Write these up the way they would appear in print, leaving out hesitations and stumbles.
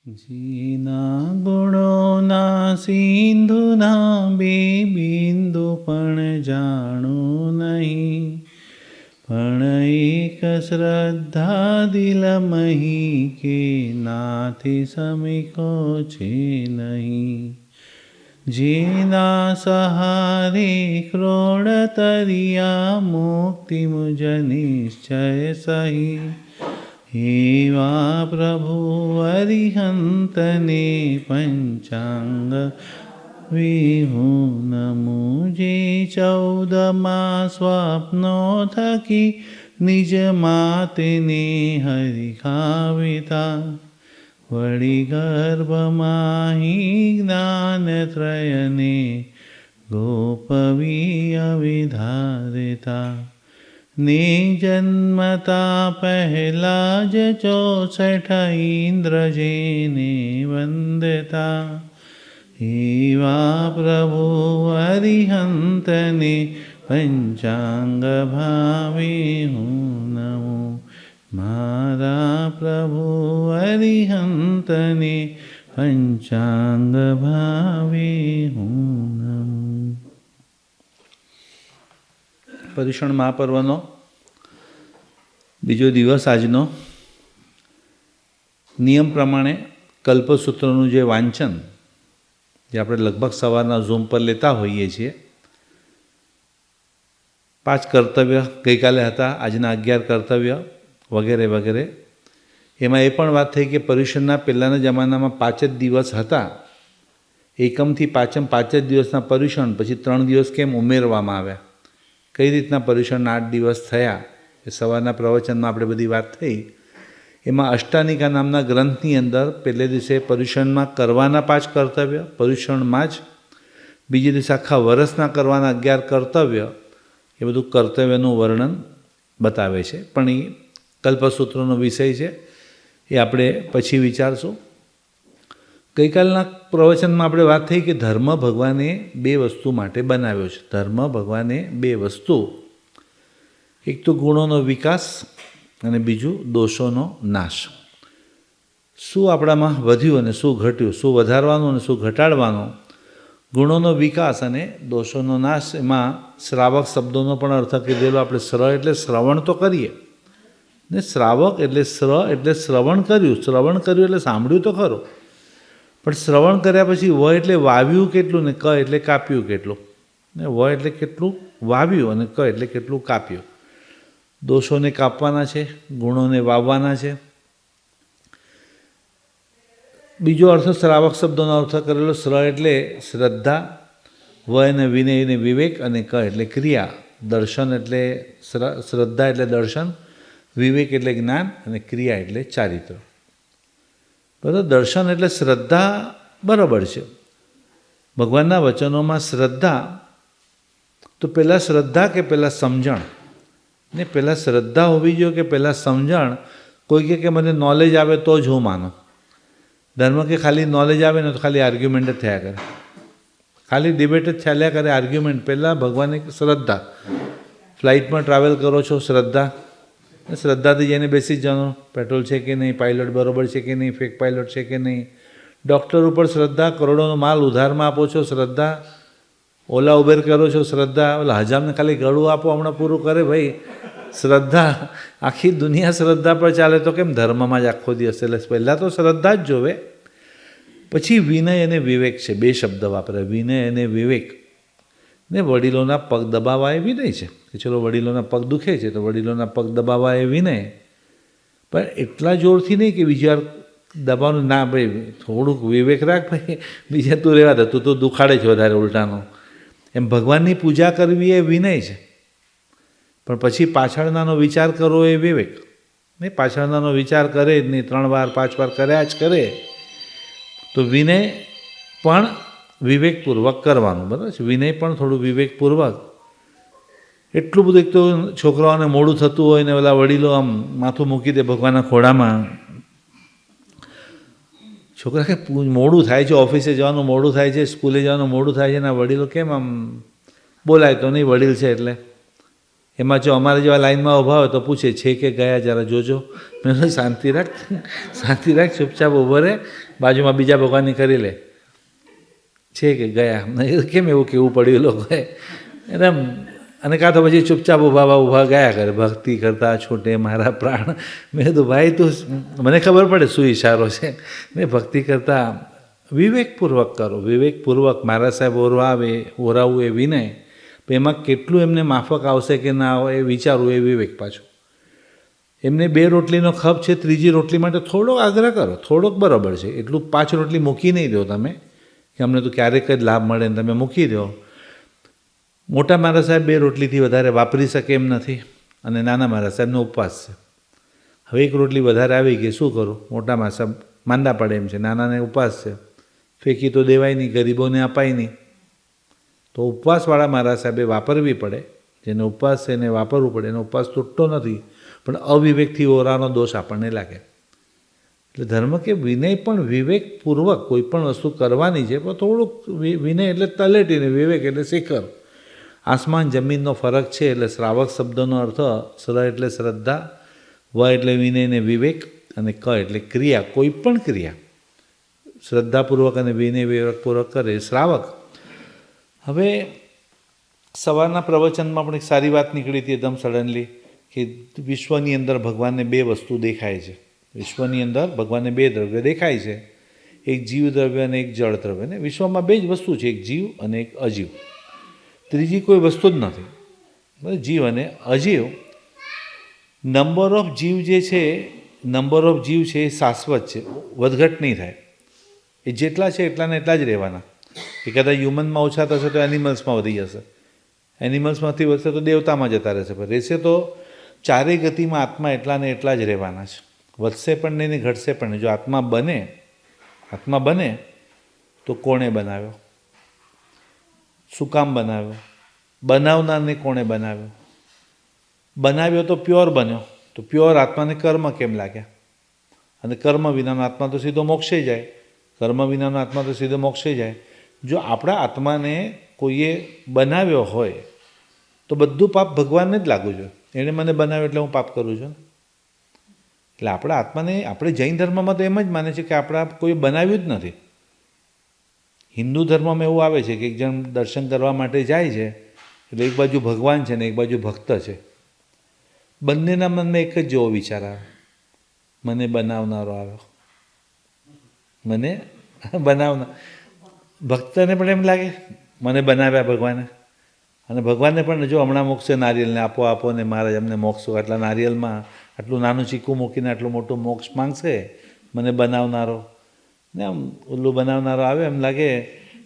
જીના ગુણોના સિંધુના બે બિંદુ પણ જાણું નહીં, પણ એક શ્રદ્ધા દિલ મહી કે નાથી સમીકો છે નહીં. જેના સહારે ક્રોડ તરિયા મુક્તિ મુજ નિશ્ચય સહી, એવા પ્રભુ અરિહંતને પંચાંગ વિહુન મુજે 14 સ્વપ્નો થકી નિજ માતને હરિખાવિતા, વળી ગર્ભમાહી જ્ઞાનત્રયને ગોપવી અવિધારિતા. ને જન્મતા પહેલા જ 64 ઇન્દ્ર જેને વંદતા, એવા પ્રભુ અરિહંતને પંચાંગ ભાવે હું નમું. મારા પ્રભુ અરિહંતને પંચાંગ ભાવે હું નમું. પર્યુષણ મહાપર્વનો બીજો દિવસ આજનો. નિયમ પ્રમાણે કલ્પસૂત્રનું જે વાંચન, જે આપણે લગભગ સવારના ઝૂમ પર લેતા હોઈએ છીએ, 5 કર્તવ્ય ગઈકાલે હતા, આજના 11 કર્તવ્ય વગેરે વગેરે. એમાં એ પણ વાત થઈ કે પર્યુષણના પહેલાંના જમાનામાં 5 જ દિવસ હતા. એકમથી પાંચમ 5 જ દિવસના પર્યુષણ, પછી 3 દિવસ કેમ ઉમેરવામાં આવ્યા, કઈ રીતના પર્યુષણના 8 દિવસ થયા, એ સવારના પ્રવચનમાં આપણે બધી વાત થઈ. એમાં અષ્ટાનિકા નામના ગ્રંથની અંદર પહેલે દિવસે પર્યુષણમાં કરવાના 5 કર્તવ્ય, પર્યુષણમાં જ બીજે દિવસે આખા વર્ષના કરવાના 11 કર્તવ્ય, એ બધું કર્તવ્યનું વર્ણન બતાવે છે. પણ એ કલ્પસૂત્રનો વિષય છે, એ આપણે પછી વિચારશું. ગઈકાલના પ્રવચનમાં આપણે વાત થઈ કે ધર્મ ભગવાને 2 વસ્તુ માટે બનાવ્યો છે. ધર્મ ભગવાને 2 વસ્તુ, એક તો ગુણોનો વિકાસ અને બીજું દોષોનો નાશ. શું આપણામાં વધ્યું અને શું ઘટ્યું, શું વધારવાનું અને શું ઘટાડવાનું, ગુણોનો વિકાસ અને દોષોનો નાશ. એમાં શ્રાવક શબ્દોનો પણ અર્થ કીધેલો આપણે. શ્ર એટલે શ્રવણ તો કરીએ ને, શ્રાવક એટલે શ્ર એટલે શ્રવણ કર્યું. શ્રવણ કર્યું એટલે સાંભળ્યું તો ખરું, પણ શ્રવણ કર્યા પછી વ એટલે વાવ્યું કેટલું ને ક એટલે કાપ્યું કેટલું. ને વ એટલે કેટલું વાવ્યું અને ક એટલે કેટલું કાપ્યું. દોષોને કાપવાના છે, ગુણોને વાવવાના છે. બીજો અર્થ શ્રાવક શબ્દોનો અર્થ કરેલો. શ્ર એટલે શ્રદ્ધા, વ અને વિનય અને વિવેક, અને ક એટલે ક્રિયા. દર્શન એટલે શ્રદ્ધા એટલે દર્શન, વિવેક એટલે જ્ઞાન, અને ક્રિયા એટલે ચારિત્ર. બરાબર. દર્શન એટલે શ્રદ્ધા બરાબર છે. ભગવાનના વચનોમાં શ્રદ્ધા, તો પહેલાં શ્રદ્ધા કે પહેલાં સમજણ? ને પહેલાં શ્રદ્ધા હોવી જોઈએ કે પહેલાં સમજણ? કોઈ કે મને નોલેજ આવે તો જ હું માનું. ધર્મ કે ખાલી નોલેજ આવે ને તો ખાલી આર્ગ્યુમેન્ટ જ થયા કરે, ખાલી ડિબેટ જ ચાલ્યા કરે, આર્ગ્યુમેન્ટ. પહેલાં ભગવાનની શ્રદ્ધા. ફ્લાઇટમાં ટ્રાવેલ કરો છો, શ્રદ્ધા. શ્રદ્ધાથી જઈને બેસી જ જવાનું, પેટ્રોલ છે કે નહીં, પાયલોટ બરાબર છે કે નહીં, ફેક પાયલોટ છે કે નહીં. ડૉક્ટર ઉપર શ્રદ્ધા, કરોડોનો માલ ઉધારમાં આપો છો, શ્રદ્ધા. ઓલા ઉબેર કરો છો, શ્રદ્ધા. ઓલા હજામને ખાલી ગળું આપો, હમણાં પૂરું કરે. ભાઈ શ્રદ્ધા, આખી દુનિયા શ્રદ્ધા પર ચાલે તો કેમ ધર્મમાં જ આખો દિવસ? એટલે પહેલાં તો શ્રદ્ધા જ જોવે. પછી વિનય અને વિવેક છે, 2 શબ્દ વાપરે, વિનય અને વિવેક. ને વડીલોના પગ દબાવવા એ વિનય છે, કે ચલો વડીલોના પગ દુખે છે તો વડીલોના પગ દબાવવા એ વિનય. પણ એટલા જોરથી નહીં કે બીજી વાર દબાવવાનું. ના ભાઈ, થોડુંક વિવેક રાખ ભાઈ, બીજા તું રહેવા દે, તું તો દુખાડે છે વધારે ઉલટાનું. એમ ભગવાનની પૂજા કરવી એ વિનય છે, પણ પછી પાછળનાનો વિચાર કરવો એ વિવેક. નહીં, પાછળનાનો વિચાર કરે જ નહીં, 3 વાર 5 વાર કર્યા જ કરે. તો વિનય પણ વિવેકપૂર્વક કરવાનું. બરાબર છે. વિનય પણ થોડું વિવેકપૂર્વક. એટલું બધું, એક તો છોકરાઓને મોડું થતું હોય ને ઓલા વડીલો આમ માથું મૂકી દે ભગવાનના ખોડામાં. છોકરા કે મોડું થાય છે, ઓફિસે જવાનું મોડું થાય છે, સ્કૂલે જવાનું મોડું થાય છે, ને વડીલો કેમ આમ બોલાય તો નહીં, વડીલ છે એટલે. એમાં જો અમારે જેવા લાઈનમાં ઊભા હોય તો પૂછે છે કે ગયા, જરા જોજો. મેં શાંતિ રાખ, શાંતિ રાખ, ચૂપચાપ ઊભો રહે, બાજુમાં બીજા ભગવાનની કરી લે છે કે ગયા, કેમ એવું કેવું પડ્યું લોકોએ એમ. અને કાં તો પછી ચૂપચાપ ઊભા ગયા કરે, ભક્તિ કરતા છૂટે મારા પ્રાણ. મેં કીધું ભાઈ તું, મને ખબર પડે શું ઈશારો છે. મેં ભક્તિ કરતા વિવેકપૂર્વક કરો, વિવેકપૂર્વક. મારા સાહેબ ઓરાવું એ વિનય, પણ એમાં કેટલું એમને માફક આવશે કે ના આવે એ વિચારવું એ વિવેક પાછું. એમને 2 રોટલીનો ખપ છે, 3જી રોટલી માટે થોડોક આગ્રહ કરો, થોડોક બરાબર છે. એટલું 5 રોટલી મૂકી નહીં દો તમે કે અમને તો ક્યારેક જ લાભ મળે ને તમે મૂકી દો. મોટા મારા સાહેબ 2 રોટલીથી વધારે વાપરી શકે એમ નથી, અને નાના મારા સાહેબનો ઉપવાસ છે. હવે 1 રોટલી વધારે આવી ગઈ, શું કરું? મોટા મારા સાહેબ માંદા પડે એમ છે, નાનાને ઉપવાસ છે, ફેંકી તો દેવાય નહીં, ગરીબોને અપાય નહીં. તો ઉપવાસવાળા મારા સાહેબે વાપરવી પડે. જેનો ઉપવાસ છે એને વાપરવું પડે. એનો ઉપવાસ તૂટતો નથી, પણ અવિવેકથી ઓરાનો દોષ આપણને લાગે. એટલે ધર્મ કે વિનય પણ વિવેકપૂર્વક કોઈ પણ વસ્તુ કરવાની છે, પણ થોડુંક વિનય એટલે તલેટીને, વિવેક એટલે શિખર. આસમાન જમીનનો ફરક છે. એટલે શ્રાવક શબ્દનો અર્થ શ્ર એટલે શ્રદ્ધા, વ એટલે વિનય ને વિવેક, અને ક એટલે ક્રિયા. કોઈ પણ ક્રિયા શ્રદ્ધાપૂર્વક અને વિનય વિવેકપૂર્વક કરે શ્રાવક. હવે સવારના પ્રવચનમાં પણ એક સારી વાત નીકળી હતી એકદમ સડનલી, કે વિશ્વની અંદર ભગવાનને 2 વસ્તુ દેખાય છે. વિશ્વની અંદર ભગવાનને 2 દ્રવ્ય દેખાય છે, એક જીવ દ્રવ્ય અને એક જળ દ્રવ્ય. ને વિશ્વમાં 2 જ વસ્તુ છે, એક જીવ અને એક અજીવ. ત્રીજી કોઈ વસ્તુ જ નથી. જીવ અને અજીવ. નંબર ઓફ જીવ જે છે, નંબર ઓફ જીવ છે એ શાશ્વત છે, વધઘટ નહીં થાય. એ જેટલા છે એટલાને એટલા જ રહેવાના. એ કદાચ હ્યુમનમાં ઓછા થશે તો એનિમલ્સમાં વધી જશે, એનિમલ્સમાંથી વધશે તો દેવતામાં જતા રહેશે, પણ રહેશે તો ચારે ગતિમાં આત્મા એટલાને એટલા જ રહેવાના છે. વધશે પણ નહીં ને ઘટશે પણ નહીં. જો આત્મા બને તો કોણે બનાવ્યો? શું કામ બનાવ્યો? બનાવનારને કોણે બનાવ્યો? બનાવ્યો તો પ્યોર બન્યો, તો પ્યોર આત્માને કર્મ કેમ લાગ્યા? અને કર્મ વિનાનો આત્મા તો સીધો મોક્ષે જાય. કર્મ વિનાનો આત્મા તો સીધો મોક્ષે જાય. જો આપણા આત્માને કોઈએ બનાવ્યો હોય તો બધું પાપ ભગવાનને જ લાગવું જોઈએ. એણે મને બનાવ્યો એટલે હું પાપ કરું છું. એટલે આપણા આત્માને, આપણે જૈન ધર્મમાં તો એમ જ માને છે કે આપણા કોઈ બનાવ્યું જ નથી. હિન્દુ ધર્મમાં એવું આવે છે કે એક જણ દર્શન કરવા માટે જાય છે, એટલે એક બાજુ ભગવાન છે ને એક બાજુ ભક્ત છે. બંનેના મનમાં એક જ જેવો વિચાર આવે, મને બનાવનારો આવ્યો, મને બનાવનાર. ભક્તને પણ એમ લાગે મને બનાવ્યા ભગવાને, અને ભગવાનને પણ જો હમણાં મોક્ષ નારિયેલને આપો ને મહારાજ અમને મોક્ષ, આટલા નારિયેલમાં આટલું નાનું ચીકું મૂકીને આટલું મોટું મોક્ષ માંગશે મને બનાવનારો. ને આમ ઉલ્લું બનાવનારો આવે એમ લાગે.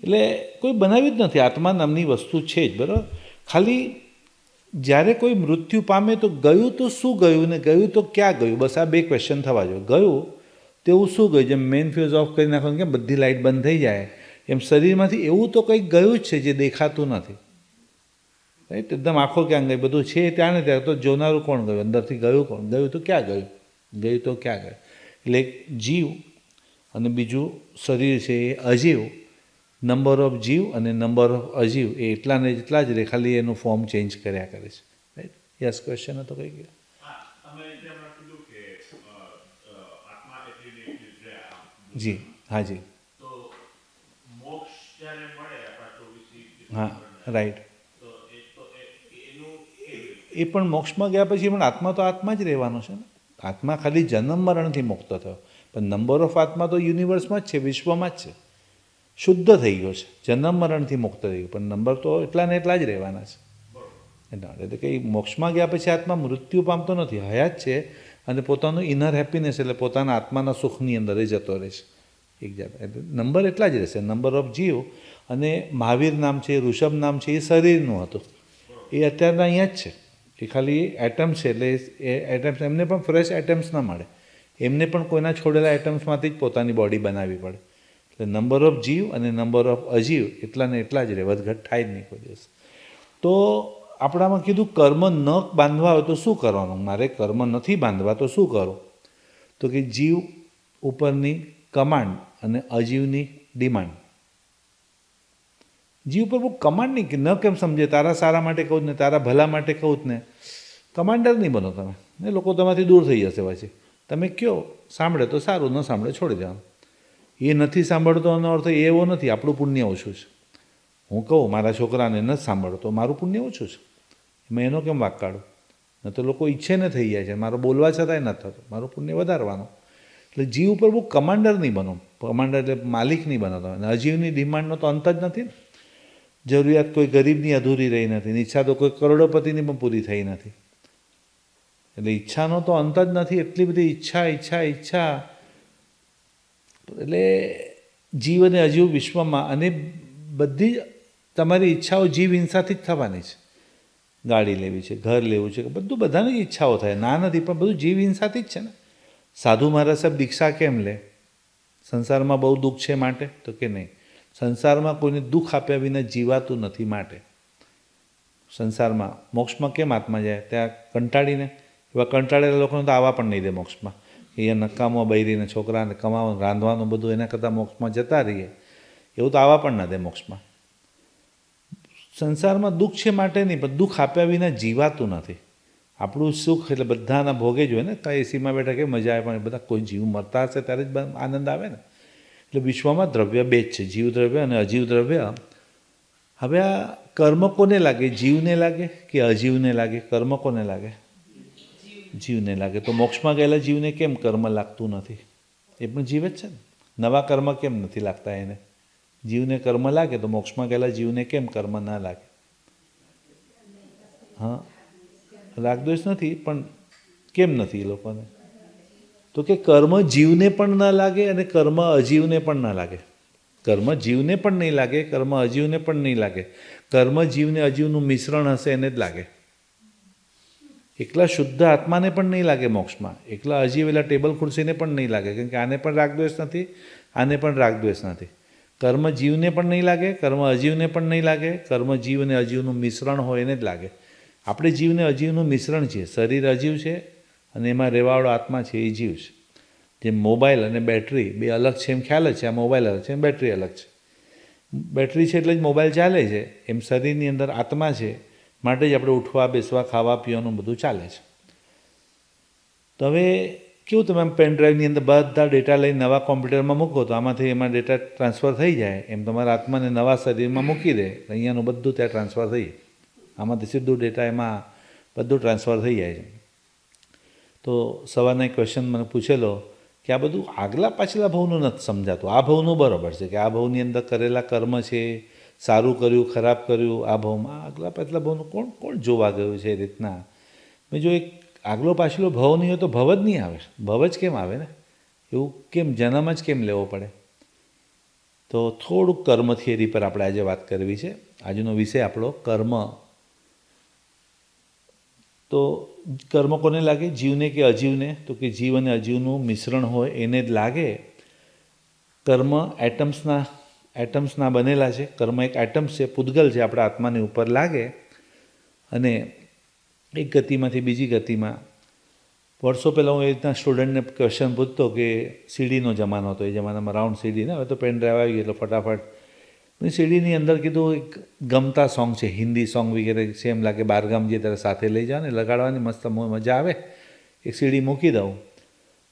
એટલે કોઈ બનાવ્યું જ નથી. આત્મા નામની વસ્તુ છે જ, બરાબર. ખાલી જ્યારે કોઈ મૃત્યુ પામે તો ગયું તો શું ગયું ને ગયું તો ક્યાં ગયું, બસ આ 2 ક્વેશ્ચન થવા જોઈએ. ગયું તેવું શું ગયું? જેમ મેઇન ફ્યુઝ ઓફ કરી નાખવાનું કે બધી લાઇટ બંધ થઈ જાય, એમ શરીરમાંથી એવું તો કંઈક ગયું જ છે જે દેખાતું નથી. રાઈટ? એકદમ આંખો ક્યાં ગઈ, બધું છે ત્યાં ને ત્યાં, તો જોનારું કોણ ગયું? અંદરથી ગયું કોણ? ગયું તો ક્યાં ગયું? ગયું તો ક્યાં ગયું? એટલે એક જીવ અને બીજું શરીર છે એ અજીવ. નંબર ઓફ જીવ અને નંબર ઓફ અજીવ એ એટલાને એટલા જ રહે, ખાલી એનું ફોર્મ ચેન્જ કર્યા કરે છે. રાઈટ? યસ, ક્વેશ્ચન હતો કઈ ગયો? જી, હા જી, હા, રાઈટ. એ પણ મોક્ષમાં ગયા પછી પણ આત્મા તો આત્મા જ રહેવાનો છે ને. આત્મા ખાલી જન્મ મરણથી મુક્ત થયો, પણ નંબર ઓફ આત્મા તો યુનિવર્સમાં જ છે, વિશ્વમાં જ છે. શુદ્ધ થઈ ગયો છે, જન્મ મરણથી મુક્ત થઈ ગયો, પણ નંબર તો એટલા ને એટલા જ રહેવાના છે. એટલે કંઈ મોક્ષમાં ગયા પછી આત્મા મૃત્યુ પામતો નથી, હયાત છે, અને પોતાનું ઇનર હેપીનેસ એટલે પોતાના આત્માના સુખની અંદર એ જતો રહે છે એક જાત. એટલે નંબર એટલા જ રહેશે, નંબર ઓફ જીવ. અને મહાવીર નામ છે, ઋષભ નામ છે, એ શરીરનું હતું, એ અત્યારના અહીંયા જ છે. એ ખાલી એટમ્સ છે, એટલે એ એટમ્સ એમને પણ ફ્રેશ એટમ્સ ના મળે, એમને પણ કોઈના છોડેલા એટમ્સમાંથી જ પોતાની બોડી બનાવવી પડે. એટલે નંબર ઓફ જીવ અને નંબર ઓફ અજીવ એટલા ને એટલા જ રહે, વધઘટ થાય જ નહીં કોઈ દિવસ. તો આપણામાં કીધું કર્મ ન બાંધવા હોય તો શું કરવાનું? મારે કર્મ નથી બાંધવા તો શું કરું? તો કે જીવ ઉપરની કમાન્ડ અને અજીવની ડિમાન્ડ. જીવ પર બહુ કમાન્ડ નહીં, કે ન કેમ સમજે, તારા સારા માટે કહું જ ને, તારા ભલા માટે કહું જ ને. કમાન્ડર નહીં બનો તમે, ને લોકો તમારાથી દૂર થઈ જશે પછી. તમે કહો, સાંભળે તો સારું, ન સાંભળે છોડી દેવાનું. એ નથી સાંભળતો એનો અર્થ એવો નથી આપણું પુણ્ય ઓછું છે. હું કહું મારા છોકરાને નથી સાંભળતો, મારું પુણ્ય ઓછું છે, મેં એનો કેમ વાક કાઢું? ન તો લોકો ઈચ્છે ને થઈ જાય છે, મારો બોલવા છતાંય ન થતો, મારું પુણ્ય વધારવાનું. એટલે જીવ ઉપર બહુ કમાન્ડર નહીં બનો. કમાન્ડર એટલે માલિક નહીં બનાવતો. અને અજીવની ડિમાન્ડનો તો અંત જ નથી ને. જરૂરિયાત કોઈ ગરીબની અધૂરી રહી નથી, ઈચ્છા તો કોઈ કરોડોપતિની પણ પૂરી થઈ નથી. એટલે ઈચ્છાનો તો અંત જ નથી. એટલી બધી ઈચ્છા ઈચ્છા ઈચ્છા. એટલે જીવ અને અજીવ વિશ્વમાં, અને બધી જ તમારી ઈચ્છાઓ જીવ હિંસાથી જ થવાની છે. ગાડી લેવી છે, ઘર લેવું છે, બધું બધાની ઈચ્છાઓ થાય, ના નથી, પણ બધું જીવ હિંસાથી જ છે ને. સાધુ મહારાજ સાહેબ દીક્ષા કેમ લે? સંસારમાં બહુ દુઃખ છે માટે? તો કે નહીં, સંસારમાં કોઈને દુઃખ આપ્યા વિના જીવાતું નથી માટે. સંસારમાં મોક્ષમાં કેમ આત્મા જાય? ત્યાં કંટાળીને, એવા કંટાળેલા લોકોને તો આવવા પણ નહીં દે મોક્ષમાં. અહીંયા નકામો બૈરીને છોકરાને કમાવાનું રાંધવાનું બધું, એના કરતાં મોક્ષમાં જતા રહીએ, એવું તો આવવા પણ ના દે મોક્ષમાં. સંસારમાં દુઃખ છે માટે નહીં, પણ દુઃખ આપ્યા વિના જીવાતું નથી. આપણું સુખ એટલે બધાના ભોગે જ હોય ને. ત્યાં એસીમાં બેઠા કે મજા આવે, પણ બધા કોઈ જીવ મરતા હશે ત્યારે જ આનંદ આવે ને. એટલે વિશ્વમાં દ્રવ્ય બે જ છે, જીવ દ્રવ્ય અને અજીવ દ્રવ્ય. હવે આ કર્મ કોને લાગે? જીવને લાગે કે અજીવને લાગે? કર્મ કોને લાગે? જીવને લાગે. તો મોક્ષમાં ગયેલા જીવને કેમ કર્મ લાગતું નથી? એ પણ જીવ જ છે ને. નવા કર્મ કેમ નથી લાગતા એને? જીવને કર્મ લાગે તો મોક્ષમાં ગયેલા જીવને કેમ કર્મ ના લાગે? હા, રાગદ્વેષ નથી, પણ કેમ નથી એ લોકોને? તો કે કર્મ જીવને પણ ન લાગે અને કર્મ અજીવને પણ ન લાગે. કર્મ જીવને પણ નહીં લાગે, કર્મ અજીવને પણ નહીં લાગે. કર્મ જીવને અજીવનું મિશ્રણ હશે એને જ લાગે. એકલા શુદ્ધ આત્માને પણ નહીં લાગે મોક્ષમાં, એકલા અજીવેલા ટેબલ ખુરશીને પણ નહીં લાગે, કેમ કે આને પણ રાગદ્વેષ નથી, આને પણ રાગદ્વેષ નથી. કર્મ જીવને પણ નહીં લાગે, કર્મ અજીવને પણ નહીં લાગે. કર્મ જીવ અને અજીવનું મિશ્રણ હોય એને જ લાગે. આપણે જીવને અજીવનું મિશ્રણ છીએ. શરીર અજીવ છે અને એમાં રહેવાવાળો આત્મા છે એ જીવ છે. જેમ મોબાઈલ અને બેટરી બે અલગ છે એમ ખ્યાલ જ છે, આ મોબાઈલ અલગ છે એમ બેટરી અલગ છે. બેટરી છે એટલે જ મોબાઈલ ચાલે છે, એમ શરીરની અંદર આત્મા છે માટે જ આપણે ઉઠવા બેસવા ખાવા પીવાનું બધું ચાલે છે. તો હવે કેવું, તમે આમ પેન ડ્રાઈવની અંદર બધા ડેટા લઈને નવા કોમ્પ્યુટરમાં મૂકો તો આમાંથી એમાં ડેટા ટ્રાન્સફર થઈ જાય, એમ તમારા આત્માને નવા શરીરમાં મૂકી દે, અહીંયાનું બધું ત્યાં ટ્રાન્સફર થઈ જાય. આમાંથી સીધું ડેટા એમાં બધું ટ્રાન્સફર થઈ જાય છે. તો સવારના એક ક્વેશ્ચન મને પૂછેલો કે આ બધું આગલા પાછલા ભાવનું નથી સમજાતું. આ ભાવનું બરાબર છે કે આ ભાવની અંદર કરેલા કર્મ છે, સારું કર્યું ખરાબ કર્યું, આ ભાવમાં આગલા પાછલા ભાવનું કોણ જોવા ગયું છે એ રીતના. મેં જો એક આગલો પાછલો ભાવ નહીં હોય તો ભવ જ નહીં આવે. ભવ જ કેમ આવે ને? એવું કેમ જન્મ જ કેમ લેવો પડે? તો થોડુંક કર્મ થિયરી પર આપણે આજે વાત કરવી છે. આજનો વિષય આપણો કર્મ. તો કર્મ કોને લાગે? જીવને કે અજીવને? તો કે જીવ અને અજીવનું મિશ્રણ હોય એને જ લાગે. કર્મ એટમ્સના બનેલા છે. કર્મ એક એટમ્સ છે, પૂતગલ છે, આપણા આત્માની ઉપર લાગે અને એક ગતિમાંથી બીજી ગતિમાં. વર્ષો પહેલાં હું એ રીતના સ્ટુડન્ટને ક્વેશ્ચન પૂછતો કે સીડીનો જમાનો હતો, એ જમાનામાં રાઉન્ડ સીડી ને, હવે તો પેન ડ્રાઈવ આવી ગઈ એટલે ફટાફટ સીડીની અંદર કીધું એક ગમતા સોંગ છે, હિન્દી સોંગ વગેરે છે, એમ લાગે બહારગામ જઈએ ત્યારે સાથે લઈ જાઓ ને લગાડવાની મસ્ત મજા આવે, એક સીડી મૂકી દઉં.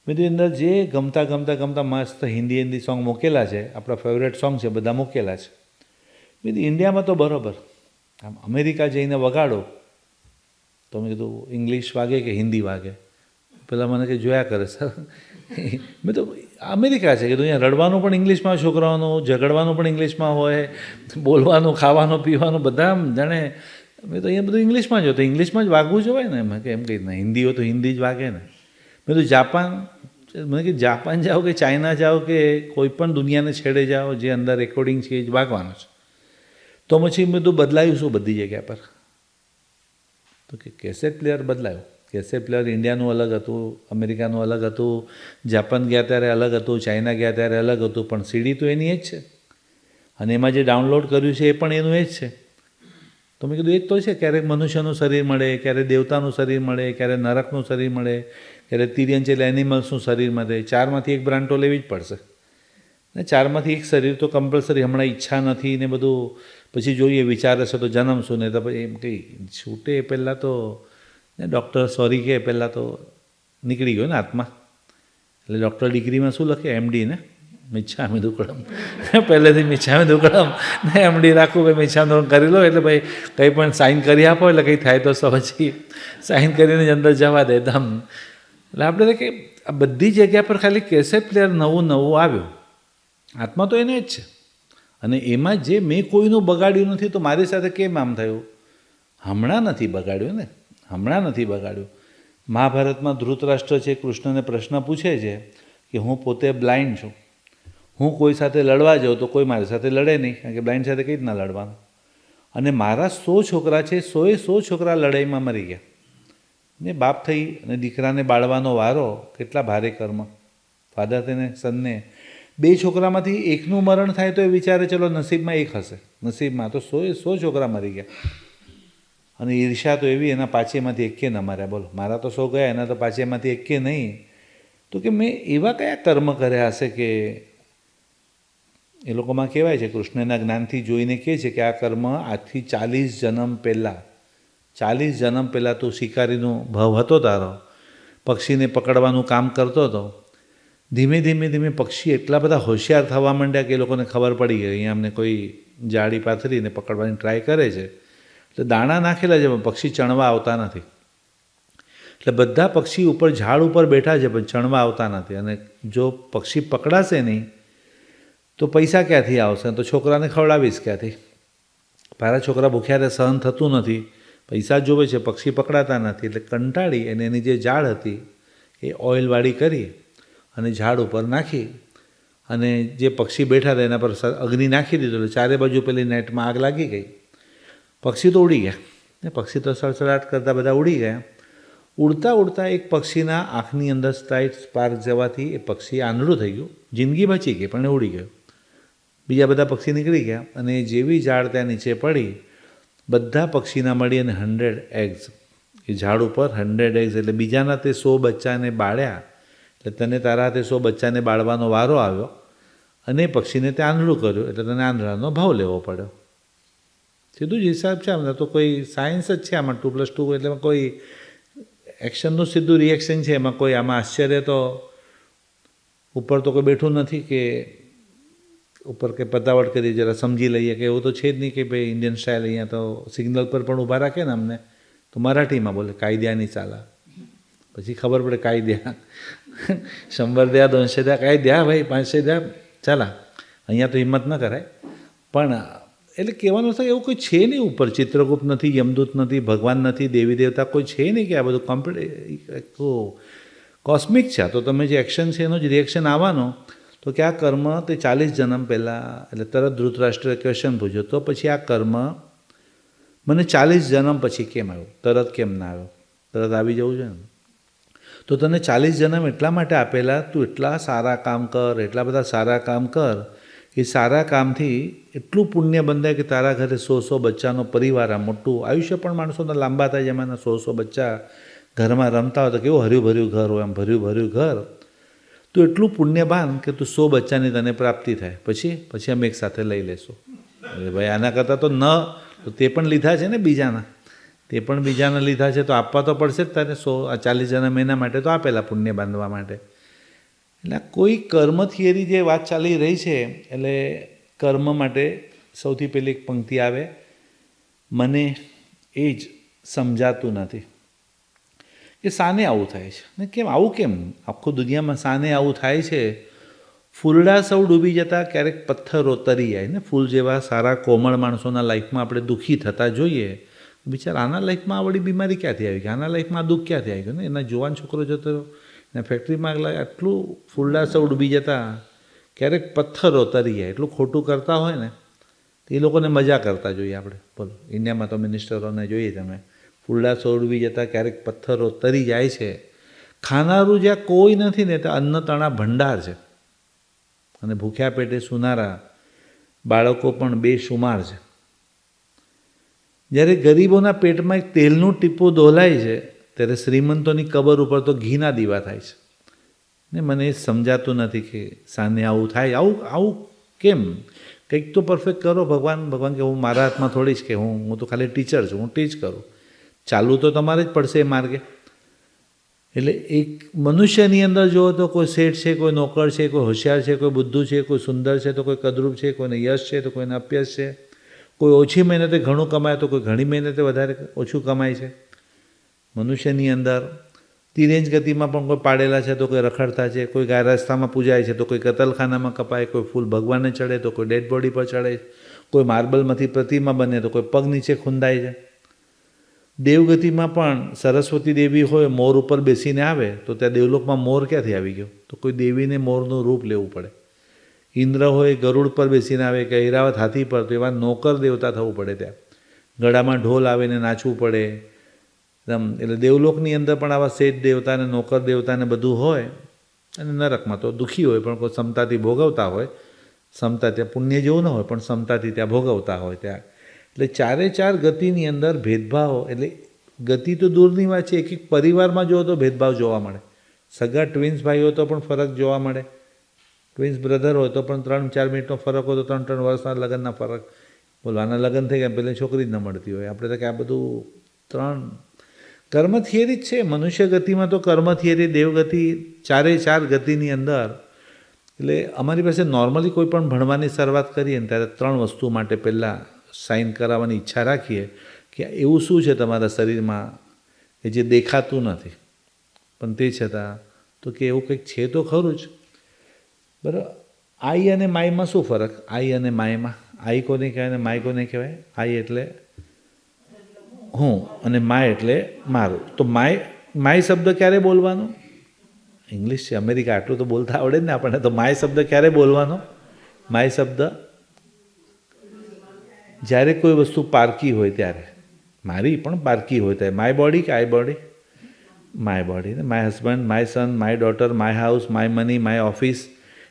મેં તો અંદર જે ગમતા મસ્ત હિન્દી સોંગ મૂકેલા છે, આપણા ફેવરેટ સોંગ છે, બધા મૂકેલા છે. મેં ઇન્ડિયામાં તો બરાબર, આમ અમેરિકા જઈને વગાડો તો મેં કીધું ઇંગ્લિશ વાગે કે હિન્દી વાગે? પેલા મને કે જોયા કરે સર. મેં તો અમેરિકા છે કે અહીંયા રડવાનું પણ ઇંગ્લિશમાં, છોકરાઓનું ઝઘડવાનું પણ ઇંગ્લિશમાં હોય, બોલવાનું ખાવાનું પીવાનું બધા જાણે. મેં તો અહીંયા બધું ઇંગ્લિશમાં જ હોય, તો ઇંગ્લિશમાં જ વાગવું જોઈએ ને. મેં કે એમ કંઈ ના, હિન્દી હોય તો હિન્દી જ વાગે ને. મેં તો મને કે જાપાન જાઓ કે ચાઇના જાઓ કે કોઈ પણ દુનિયાને છેડે જાઓ, જે અંદર રેકોર્ડિંગ છે એ જ વાગવાનું છે. તો પછી મેં તો બદલાયું શું બધી જગ્યા પર? તો કે કેસેટ પ્લેયર બદલાયું. કેસેટ પ્લેયર ઇન્ડિયાનું અલગ હતું, અમેરિકાનું અલગ હતું, જાપાન ગયા ત્યારે અલગ હતું, ચાઇના ગયા ત્યારે અલગ હતું, પણ સીડી તો એની એ જ છે. અને એમાં જે ડાઉનલોડ કર્યું છે એ પણ એનું એ જ છે. તો મેં કીધું એ જ તો છે. ક્યારેક મનુષ્યનું શરીર મળે, ક્યારેક દેવતાનું શરીર મળે, ક્યારેક નરકનું શરીર મળે, ક્યારેક તિર્યંચેલ એનિમલ્સનું શરીર મળે. ચારમાંથી એક બ્રાન્ડ તો લેવી જ પડશે ને. ચારમાંથી એક શરીર તો કમ્પલસરી. હમણાં ઈચ્છા નથી ને બધું, પછી જોઈએ વિચારે છે તો જન્મશું ને તો પછી એમ કંઈ છૂટે એ પહેલાં તો ને ડૉક્ટર સોરી કહે પહેલાં તો નીકળી ગયો ને આત્મા. એટલે ડૉક્ટર ડિગ્રીમાં શું લખે? MD ને. મિચ્છામી દુક્કડમ, પહેલેથી મિચ્છામી દુક્કડમ ને એમડી રાખવું ભાઈ મિચ્છામી દુક્કડમ કરી લો એટલે ભાઈ કંઈ પણ સાઇન કરી આપો એટલે કંઈ થાય તો પછી સાઇન કરીને જ અંદર જવા દે દમ. એટલે આપણે કે આ બધી જગ્યા પર ખાલી કેસેટ પ્લેયર નવું નવું આવ્યું, આત્મા તો એને જ છે. અને એમાં જે મેં કોઈનું બગાડ્યું નથી તો મારી સાથે કેમ આમ થયું? હમણાં નથી બગાડ્યું ને, હમણાં નથી બગાડ્યું. મહાભારતમાં ધૃતરાષ્ટ્ર છે, કૃષ્ણને પ્રશ્ન પૂછે છે કે હું પોતે બ્લાઇન્ડ છું, હું કોઈ સાથે લડવા જાઉં તો કોઈ મારી સાથે લડે નહીં, કારણ કે બ્લાઇન્ડ સાથે કઈ રીતના લડવાનું. અને મારા 100 છોકરા છે, 100 છોકરા લડાઈમાં મરી ગયા ને બાપ થઈ અને દીકરાને બાળવાનો વારો, કેટલા ભારે કર્મ. ફાધર થઈને સનને 2 છોકરામાંથી એકનું મરણ થાય તો એ વિચારે ચલો નસીબમાં એક હશે, નસીબમાં તો 100 છોકરા મરી ગયા. અને ઈર્ષ્યા તો એવી, એના પાછેમાંથી એકે ન માર્યા. બોલો, મારા તો 100 ગયા, એના તો પાછેમાંથી એકે નહીં. તો કે મેં એવા કયા કર્મ કર્યા હશે કે એ લોકોમાં કહેવાય છે, કૃષ્ણના જ્ઞાનથી જોઈને કહે છે કે આ કર્મ આજથી 40 જન્મ પહેલાં, 40 જન્મ પહેલાં તું શિકારીનો ભાવ હતો તારો, પક્ષીને પકડવાનું કામ કરતો હતો. ધીમે ધીમે ધીમે પક્ષી એટલા બધા હોશિયાર થવા માંડ્યા કે એ લોકોને ખબર પડી ગઈ અહીંયા અમને કોઈ જાળી પાથરીને પકડવાની ટ્રાય કરે છે. એટલે દાણા નાખેલા છે પણ પક્ષી ચણવા આવતા નથી. એટલે બધા પક્ષી ઉપર ઝાડ ઉપર બેઠા છે પણ ચણવા આવતા નથી. અને જો પક્ષી પકડાશે નહીં તો પૈસા ક્યાંથી આવશે? તો છોકરાને ખવડાવીશ ક્યાંથી? મારા છોકરા ભૂખ્યા રહે, સહન થતું નથી, પૈસા જોવે છે, પક્ષી પકડાતા નથી. એટલે કંટાળી અને એની જે ઝાડ હતી એ ઓઇલવાળી કરી અને ઝાડ ઉપર નાખી અને જે પક્ષી બેઠા હતા એના પર અગ્નિ નાખી દીધો. એટલે ચારે બાજુ પેલી નેટમાં આગ લાગી ગઈ. પક્ષી તો ઉડી ગયા ને, પક્ષી તો સડસડાટ કરતાં બધા ઉડી ગયા. ઉડતા ઉડતા એક પક્ષીના આંખની અંદર સ્ટાઇટ સ્પાર્ક જવાથી એ પક્ષી આંધળું થઈ ગયું. જિંદગી બચી ગઈ પણ એ ઉડી ગયું. બીજા બધા પક્ષી નીકળી ગયા અને જેવી ઝાડ ત્યાં નીચે પડી, બધા પક્ષીના મળી અને 100 એગ્સ એ ઝાડ ઉપર 100 એગ્સ. એટલે બીજાના તે 100 બચ્ચાને બાળ્યા. એટલે તને તારા હાથે 100 બચ્ચાને બાળવાનો વારો આવ્યો અને પક્ષીને તે આંધળું કર્યું, એટલે તને આંધળાનો ભાવ લેવો પડ્યો. સીધું જ હિસાબ છે આમાં. તો કોઈ સાયન્સ જ છે આમાં. 2+2 એટલે કોઈ એક્શનનું સીધું રિએક્શન છે એમાં. કોઈ આમાં આશ્ચર્ય તો ઉપર તો કોઈ બેઠું નથી કે ઉપર કે પતાવટ કરી જરા સમજી લઈએ કે એવું તો છે જ નહીં કે ભાઈ ઇન્ડિયન સ્ટાઇલ અહીંયા તો સિગ્નલ પર પણ ઊભા રાખે ને અમને તો મરાઠીમાં બોલે કાયદ્યાની ચાલા, પછી ખબર પડે કાયદ્યા 100 દ્યા 200 દ્યા કાયદ્યા ભાઈ 500 દ્યા ચાલા. અહીંયા તો હિંમત ન કરાય. પણ એટલે કહેવાનું થાય એવું કોઈ છે નહીં ઉપર. ચિત્રગુપ્ત નથી, યમદૂત નથી, ભગવાન નથી, દેવી દેવતા કોઈ છે નહીં કે આ બધું કોસ્મિક છે. તો તમે જે એક્શન છે એનો જ રિએક્શન આવવાનો. તો કે આ કર્મ તે 40 જન્મ પહેલાં, એટલે તરત ધૃતરાષ્ટ્રએ ક્વેશ્ચન પૂછ્યો તો પછી આ કર્મ મને 40 જન્મ પછી કેમ આવ્યું? તરત કેમ ના આવ્યો? તરત આવી જવું છે ને. તો તને 40 જન્મ એટલા માટે આપેલા, તું એટલા સારા કામ કર, એટલા બધા સારા કામ કર. એ સારા કામથી એટલું પુણ્ય બંધાય કે તારા ઘરે 100 બચ્ચાનો પરિવાર, આ મોટું આયુષ્ય પણ માણસોના લાંબા થાય જેમાંના 100 બચ્ચા ઘરમાં રમતા હોય તો કેવું હર્યું ભર્યું ઘર હોય, આમ ભર્યું ભર્યું ઘર. તો એટલું પુણ્યવાન કે તું 100 બચ્ચાની તને પ્રાપ્તિ થાય. પછી અમે એક સાથે લઈ લેશું. અરે ભાઈ આના કરતાં તો ન, તો તે પણ લીધા છે ને બીજાના, તે પણ બીજાના લીધા છે તો આપવા તો પડશે જ તારે. 40 જન્મ એના માટે તો આપેલા પુણ્ય બાંધવા માટે. એટલે કોઈ કર્મ થિયરી જે વાત ચાલી રહી છે, એટલે કર્મ માટે સૌથી પહેલી એક પંક્તિ આવે, મને એ જ સમજાતું નથી કે શાને આવું થાય છે ને કેમ આવું, કેમ આખું દુનિયામાં શાને આવું થાય છે. ફૂલડા સૌ ડૂબી જતા ક્યારેક પથ્થરો તરી જાય ને. ફૂલ જેવા સારા કોમળ માણસોના લાઈફમાં આપણે દુઃખી થતા જોઈએ. બિચારા આના લાઈફમાં આ વળી બીમારી ક્યાંથી આવી ગઈ, આના લાઈફમાં આ દુઃખ ક્યાંથી આવી ગયું ને. એના જુવાન છોકરો જતો રહ્યો ને ફેક્ટરીમાં આગ લાગે. આટલું ફૂલડા સૌ ડૂબી જતા ક્યારેક પથ્થરો તરી જાય. એટલું ખોટું કરતા હોય ને એ લોકોને મજા કરતા જોઈએ આપણે. બોલો, ઇન્ડિયામાં તો મિનિસ્ટરોને જોઈએ તમે, ફૂલડા સૌ ડૂબી જતા ક્યારેક પથ્થરો તરી જાય છે. ખાનારું જ્યાં કોઈ નથી ને ત્યાં અન્ન તણા ભંડાર છે અને ભૂખ્યા પેટે સુનારા બાળકો પણ બેશુમાર છે. જ્યારે ગરીબોના પેટમાં એક તેલનું ટીપું દોલાય છે ત્યારે શ્રીમંતોની કબર ઉપર તો ઘીના દીવા થાય છે ને. મને એ સમજાતું નથી કે સાને આવું થાય. આવું કેમ? કંઈક તો પરફેક્ટ કરો ભગવાન કે હું મારા હાથમાં થોડી જ કે હું તો ખાલી ટીચર છું, હું ટીચ કરું. ચાલવું તો તમારે જ પડશે એ માર્ગે. એટલે એક મનુષ્યની અંદર જુઓ તો કોઈ શેઠ છે, કોઈ નોકર છે, કોઈ હોશિયાર છે, કોઈ બુદ્ધુ છે, કોઈ સુંદર છે, તો કોઈ કદરૂપ છે, કોઈને યશ છે, તો કોઈને અપયશ છે, કોઈ ઓછી મહેનતે ઘણું કમાય, તો કોઈ ઘણી મહેનતે વધારે ઓછું કમાય છે. મનુષ્યની અંદર તિરેંજ ગતિમાં પણ કોઈ પાડેલા છે, તો કોઈ રખડતા છે, કોઈ ગાય રસ્તામાં પૂજાય છે, તો કોઈ કતલખાનામાં કપાય, કોઈ ફૂલ ભગવાનને ચડે, તો કોઈ ડેડ બોડી પર ચડે, કોઈ માર્બલમાંથી પ્રતિમા બને, તો કોઈ પગ નીચે ખૂંદાય છે. દેવગતિમાં પણ સરસ્વતી દેવી હોય, મોર ઉપર બેસીને આવે, તો ત્યાં દેવલોકમાં મોર ક્યાંથી આવી ગયો? તો કોઈ દેવીને મોરનું રૂપ લેવું પડે. ઇન્દ્ર હોય, ગરુડ પર બેસીને આવે, કે ઐરાવત હાથી પર, તો એવા નોકર દેવતા થવું પડે. ત્યાં ગળામાં ઢોલ આવીને નાચવું પડે. એટલે દેવલોકની અંદર પણ આવા શેઠ દેવતા અને નોકર દેવતા ને બધું હોય. અને નરકમાં તો દુઃખી હોય, પણ કોઈ ક્ષમતાથી ભોગવતા હોય. ક્ષમતા ત્યાં પુણ્ય જેવું ન હોય, પણ ક્ષમતાથી ત્યાં ભોગવતા હોય ત્યાં. એટલે ચારે ચાર ગતિની અંદર ભેદભાવ, એટલે ગતિ તો દૂરની વાત છે, એક પરિવારમાં જુઓ તો ભેદભાવ જોવા મળે. સગા ટ્વિન્સ ભાઈ હોય તો પણ ફરક જોવા મળે. ટ્વિન્સ બ્રધર હોય તો પણ 3-4 મિનિટનો ફરક હોય, તો 3-3 વર્ષના લગ્નના ફરક. બોલવાના લગ્ન થઈ ગયા, પહેલાં છોકરી જ ન મળતી હોય. આપણે તો કે આ બધું 3 કર્મ થિયરી જ છે. મનુષ્ય ગતિમાં તો કર્મ થિયરી, દેવગતિ, ચારે ચાર ગતિની અંદર. એટલે અમારી પાસે નોર્મલી કોઈ પણ ભણવાની શરૂઆત કરીએ ને ત્યારે 3 વસ્તુ માટે પહેલાં સાઇન કરાવવાની ઈચ્છા રાખીએ કે એવું શું છે તમારા શરીરમાં કે જે દેખાતું નથી, પણ તે છતાં તો કે એવું કંઈક છે તો ખરું જ. બરાબર. આઈ અને માયમાં શું ફરક? આઈ અને માયમાં, આઈ કોને કહેવાય અને માય કોને કહેવાય? આઈ એટલે હું અને માય એટલે મારું. તો માય શબ્દ ક્યારે બોલવાનો? ઇંગ્લિશ છે, અમેરિકા, આટલું તો બોલતા આવડે જ ને આપણને. તો માય શબ્દ ક્યારે બોલવાનો? માય શબ્દ જ્યારે કોઈ વસ્તુ પારકી હોય ત્યારે. મારી પણ પારકી હોય ત્યારે. માય બોડી કે આઈ બોડી? માય બોડી ને. My husband, my son, my daughter, my house, my money, my office.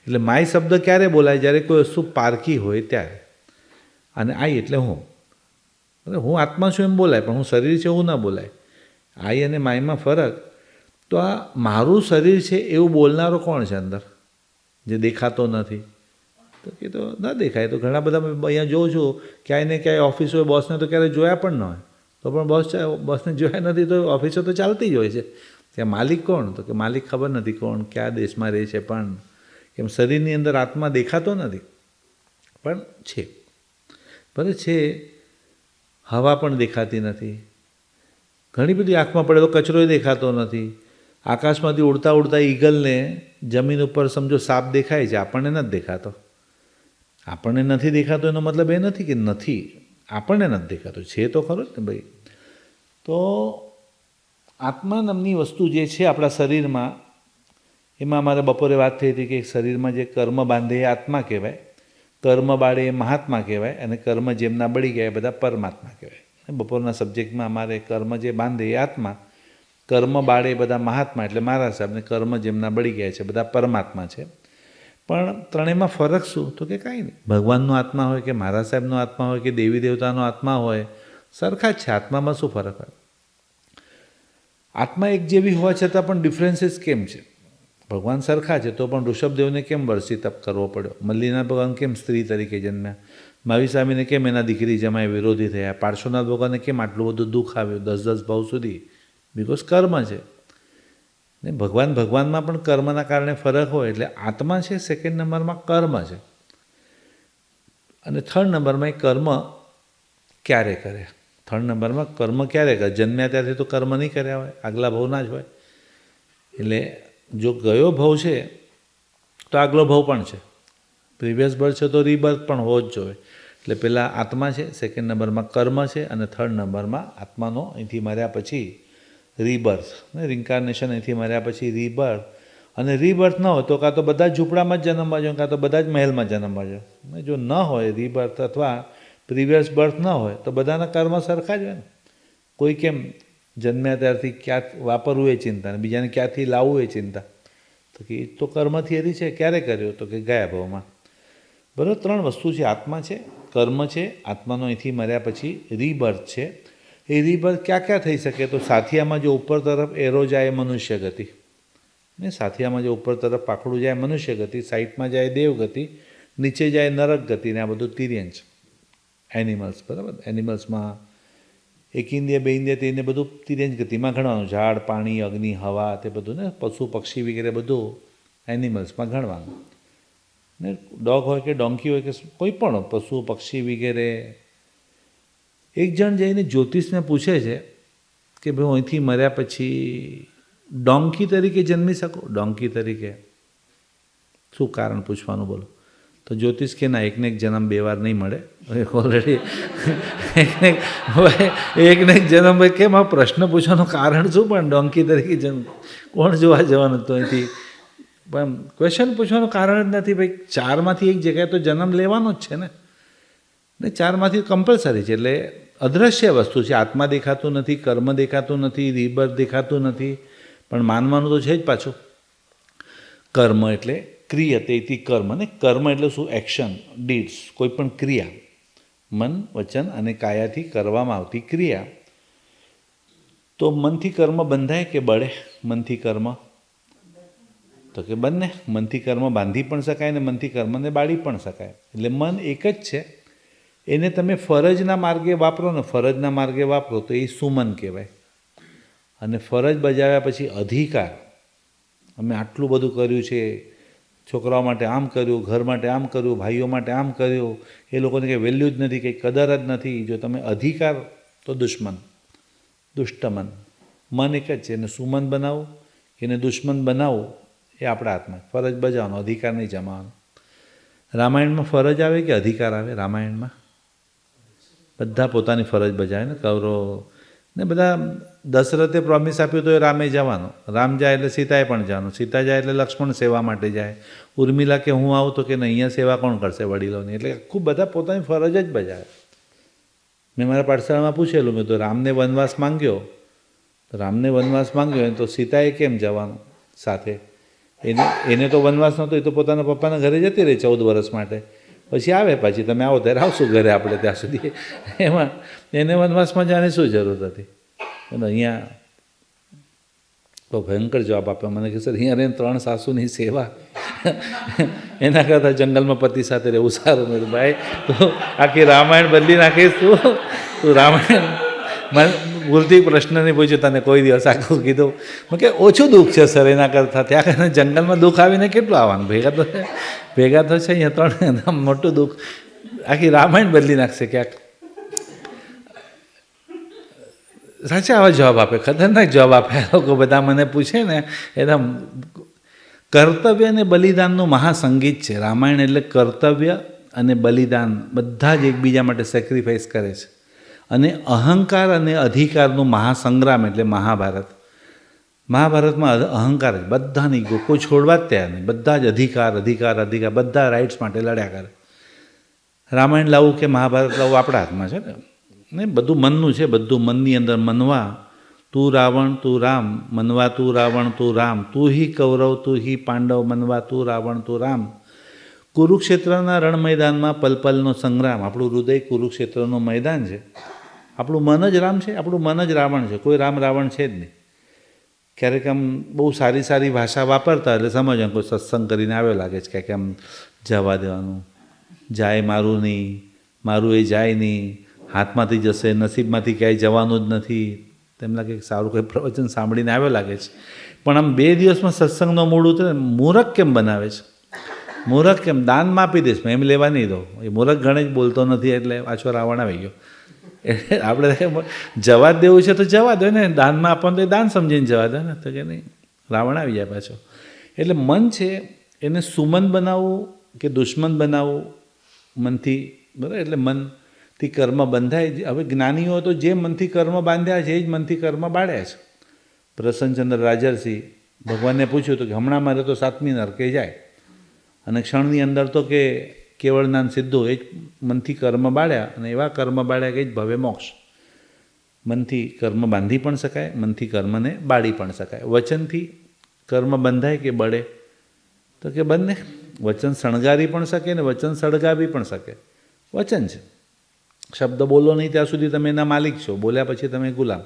એટલે માય શબ્દ ક્યારે બોલાય? જ્યારે કોઈ વસ્તુ પારકી હોય ત્યારે. અને આઈ એટલે હું. હું આત્મા છું એમ બોલાય, પણ હું શરીર છે એવું ના બોલાય. આઈ અને માયમાં ફરક. તો આ મારું શરીર છે એવું બોલનારો કોણ છે અંદર, જે દેખાતો નથી? તો કે તો ના દેખાય. તો ઘણા બધા અહીંયા જોઉં છું, ક્યાંય ને ક્યાંય ઓફિસ હોય, બોસને તો ક્યારેય જોયા પણ ન હોય, તો પણ બોસને જોયા નથી તો ઓફિસો તો ચાલતી જ હોય છે. ત્યાં માલિક કોણ? તો કે માલિક ખબર નથી કોણ, કયા દેશમાં રહે છે, પણ કેમ શરીરની અંદર આત્મા દેખાતો નથી, પણ છે. ભલે છે, હવા પણ દેખાતી નથી. ઘણી બધી આંખમાં પડે તો કચરોય દેખાતો નથી. આકાશમાંથી ઉડતા ઉડતા ઈગલને જમીન ઉપર સમજો સાપ દેખાય છે, આપણને નથી દેખાતો. આપણને નથી દેખાતો એનો મતલબ એ નથી કે નથી, આપણને નથી દેખાતો, છે તો ખરો જ ને ભાઈ. તો આત્મા નામની વસ્તુ જે છે આપણા શરીરમાં, એમાં અમારે બપોરે વાત થઈ હતી કે શરીરમાં જે કર્મ બાંધે એ આત્મા કહેવાય, કર્મ બાળે એ મહાત્મા કહેવાય, અને કર્મ જેમના બળી ગયા એ બધા પરમાત્મા કહેવાય. બપોરના સબ્જેક્ટમાં અમારે કર્મ જે બાંધે એ આત્મા, કર્મ બાળે એ બધા મહાત્મા એટલે મારા સાહેબને, કર્મ જેમના બળી ગયા છે બધા પરમાત્મા છે. પણ ત્રણેયમાં ફરક શું? તો કે કાંઈ નહીં. ભગવાનનો આત્મા હોય કે મારા સાહેબનો આત્મા હોય કે દેવી દેવતાનો આત્મા હોય, સરખા જ છે. આત્મામાં શું ફરક હોય? આત્મા એક જેવી હોવા છતાં પણ ડિફરન્સીસ કેમ છે? ભગવાન સરખા છે તો પણ ઋષભદેવને કેમ વર્ષી તપ કરવો પડ્યો? મલ્લીનાથ ભગવાન કેમ સ્ત્રી તરીકે જન્મ્યા? મહાવીર સ્વામીને કેમ એના દીકરી જમાય વિરોધી થયા? પાર્શ્વનાથ ભગવાનને કેમ આટલું બધું દુઃખ આવ્યું 10-10 ભાવ સુધી? બિકોઝ કર્મ છે ને. ભગવાનમાં પણ કર્મના કારણે ફરક હોય. એટલે આત્મા છે, સેકન્ડ નંબરમાં કર્મ છે, અને થર્ડ નંબરમાં એ કર્મ ક્યારે કરે? થર્ડ નંબરમાં કર્મ ક્યારે કરે? જન્મ્યા ત્યારથી તો કર્મ નહીં કર્યા હોય, આગલા ભાવના જ હોય. એટલે જો ગયો ભાવ છે તો આગલો ભાવ પણ છે, પ્રીવિયસ બર્થ છે તો રીબર્થ પણ હોવો જ જોઈએ. એટલે પહેલાં આત્મા છે, સેકન્ડ નંબરમાં કર્મ છે, અને થર્ડ નંબરમાં આત્માનો અહીંથી મર્યા પછી રીબર્થ ને, રિન્કાર્નેશન, અહીંથી મર્યા પછી રીબર્થ. અને રીબર્થ ન હોય તો કાં તો બધા જ ઝૂંપડામાં જ જન્મવા જોઈએ, કાં તો બધા જ મહેલમાં જન્મવા જોઈએ. જો ન હોય રીબર્થ અથવા પ્રીવિયસ બર્થ ન હોય તો બધાના કર્મ સરખા જ હોય ને. કોઈ કેમ જન્મ્યા ત્યારથી ક્યાં વાપરવું એ ચિંતા, ને બીજાને ક્યાંથી લાવવું એ ચિંતા. તો કે એ તો કર્મ થિયરી છે. ક્યારે કર્યો? તો કે ગયા ભાવમાં. બરાબર. 3 વસ્તુ છે. આત્મા છે, કર્મ છે, આત્માનો અહીંથી મર્યા પછી રીબર્થ છે. એ રીબર્થ ક્યાં ક્યાં થઈ શકે? તો સાથિયામાં જો ઉપર તરફ એરો જાય મનુષ્ય ગતિ, ને સાથિયામાં જો ઉપર તરફ પાખડું જાય મનુષ્ય ગતિ, સાઈડમાં જાય દેવગતિ, નીચે જાય નરક ગતિ, ને આ બધું તિર્યંચ એનિમલ્સ. બરાબર. એનિમલ્સમાં એક ઇન્દ્રિય બે ઇન્દ્રિય તેને બધું તિર્યંજ ગતિમાં ગણવાનું. ઝાડ, પાણી, અગ્નિ, હવા તે બધું ને પશુ પક્ષી વગેરે બધું એનિમલ્સમાં ગણવાનું. ને ડોગ હોય કે ડોંકી હોય કે કોઈ પણ પશુ પક્ષી વગેરે. એક જણ જઈને જ્યોતિષને પૂછે છે કે ભાઈ હું અહીંથી મર્યા પછી ડોંકી તરીકે જન્મી શકું? ડોંકી તરીકે શું કારણ પૂછવાનું બોલો? તો જ્યોતિષ કે ના, એકને એક જન્મ બે વાર નહીં મળે. ઓલરેડી એકને એક જન્મ ભાઈ કેમ આ પ્રશ્ન પૂછવાનું કારણ શું? પણ ડોંકી તરીકે જન્મ કોણ જોવા જવાનું? તો અહીંથી પણ ક્વેશ્ચન પૂછવાનું કારણ જ નથી ભાઈ. ચારમાંથી એક જગ્યાએ તો જન્મ લેવાનો જ છે ને ચારમાંથી કમ્પલસરી છે. એટલે અદૃશ્ય વસ્તુ છે. આત્મા દેખાતું નથી, કર્મ દેખાતું નથી, રીબર્થ દેખાતું નથી, પણ માનવાનું તો છે જ પાછું. કર્મ એટલે ક્રિયતે ઇતિ કર્મ, ને કર્મ એટલે શું? એક્શન, ડીડ્સ, કોઈ પણ ક્રિયા, મન, વચન અને કાયાથી કરવામાં આવતી ક્રિયા. તો મનથી કર્મ બંધાય કે બળે? મનથી કર્મ તો કે બંને. મનથી કર્મ બાંધી પણ શકાય ને મનથી કર્મને બાળી પણ શકાય. એટલે મન એક જ છે. એને તમે ફરજના માર્ગે વાપરો ને, ફરજના માર્ગે વાપરો તો એ સુમન કહેવાય. અને ફરજ બજાવ્યા પછી અધિકાર, અમે આટલું બધું કર્યું છે, છોકરાઓ માટે આમ કર્યું, ઘર માટે આમ કર્યું, ભાઈઓ માટે આમ કર્યું, એ લોકોને કંઈ વેલ્યુ જ નથી, કંઈ કદર જ નથી. જો તમે અધિકાર તો દુશ્મન, દુષ્ટમન. મન એક જ છે. એને સુમન બનાવવું, એને દુશ્મન બનાવવું એ આપણા હાથમાં. ફરજ બજાવવાનો, અધિકાર નહીં જમાવાનો. રામાયણમાં ફરજ આવે કે અધિકાર આવે? રામાયણમાં બધા પોતાની ફરજ બજાવે ને. કૌરવ ને બધા. દશરથે પ્રોમિસ આપ્યું તો એ રામે જવાનો. રામ જાય એટલે સીતાએ પણ જવાનું. સીતા જાય એટલે લક્ષ્મણ સેવા માટે જાય. ઉર્મિલા કે હું આવું તો કે નહીં, અહીંયા સેવા કોણ કરશે વડીલોની? એટલે ખૂબ બધા પોતાની ફરજ જ બજાવે. મેં મારા પાઠશાળામાં પૂછેલું, મેં તો રામને વનવાસ માંગ્યો, તો રામને વનવાસ માંગ્યો તો સીતાએ કેમ જવાનું સાથે? એને તો વનવાસ નહોતો, એ તો પોતાના પપ્પાના ઘરે જતી રહી 14 વર્ષ માટે. પછી આવે, પછી તમે આવો ત્યારે આવશું ઘરે આપણે, ત્યાં સુધી એમાં એને વનવાસમાં જવાની શું જરૂર હતી? અહીંયા તો ભયંકર જવાબ આપ્યો મને કે સર અહીંયા રહીને 3 સાસુની સેવા એના કરતાં જંગલમાં પતિ સાથે રહેવું સારું. મેં ભાઈ તો આખી રામાયણ બદલી નાખીશ તું રામાયણ. મને ભૂલથી પ્રશ્ન નહીં પૂછ્યો તને કોઈ દિવસ આખું કીધું. મેં કે ઓછું દુઃખ છે સર એના કરતાં. ત્યાં કરીને જંગલમાં દુઃખ આવીને કેટલું આવવાનું? ભેગા તો છે અહીંયા 3 મોટું દુઃખ. આખી રામાયણ બદલી નાખશે ક્યાંક. સાચા આવા જવાબ આપે, ખતરનાક જવાબ આપે લોકો બધા. મને પૂછે ને એકદમ. કર્તવ્ય અને બલિદાનનું મહાસંગીત છે રામાયણ. એટલે કર્તવ્ય અને બલિદાન બધા જ એકબીજા માટે સેક્રિફાઈસ કરે છે. અને અહંકાર અને અધિકારનું મહાસંગ્રામ એટલે મહાભારત. મહાભારતમાં અહંકાર જ બધાની કોઈ છોડવા જ તૈયાર નહીં. બધા જ અધિકાર અધિકાર અધિકાર, બધા રાઇટ્સ માટે લડ્યા કરે. રામાયણ લાવવું કે મહાભારત લાવવું આપણા હાથમાં છે ને. બધું મનનું છે, બધું મનની અંદર. મનવા તું રાવણ તું રામ, મનવા તું રાવણ તું રામ, તું હિ કૌરવ તું હિ પાંડવ, મનવા તું રાવણ તું રામ. કુરુક્ષેત્રના રણ મેદાનમાં પલપલનો સંગ્રામ. આપણું હૃદય કુરુક્ષેત્રનું મેદાન છે. આપણું મન જ રામ છે, આપણું મન જ રાવણ છે. કોઈ રામ રાવણ છે જ નહીં. ક્યારેક આમ બહુ સારી સારી ભાષા વાપરતા એટલે સમજવાનું કોઈ સત્સંગ કરીને આવ્યો લાગે છે કે આમ જવા દેવાનું. જાય મારું નહીં, મારું એ જાય નહીં, હાથમાંથી જશે, નસીબમાંથી ક્યાંય જવાનું જ નથી. તેમ લાગે કે સારું કોઈ પ્રવચન સાંભળીને આવ્યો લાગે છે. પણ આમ 2 દિવસમાં સત્સંગનો મૂળ ઉતરે. મૂરખ કેમ બનાવે છે? મૂરખ કેમ? દાનમાં આપી દઈશ એમ લેવા નહીં દો. એ મૂરખ ગણે જ બોલતો નથી એટલે પાછો રાવણ આવી ગયો. એટલે આપણે જવા દેવું છે તો જવા દો ને. દાનમાં આપવાનું તો એ દાન સમજીને જવા દો ને. તો કે નહીં, રાવણ આવી જાય પાછો. એટલે મન છે એને સુમન બનાવવું કે દુશ્મન બનાવવું મનથી, બરાબર? એટલે મનથી કર્મ બંધાય. હવે જ્ઞાનીઓ તો જે મનથી કર્મ બાંધ્યા છે એ જ મનથી કર્મ બાળ્યા છે. પ્રસન્નચંદ્ર રાજર્ષિ ભગવાનને પૂછ્યું હતું કે હમણાં મારે તો 7મી નરકે જાય, અને ક્ષણની અંદર તો કે કેવળ જ્ઞાન સીધું. એ જ મનથી કર્મ બાળ્યા, અને એવા કર્મ બાળ્યા કે જ ભવે મોક્ષ. મનથી કર્મ બાંધી પણ શકાય, મનથી કર્મને બાળી પણ શકાય. વચનથી કર્મ બંધાય કે બળે? તો કે બંને. વચન શણગારી પણ શકે ને વચન સળગાવી પણ શકે. વચન છે, શબ્દ બોલો નહીં ત્યાં સુધી તમે એના માલિક છો. બોલ્યા પછી તમે ગુલામ.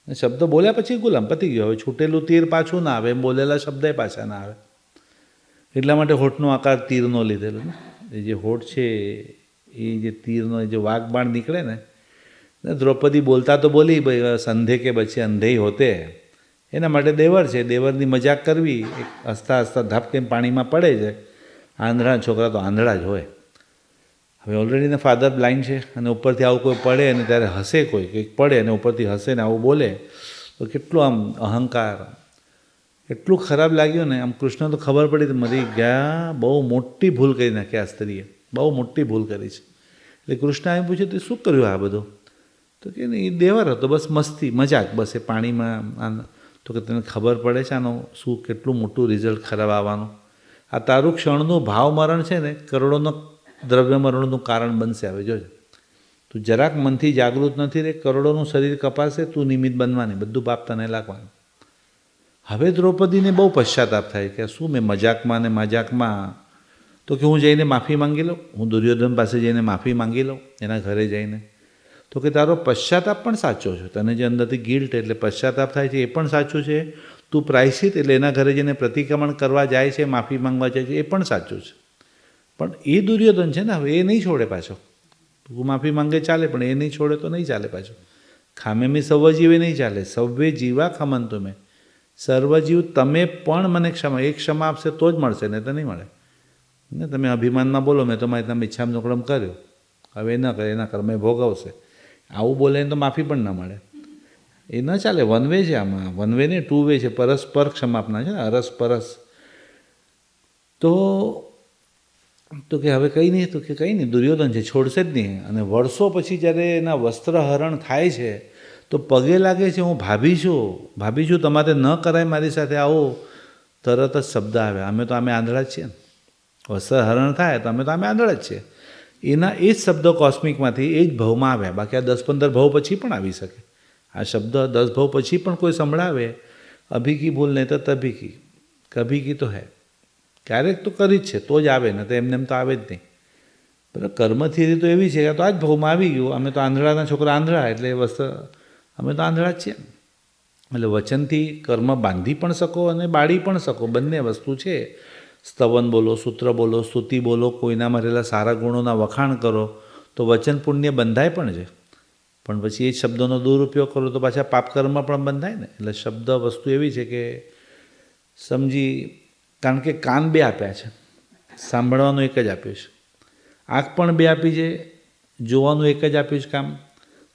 શબ્દ બોલ્યા પછી ગુલામ, પતી ગયો. હવે છૂટેલું તીર પાછું ના આવે, એમ બોલેલા શબ્દ પાછા ના આવે. એટલા માટે હોઠનો આકાર તીરનો લીધેલો ને. એ જે હોઠ છે એ જે તીરનો જે વાઘ બાણ નીકળે ને ને દ્રૌપદી બોલતા તો બોલી ભાઈ સંધે કે પછી અંધેય હોતે, એના માટે દેવર છે, દેવરની મજાક કરવી, એક હસતા હસતા ધાપકીને પાણીમાં પડે છે. આંધળા છોકરા તો આંધળા જ હોય. હવે ઓલરેડી ને ફાધર બ્લાઇન્ડ છે અને ઉપરથી આવું કોઈ પડે અને ત્યારે હસે, કોઈ કંઈક પડે અને ઉપરથી હસે ને આવું બોલે તો કેટલું આમ અહંકાર, એટલું ખરાબ લાગ્યું ને. આમ કૃષ્ણ તો ખબર પડી તો મરી ગયા, બહુ મોટી ભૂલ કરી નાખી આ સ્ત્રીએ, બહુ મોટી ભૂલ કરી છે. એટલે કૃષ્ણ એમ પૂછ્યું તે શું કર્યું આ બધું? તો કે નહીં, એ દેવર હતો, બસ મસ્તી મજાક, બસ એ પાણીમાં. તો કે તને ખબર પડે છે આનું શું કેટલું મોટું રિઝલ્ટ ખરાબ આવવાનું? આ તારું ક્ષણનું ભાવ મરણ છે ને કરોડોનો દ્રવ્ય મરણનું કારણ બનશે. હવે જોજે, તું જરાક મનથી જાગૃત નથી રે, કરોડોનું શરીર કપાશે, તું નિમિત્ત બનવાની, બધું પાપ તને લાગવાનું. હવે દ્રૌપદીને બહુ પશ્ચાતાપ થાય કે શું મેં મજાકમાં ને મજાકમાં, તો કે હું જઈને માફી માંગી લઉં, હું દુર્યોધન પાસે જઈને માફી માંગી લઉં એના ઘરે જઈને. તો કે તારો પશ્ચાતાપ પણ સાચો છે, તને જે અંદરથી ગિલ્ટ એટલે પશ્ચાતાપ થાય છે એ પણ સાચું છે, તું પ્રાયશ્ચિત એટલે એના ઘરે જઈને પ્રતિક્રમણ કરવા જાય છે, માફી માંગવા જાય છે એ પણ સાચું છે. પણ એ દુર્યોધન છે ને, હવે એ નહીં છોડે પાછો. તું માફી માંગે ચાલે પણ એ નહીં છોડે તો નહીં ચાલે પાછો. ખામેમી સર્વજીવે નહીં ચાલે, સવ્વે જીવા ખમન તુમે, સર્વજીવ તમે પણ મને ક્ષમા, એક ક્ષમા આપશે તો જ મળશે, નહીં તો નહીં મળે. ને તમે અભિમાનમાં બોલો મેં તો મારી તમે ઈચ્છામ નોકરમ કર્યો, હવે એ ન કરે, એના કર્મે ભોગવશે, આવું બોલે તો માફી પણ ન મળે. એ ન ચાલે. વન વે છે આમાં, વન વે ને ટુ વે છે, પરસ્પર ક્ષમાપના છે ને, અરસ પરસ. તો કે હવે કંઈ નહીં, તો કે કંઈ નહીં, દુર્યોધન છે છોડશે જ નહીં. અને વર્ષો પછી જ્યારે એના વસ્ત્રહરણ થાય છે તો પગે લાગે છે, હું ભાભી છું, તમારે ન કરાય મારી સાથે આવો, તરત જ શબ્દ આવે, અમે આંધળા જ છીએ ને. વસ્ત્રહરણ થાય તો અમે આંધળા જ છીએ. એના એ જ શબ્દો કોસ્મિકમાંથી એ જ ભાવમાં આવ્યા, બાકી આ 10-15 ભાવ પછી પણ આવી શકે. આ શબ્દ 10 ભાવ પછી પણ કોઈ સંભળાવે, અભી કી ભૂલ નહીં તો તભી કી, કભી કી તો હૈ, ક્યારેક તો કરી જ છે તો જ આવે, ને તો એમને એમ તો આવે જ નહીં. બરાબર, કર્મ થિયરી તો એવી છે કે તો આ જ ભાવમાં આવી ગયું, અમે તો આંધળાના છોકરા આંધળા, એટલે અમે તો આંધળા જ છીએ. એટલે વચનથી કર્મ બાંધી પણ શકો અને બાળી પણ શકો, બંને વસ્તુ છે. સ્તવન બોલો, સૂત્ર બોલો, સ્તુતિ બોલો, કોઈનામાં રહેલા સારા ગુણોના વખાણ કરો તો વચન પુણ્ય બંધાય પણ છે. પણ પછી એ જ શબ્દોનો દુરુપયોગ કરો તો પાછા પાપ કર્મ પણ બંધાય ને. એટલે શબ્દ વસ્તુ એવી છે કે સમજી, કારણ કે કાન 2 આપ્યા છે, સાંભળવાનું એક જ આપ્યું છે. આંખ પણ 2 આપી છે, જોવાનું એક જ આપ્યું છે કામ.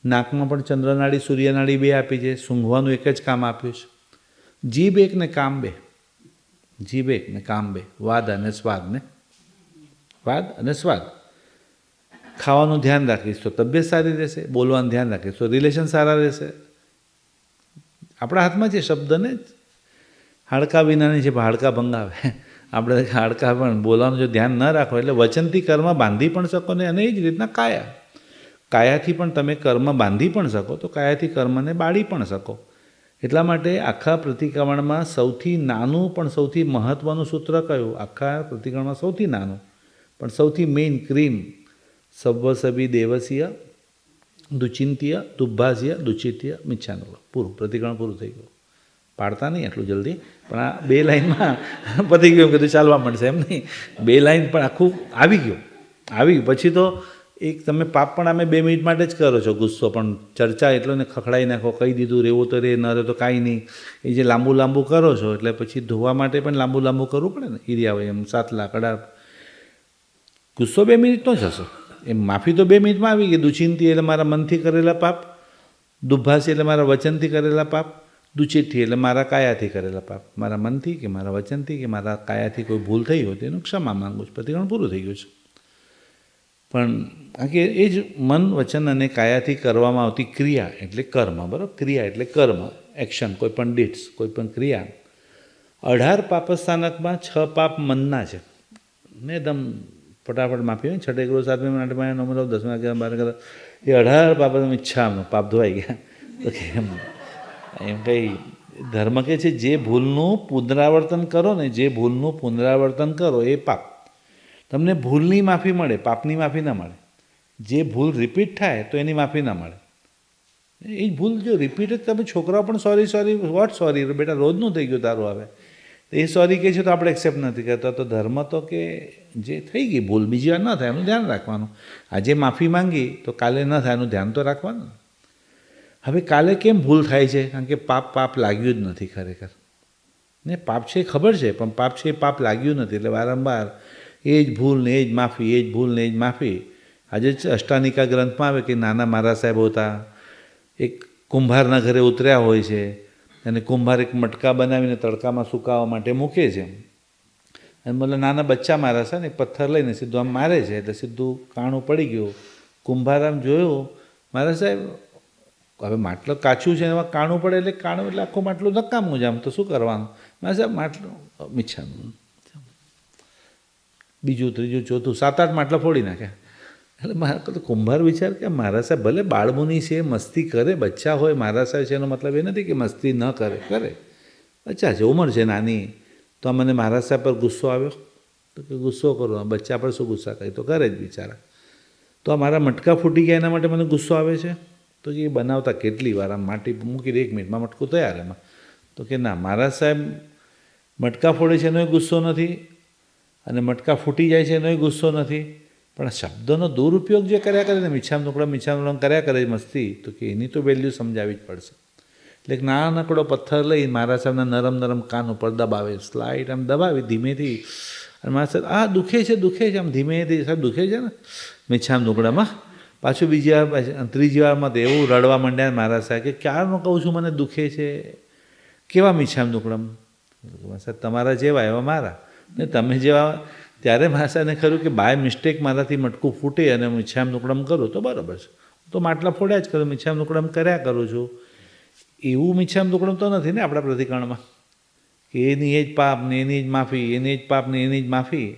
નાકમાં પણ ચંદ્રનાળી સૂર્યનાળી 2 આપી છે, સૂંઘવાનું એક જ કામ આપ્યું છે. જીભ 1 ને કામ 2, જીભ 1 ને કામ 2, વાદ અને સ્વાદ ને, વાદ અને સ્વાદ. ખાવાનું ધ્યાન રાખીશ તો તબિયત સારી રહેશે, બોલવાનું ધ્યાન રાખીશ તો રિલેશન સારા રહેશે. આપણા હાથમાં છે શબ્દને જ. હાડકા વિનાની છે, હાડકા ભંગાવે. આપણે હાડકા પણ બોલવાનું જો ધ્યાન ન રાખો એટલે વચનથી કર્મ બાંધી પણ શકો ને. અને એ જ રીતના કાયાથી પણ તમે કર્મ બાંધી પણ શકો, તો કાયાથી કર્મને બાળી પણ શકો. એટલા માટે આખા પ્રતિક્રમણમાં સૌથી નાનું પણ સૌથી મહત્ત્વનું સૂત્ર કયું? આખા પ્રતિક્રમણમાં સૌથી નાનું પણ સૌથી મેઇન ક્રીમ, સવ્વસભી દેવસીય દુચિંત્ય દુભાસ્ય દુચિત્ય મિચ્છાનુલ. પૂરું, પ્રતિક્રમણ પૂરું થઈ ગયું. પાડતા નહીં આટલું જલ્દી, પણ આ 2 લાઈનમાં પતી ગયું, કીધું ચાલવા મળશે એમ નહીં. 2 લાઈન પણ આખું આવી ગયું. પછી તો એક તમે પાપ પણ અમે 2 મિનિટ માટે જ કરો છો, ગુસ્સો પણ ચર્ચા એટલો ને ખખડાઈ નાખો, કહી દીધું રહેવું તો રે, ન રહે તો કાંઈ નહીં. એ જે લાંબુ કરો છો એટલે પછી ધોવા માટે પણ લાંબુ કરવું પડે ને. ઈરિયા હોય એમ 7 લાખ 18. ગુસ્સો 2 મિનિટનો જ હશો, એમ માફી તો 2 મિનિટમાં આવી ગઈ. દુચિંતી એટલે મારા મનથી કરેલા પાપ, દુભાસી એટલે મારા વચનથી કરેલા પાપ, દુચિઠ્ઠી એટલે મારા કાયાથી કરેલા પાપ. મારા મનથી કે મારા વચનથી કે મારા કાયાથી કોઈ ભૂલ થઈ હોય તો એનું ક્ષમા માગું છું. પ્રતિક્રમણ પૂરું થઈ ગયું છે. પણ કે એ જ મન વચન અને કાયાથી કરવામાં આવતી ક્રિયા એટલે કર્મ. બરાબર, ક્રિયા એટલે કર્મ, એક્શન, કોઈ પણ ડીટ્સ, કોઈ પણ ક્રિયા. 18 પાપસ્થાનકમાં 6 પાપ મનના છે ને. એકદમ ફટાફટ માફી હોય, 6 ગુરુ 7 8 9 10 11 12 એ 18 પાપ ઈચ્છાનો પાપ ધોવાઈ ગયા. તો કે એમ કંઈ ધર્મ કે છે જે ભૂલનું પુનરાવર્તન કરો ને, જે ભૂલનું પુનરાવર્તન કરો એ પાપ. તમને ભૂલની માફી મળે, પાપની માફી ના મળે. જે ભૂલ રિપીટ થાય તો એની માફી ના મળે. એ ભૂલ જો રિપીટ જ, તમે છોકરાઓ પણ સોરી વોટ સોરી, બેટા રોજનું થઈ ગયું તારું. આવે એ સોરી કહે છે તો આપણે એક્સેપ્ટ નથી કરતા. તો ધર્મ તો કે જે થઈ ગઈ ભૂલ બીજી વાર ન થાય એનું ધ્યાન રાખવાનું. આજે માફી માંગી તો કાલે ન થાય એનું ધ્યાન તો રાખવાનું. હવે કાલે કેમ ભૂલ થાય છે? કારણ કે પાપ લાગ્યું જ નથી ખરેખર. ને પાપ છે એ ખબર છે, પણ પાપ છે એ પાપ લાગ્યું નથી. એટલે વારંવાર એ જ ભૂલ ને એ જ માફી, એ જ ભૂલ ને એ જ માફી. આજે જ અષ્ટાનિકા ગ્રંથમાં આવે કે નાના મહારાજ સાહેબ હતા, એક કુંભારના ઘરે ઉતર્યા હોય છે અને કુંભાર એક મટકા બનાવીને તડકામાં સુકાવવા માટે મૂકે છે. અને બોલે નાના બચ્ચા મારા છે ને એક પથ્થર લઈને સીધું આમ મારે છે, એટલે સીધું કાણું પડી ગયું. કુંભાર આમ જોયું, મારા સાહેબ હવે માટલું કાચું છે એમાં કાણું પડે એટલે કાણું એટલે આખું માટલું નકામું જ, આમ તો શું કરવાનું? મારા સાહેબ માટલું મીઠાનું બીજું ત્રીજું ચોથું 7-8 માટલા ફોડી નાખ્યા. એટલે મારા કુંભાર વિચાર કે મારા સાહેબ ભલે બાળમુનિ છે, મસ્તી કરે, બચ્ચા હોય, મારા સાહેબ છે એનો મતલબ એ નથી કે મસ્તી ન કરે, કરે, બચ્ચા છે, ઉંમર છે નાની. તો આ મને મહારાજ સાહેબ પર ગુસ્સો આવ્યો? તો કે ગુસ્સો કરો, બચ્ચા પર શું ગુસ્સા કરે? તો કરે જ બિચારા. તો આ મારા મટકા ફૂટી ગયા એના માટે મને ગુસ્સો આવે છે? તો કે એ બનાવતા કેટલી વાર આમ માટી મૂકી દે 1 મિનિટમાં મટકું તૈયાર એમાં. તો કે ના, મહારાજ સાહેબ મટકા ફોડે છે એનોય ગુસ્સો નથી અને મટકા ફૂટી જાય છે એનોય ગુસ્સો નથી, પણ શબ્દનો દુરુપયોગ જે કર્યા કરે ને, મીઠામ ટુકડા કર્યા કરે મસ્તી, તો કે એની તો વેલ્યુ સમજાવવી જ પડશે. એટલે એક નાનકડો પથ્થર લઈ મારા સાહેબના નરમ કાન ઉપર દબાવે, સ્લાઇડ આમ દબાવી ધીમેથી. અને મારા સાહેબ આ દુખે છે આમ ધીમેથી, સાહેબ દુખે છે ને મીઠામ ટુકડામાં. પાછું બીજી વાર, ત્રીજી વારમાં તો એવું રડવા માંડ્યા મારા સાહેબ કે ક્યારનું કહું છું મને દુખે છે, કેવા મીઠામ ટુકડા? સાહેબ તમારા જેવા એવા મારા, ને તમે જેવા. ત્યારે મારા સાહેબને ખરું કે બાય મિસ્ટેક મારાથી મટકું ફૂટે અને મીઠામ ટુકડામ કરું તો બરાબર છે, તો માટલા ફોડ્યા જ કરું, મીઠામ ટુકડામ કર્યા કરું છું. એવું મીઠામ ટુકડમ તો નથી ને આપણા પ્રતિકરણમાં કે એની એ જ પાપ ને એની જ માફી, એની જ પાપ ને એની જ માફી.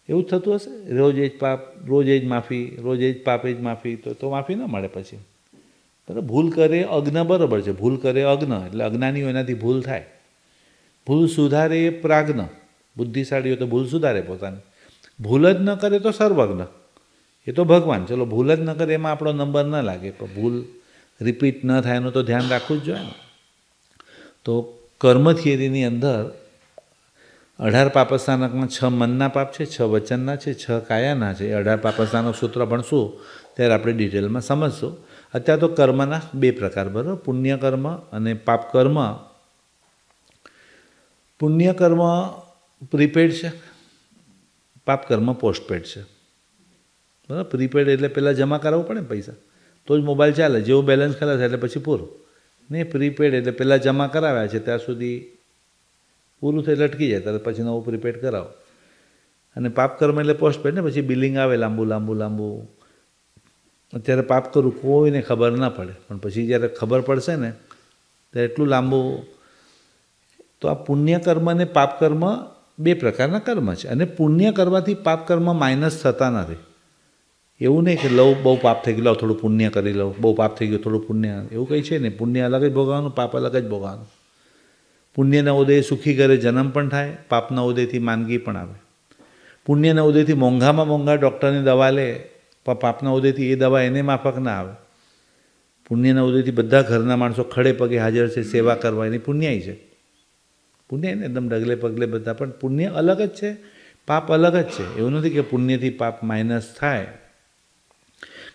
એવું થતું હશે? રોજ એ જ પાપ, રોજ એ જ માફી, રોજ એ જ પાપ, એ જ માફી, તો માફી ન મળે પછી. બરાબર? ભૂલ કરે અજ્ઞ બરાબર છે, ભૂલ કરે અજ્ઞ એટલે અજ્ઞાનીઓ એનાથી ભૂલ થાય. ભૂલ સુધારે એ પ્રાજ્ઞ, બુદ્ધિશાળીઓ તો ભૂલ સુધારે પોતાની. ભૂલ જ ન કરે તો સર્વજ્ઞ, એ તો ભગવાન. ચલો ભૂલ જ ન કરે એમાં આપણો નંબર ન લાગે, પણ ભૂલ રિપીટ ન થાય એનું તો ધ્યાન રાખવું જ જોઈએ ને. તો કર્મ થિયરીની અંદર 18 પાપસ્થાનકમાં 6 મનના પાપ છે, 6 વચનના છે, 6 કાયાના છે. 18 પાપસ્થાનક સૂત્ર ભણશું ત્યારે આપણે ડિટેલમાં સમજશું. અત્યારે તો કર્મના 2 પ્રકાર, બરાબર? પુણ્ય કર્મ અને પાપ કર્મ. પુણ્ય કર્મ પ્રીપેડ છે, પાપ કર્મ પોસ્ટપેડ છે. બરાબર? પ્રીપેડ એટલે પહેલાં જમા કરાવવું પડે ને પૈસા, તો જ મોબાઈલ ચાલે. જેવું બેલેન્સ ખલાસ એટલે પછી પૂરું. ને પ્રીપેડ એટલે પહેલાં જમા કરાવ્યા છે ત્યાં સુધી પૂરું થઈ લટકી જાય, ત્યારે પછી નવું પ્રીપેડ કરાવો. અને પાપ કર્મ એટલે પોસ્ટપેડ ને, પછી બિલિંગ આવે લાંબુ. અત્યારે પાપ કરું કોઈને ખબર ના પડે, પણ પછી જ્યારે ખબર પડશે ને ત્યારે એટલું લાંબુ. તો આ પુણ્ય કર્મ અને પાપ કર્મ 2 પ્રકારના કર્મ છે, અને પુણ્ય કરવાથી પાપ કર્મ માઇનસ થતા નથી. એવું નહીં કે લઉં બહુ પાપ થઈ ગયું થોડું પુણ્ય કરી લઉં, બહુ પાપ થઈ ગયું થોડું પુણ્ય, એવું કંઈ છે નહીં. પુણ્ય અલગ જ ભોગવવાનું, પાપ અલગ જ ભોગવવાનું. પુણ્યના ઉદય સુખી ઘરે જન્મ પણ થાય, પાપના ઉદયથી માંદગી પણ આવે. પુણ્યના ઉદયથી મોંઘા ડૉક્ટરની દવા લે, પણ પાપના ઉદયથી એ દવા એને માફક ના આવે. પુણ્યના ઉદયથી બધા ઘરના માણસો ખડે પગે હાજર છે સેવા કરવા, એની પુણ્યાય છે. પુણ્ય ને એકદમ ડગલે પગલે બધા, પણ પુણ્ય અલગ જ છે, પાપ અલગ જ છે. એવું નથી કે પુણ્યથી પાપ માઇનસ થાય.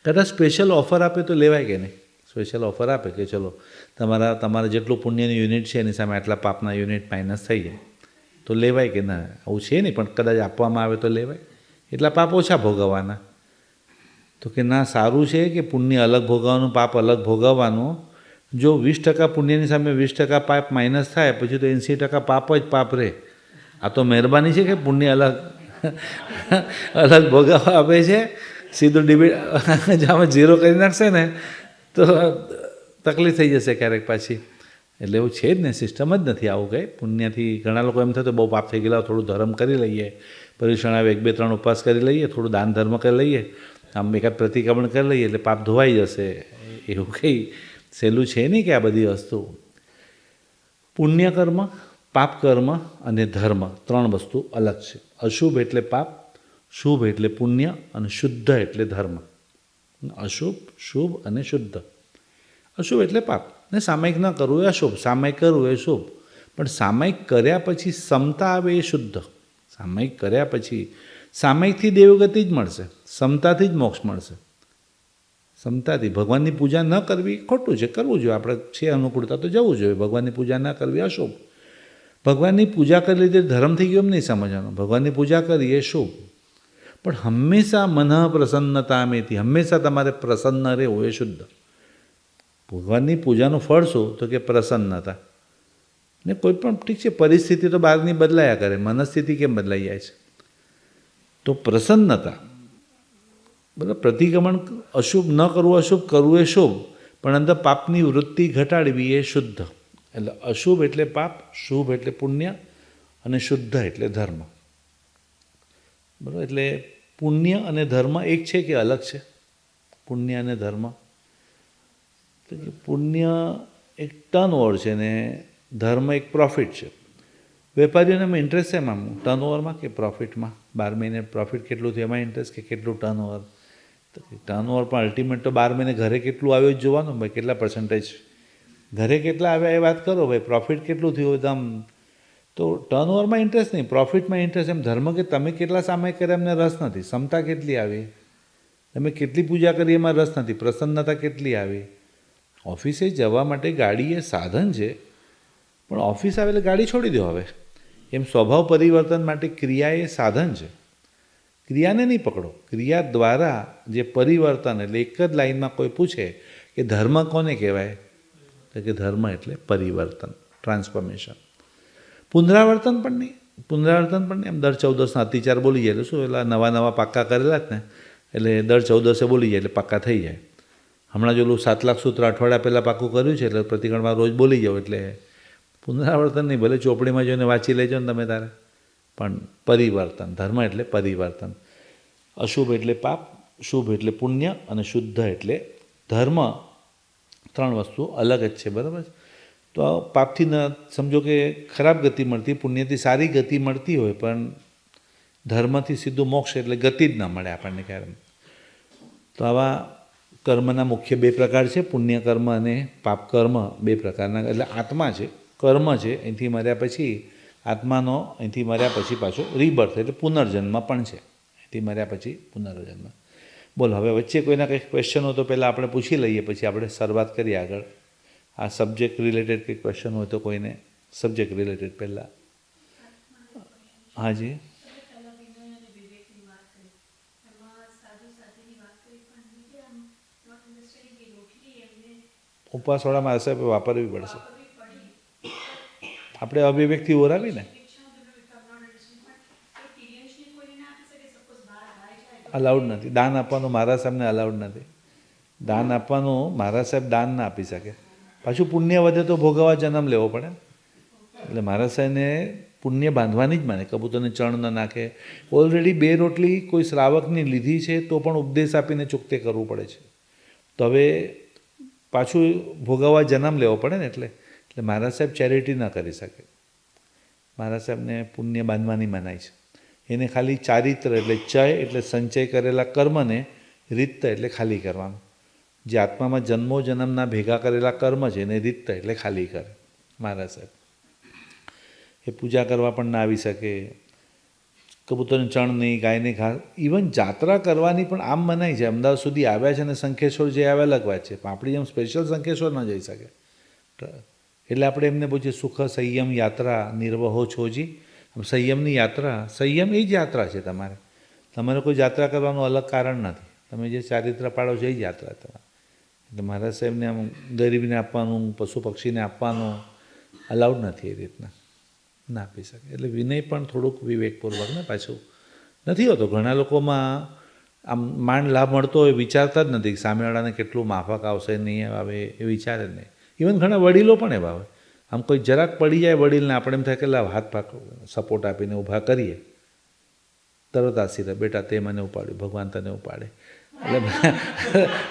કદાચ સ્પેશિયલ ઓફર આપે તો લેવાય કે નહીં? સ્પેશિયલ ઓફર આપે કે ચલો તમારા જેટલું પુણ્યની યુનિટ છે એની સામે આટલા પાપના યુનિટ માઇનસ થઈ જાય, તો લેવાય કે ના? આવું છે નહીં, પણ કદાચ આપવામાં આવે તો લેવાય. એટલા પાપ ઓછા ભોગવવાના. તો કે ના, સારું છે કે પુણ્ય અલગ ભોગવવાનું, પાપ અલગ ભોગવવાનું. જો 20% પુણ્યની સામે 20% પાપ માઇનસ થાય, પછી તો 80% પાપ જ પાપ રહે. આ તો મહેરબાની છે કે પુણ્ય અલગ ભોગવવા આપે છે. સીધું ડિબેટ આમાં 0 કરી નાખશે ને તો તકલીફ થઈ જશે ક્યારેક પાછી. એટલે એવું છે જ ને, સિસ્ટમ જ નથી આવું કંઈ. પુણ્યથી ઘણા લોકો એમ થતું બહુ પાપ થઈ ગયેલા, થોડું ધર્મ કરી લઈએ, પર્યુષણ આવે 1-2-3 ઉપવાસ કરી લઈએ, થોડું દાન ધર્મ કરી લઈએ, આમ એકાદ પ્રતિક્રમણ કરી લઈએ એટલે પાપ ધોવાઈ જશે. એવું કંઈ સહેલું છે નહીં કે આ બધી વસ્તુ. પુણ્ય કર્મ, પાપ કર્મ અને ધર્મ 3 વસ્તુ અલગ છે. અશુભ એટલે પાપ, શુભ એટલે પુણ્ય, અને શુદ્ધ એટલે ધર્મ. અશુભ, શુભ અને શુદ્ધ. અશુભ એટલે પાપ, ને સામાયિક ન કરવું એ અશુભ, સામાયિક કરવું એ શુભ. પણ સામાયિક કર્યા પછી સમતા આવે એ શુદ્ધ. સામાયિક કર્યા પછી સામાયિકથી દેવગતિ જ મળશે, સમતાથી જ મોક્ષ મળશે. ક્ષમતાથી. ભગવાનની પૂજા ન કરવી ખોટું છે, કરવું જોઈએ, આપણે છે અનુકૂળતા તો જવું જોઈએ. ભગવાનની પૂજા ન કરવી અશુભ. ભગવાનની પૂજા કરી લીધે ધર્મ થઈ ગયો એમ નહીં સમજવાનું. ભગવાનની પૂજા કરી એ શુભ, પણ હંમેશા મન પ્રસન્નતામેથી, હંમેશા તમારે પ્રસન્ન રહેવું એ શુદ્ધ. ભગવાનની પૂજાનું ફળ શું? તો કે પ્રસન્નતા. ને કોઈ પણ ઠીક છે, પરિસ્થિતિ તો બહારની બદલાયા કરે, મનસ્થિતિ કેમ બદલાઈ જાય છે? તો પ્રસન્નતા, બરાબર. પ્રતિક્રમણ અશુભ ન કરવું અશુભ, કરવું એ શુભ, પણ અંદર પાપની વૃત્તિ ઘટાડવી એ શુદ્ધ. એટલે અશુભ એટલે પાપ, શુભ એટલે પુણ્ય, અને શુદ્ધ એટલે ધર્મ. બરાબર. એટલે પુણ્ય અને ધર્મ એક છે કે અલગ છે? પુણ્ય અને ધર્મ, તો પુણ્ય એક ટર્નઓવર છે ને ધર્મ એક પ્રોફિટ છે. વેપારીઓને એમાં ઇન્ટરેસ્ટ છે એમાં ટર્નઓવરમાં કે પ્રોફિટમાં? 12 મહિને પ્રોફિટ કેટલું થયું એમાં ઇન્ટરેસ્ટ કે કેટલું ટર્નઓવર? તો ટર્નઓવર પણ અલ્ટિમેટ તો 12 મહિને ઘરે કેટલું આવ્યું જ જોવાનું ભાઈ, કેટલા પર્સન્ટેજ ઘરે કેટલા આવ્યા એ વાત કરો ભાઈ, પ્રોફિટ કેટલું થયું એકદમ. તો ટર્નઓવરમાં ઇન્ટરેસ્ટ નહીં, પ્રોફિટમાં ઇન્ટરેસ્ટ. એમ ધર્મ કે તમે કેટલા સામે કર્યા એમને રસ નથી, ક્ષમતા કેટલી આવી, તમે કેટલી પૂજા કરી એમાં રસ નથી, પ્રસન્નતા કેટલી આવી. ઓફિસે જવા માટે ગાડી એ સાધન છે, પણ ઓફિસ આવે એટલે ગાડી છોડી દો હવે. એમ સ્વભાવ પરિવર્તન માટે ક્રિયા એ સાધન છે, ક્રિયાને નહીં પકડો. ક્રિયા દ્વારા જે પરિવર્તન, એટલે એક જ લાઈનમાં કોઈ પૂછે કે ધર્મ કોને કહેવાય, તો કે ધર્મ એટલે પરિવર્તન, ટ્રાન્સફોર્મેશન. પુનરાવર્તન પણ નહીં, પુનરાવર્તન પણ નહીં. એમ દર 14ના અતિચાર બોલી જાય એટલે શું, એટલે નવા પાક્કા કરેલા જ ને, એટલે દર 14 બોલી જાય એટલે પાક્કા થઈ જાય. હમણાં જો 7 લાખ સૂત્ર અઠવાડિયા પહેલાં પાક્કું કર્યું છે, એટલે પ્રતિક્રમણમાં રોજ બોલી જાઓ, એટલે પુનરાવર્તન નહીં. ભલે ચોપડીમાં જોઈને વાંચી લેજો ને તમે તારે, પણ પરિવર્તન. ધર્મ એટલે પરિવર્તન. અશુભ એટલે પાપ, શુભ એટલે પુણ્ય, અને શુદ્ધ એટલે ધર્મ. 3 વસ્તુ અલગ જ છે, બરાબર. તો પાપથી ન સમજો કે ખરાબ ગતિ મળતી, પુણ્યથી સારી ગતિ મળતી હોય, પણ ધર્મથી સીધું મોક્ષ એટલે ગતિ જ ન મળે આપણને ક્યારે. તો આવા કર્મના મુખ્ય 2 પ્રકાર છે, પુણ્ય કર્મ અને પાપ કર્મ. 2 પ્રકારના. એટલે આત્મા છે, કર્મ છે, અહીંથી મર્યા પછી આત્માનો, અહીંથી મર્યા પછી પાછો રીબર્થ એટલે પુનર્જન્મ પણ છે, અહીંથી મર્યા પછી પુનર્જન્મ. બોલો, હવે વચ્ચે કોઈના કંઈક ક્વેશ્ચન હોય તો પહેલાં આપણે પૂછી લઈએ, પછી આપણે શરૂઆત કરીએ આગળ. આ સબ્જેક્ટ રિલેટેડ કંઈક ક્વેશ્ચન હોય તો કોઈને સબ્જેક્ટ રિલેટેડ પહેલાં. હાજી. ઉપવાસવાળામાં હશે, વાપરવી પડશે. આપણે અભિવ્યક્તિ ઓરાવીને અલાઉડ નથી. દાન આપવાનું મહારાજ સાહેબને અલાઉડ નથી. દાન આપવાનું મહારાજ સાહેબ દાન ના આપી શકે. પાછું પુણ્ય વધે તો ભોગવવા જન્મ લેવો પડે. એટલે મહારાજ સાહેબને પુણ્ય બાંધવાની જ માને. કબૂતરને ચણ ન નાખે. ઓલરેડી 2 રોટલી કોઈ શ્રાવકની લીધી છે તો પણ ઉપદેશ આપીને ચૂકતે કરવું પડે છે. તો હવે પાછું ભોગવવા જન્મ લેવો પડે ને. એટલે મહારાજ સાહેબ ચેરિટી ન કરી શકે. મહારાજ સાહેબને પુણ્ય બાંધવાની મનાય છે. એને ખાલી ચારિત્ર એટલે ચય એટલે સંચય કરેલા કર્મને, રીત એટલે ખાલી કરવાનું. જે આત્મામાં જન્મો જન્મના ભેગા કરેલા કર્મ છે એને રીત એટલે ખાલી કરે મહારાજ સાહેબ. એ પૂજા કરવા પણ ના આવી શકે. કબૂતરને ચણ નહીં, ગાયને ઘાસ, ઇવન જાત્રા કરવાની પણ આમ મનાય છે. અમદાવાદ સુધી આવ્યા છે અને શંખેશ્વર જે આવે અલગ વાત છે, પણ આપણી જેમ સ્પેશિયલ શંખેશ્વર ન જઈ શકે. એટલે આપણે એમને પૂછીએ સુખ સંયમ યાત્રા નિર્વહો છોજી. સંયમની યાત્રા, સંયમ એ જ યાત્રા છે તમારે. તમારે કોઈ યાત્રા કરવાનું અલગ કારણ નથી. તમે જે ચારિત્ર પાડો છો એ જ યાત્રા તમારે. એટલે મહારાજ સાહેબને આમ ગરીબને આપવાનું, પશુ પક્ષીને આપવાનું અલાઉડ નથી, એ રીતના ના આપી શકે. એટલે વિનય પણ થોડુંક વિવેકપૂર્વક ને પાછું નથી હોતો. ઘણા લોકોમાં આમ માંડ લાભ મળતો હોય, વિચારતા જ નથી સામેવાળાને કેટલું માફક આવશે, નહીં આવે, એ વિચારે જ નહીં. ઇવન ઘણા વડીલો પણ એવા હોય. આમ કોઈ જરાક પડી જાય વડીલને, આપણે એમ થાય કે લાવ હાથ પાક સપોર્ટ આપીને ઊભા કરીએ, તરત આશીર્વાદ, બેટા તે મને ઉપાડ્યું, ભગવાન તને ઉપાડે.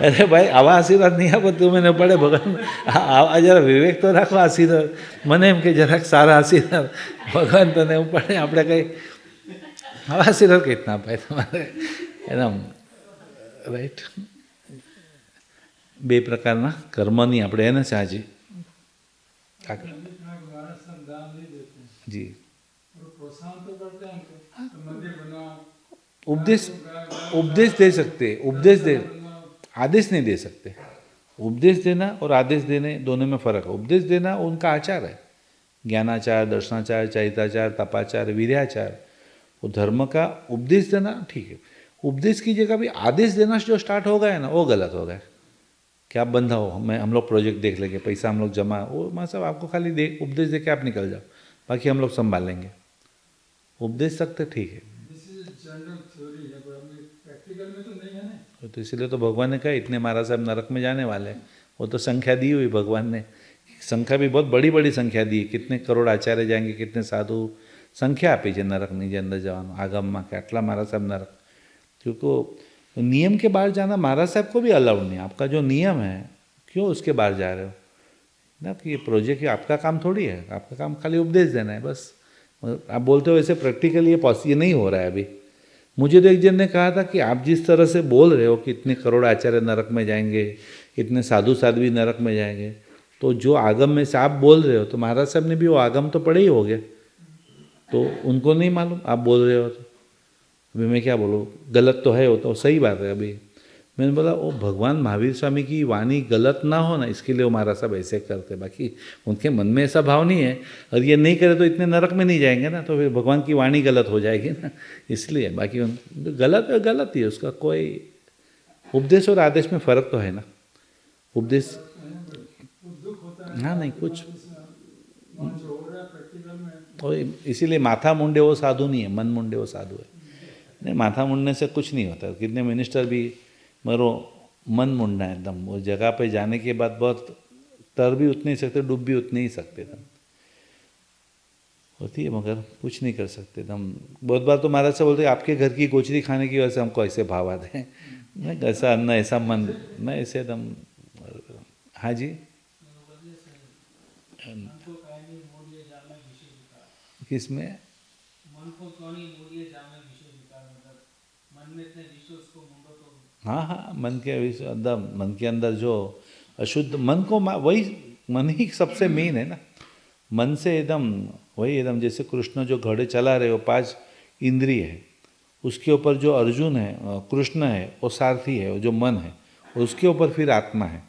એટલે ભાઈ આવા આશીર્વાદ નહીં આપો, તું મને ઉપાડે ભગવાન. આ જરા વિવેક તો રાખો. આશીર્વાદ મને એમ કે જરાક સારા આશીર્વાદ, ભગવાન તને ઉપાડે. આપણે કંઈ આવા આશીર્વાદ કંઈ ના અપાય તમારે. એમ રાઈટ. 2 પ્રકારના કર્મની આપણે એને સાજી આગળ જી उपदेश उपदेश दे सकते, उपदेश दे आदेश नहीं दे सकते। उपदेश देना और आदेश देने दोनों में फ़र्क है। उपदेश देना उनका आचार है, ज्ञानाचार, दर्शनाचार, चरिताचार, तपाचार, वीर्याचार। वो धर्म का उपदेश देना ठीक है। उपदेश की जगह भी आदेश देना जो स्टार्ट हो गया है ना, वो गलत हो गया कि आप बंधा हो, हम लोग प्रोजेक्ट देख लेंगे, पैसा हम लोग जमा, वो माँ साहब आपको खाली उपदेश दे के आप निकल जाओ, बाकी हम लोग संभाल लेंगे। उपदेश तक तो ठीक है, तो इसीलिए तो भगवान ने कहा इतने महाराज साहब नरक में जाने वाले हैं। वो तो संख्या दी हुई भगवान ने, संख्या भी बहुत बड़ी बड़ी संख्या दी, कितने करोड़ आचार्य जाएंगे, कितने साधु, संख्या આપી છે નરકની જે અંદર જવાનું આગમમાં કે આટલા महाराज साहब नरक। क्योंकि नियम के बाहर जाना महाराज साहब को भी अलाउड नहीं। आपका जो नियम है क्यों उसके बाहर जा रहे हो ना, कि ये प्रोजेक्ट आपका काम थोड़ी है, आपका काम खाली उपदेश देना है बस। आप बोलते हो ऐसे प्रैक्टिकली ये नहीं हो रहा है अभी। मुझे तो एक जन ने कहा था कि आप जिस तरह से बोल रहे हो कि इतने करोड़ आचार्य नरक में जाएंगे, इतने साधु साध्वी नरक में जाएंगे, तो जो आगम में से आप बोल रहे हो तो महाराज साहब ने भी वो आगम तो पढ़े ही हो गए, तो उनको नहीं मालूम आप बोल रहे हो। तो अभी मैं क्या बोलूँ, गलत तो है, वो तो सही बात है। अभी मैंने बोला वो भगवान महावीर स्वामी की वाणी गलत ना हो ना, इसके लिए वो महाराज साहब ऐसे करते, बाकी उनके मन में ऐसा भाव नहीं है। और ये नहीं करे तो इतने नरक में नहीं जाएंगे ना, तो फिर भगवान की वाणी गलत हो जाएगी ना, इसलिए। बाकी गलत है, गलत ही है, उसका कोई उपदेश और आदेश में फ़र्क तो है ना। उपदेश हाँ नहीं कुछ, और इसीलिए माथा मुंडे वो साधु नहीं है, मन मुंडे वो साधु है। नहीं, माथा मुंडने से कुछ नहीं होता। कितने मिनिस्टर भी मरो मन मुंडना है एकदम, वो जगह पे जाने के बाद बहुत तर भी उतने ही सकते, डूब भी उतने ही सकते एकदम होती है, मगर कुछ नहीं कर सकते एकदम। बहुत बार तो महाराज से बोलते आपके घर की गोचरी खाने की वजह से हमको ऐसे भाव आते हैं, नहीं ऐसा अन्न ऐसा मन, नहीं ऐसे एकदम। हाँ जी, किसमें हाँ हाँ, मन के अंदर, मन के अंदर जो अशुद्ध मन को, वही मन ही सबसे मेन है ना। मन से एकदम वही एकदम, जैसे कृष्ण जो घोड़े चला रहे हो, 5 इंद्रिय है, उसके ऊपर जो अर्जुन है, कृष्ण है, वो सारथी है, वो जो मन है, उसके ऊपर फिर आत्मा है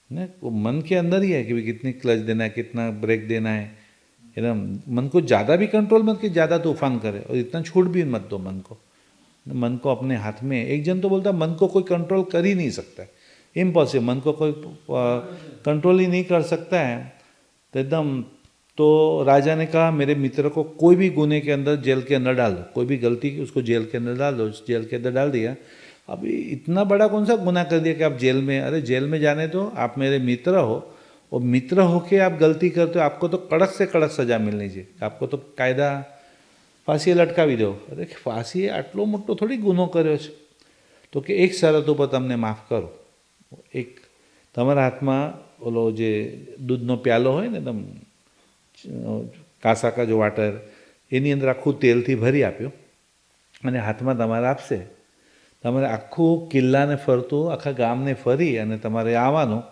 ना। वो मन के अंदर ही है कि कितनी क्लच देना है, कितना ब्रेक देना है एकदम। मन को ज़्यादा भी कंट्रोल मत कि ज़्यादा तूफान करे, और इतना छूट भी मत दो मन को। मन को अपने हाथ में, एक जन तो बोलता मन को कोई कंट्रोल कर ही नहीं सकता है, इम्पॉसिबल, मन को कोई कंट्रोल ही नहीं कर सकता है तो एकदम। तो राजा ने कहा मेरे मित्र को कोई भी गुने के अंदर जेल के अंदर डाल दो, कोई भी गलती की उसको जेल के अंदर डाल दो। जेल के अंदर डाल दिया। अभी इतना बड़ा कौन सा गुनाह कर दिया कि आप जेल में, अरे जेल में जाने दो, आप मेरे मित्र हो, और मित्र होके आप गलती करते हो, आपको तो कड़क से कड़क सजा मिलनी चाहिए। आपको तो कायदा फांसीએ લટકાવી દો। અરે ફાંસીએ આટલો મોટો થોડી ગુનો કર્યો છે, તો કે એક શરત ઉપર તમને માફ કરો, એક તમારા હાથમાં ઓલો જે દૂધનો પ્યાલો હોય ને એકદમ કાસાકા જો વાટર, એની અંદર આખું તેલથી ભરી આપ્યો અને હાથમાં તમારે આપશે, તમારે આખું કિલ્લાને ફરતું આખા ગામને ફરી અને તમારે આવવાનું,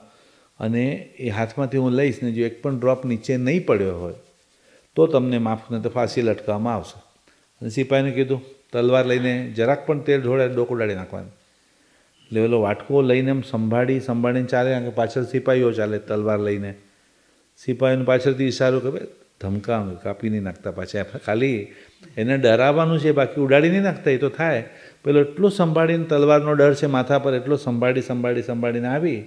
અને એ હાથમાંથી હું લઈશ ને જો એક પણ ડ્રોપ નીચે નહીં પડ્યો હોય તો તમને માફ ને તો ફાંસી લટકાવવામાં આવશે। અને સિપાહીને કીધું તલવાર લઈને જરાક પણ તેલ ઢોળે ડોકું ડાળી નાખવાનું। એટલે પેલો વાટકો લઈને એમ સંભાળીને ચાલે, કારણ કે પાછળ સિપાહીઓ ચાલે તલવાર લઈને। સિપાહીઓને પાછળથી ઇશારો કરે ધમકાવવાનું, કાપી નહીં નાખતા પાછા, ખાલી એને ડરાવવાનું છે, બાકી ઉડાડી નહીં નાખતા, એ તો થાય। પેલો એટલું સંભાળીને, તલવારનો ડર છે માથા પર, એટલો સંભાળીને આવી,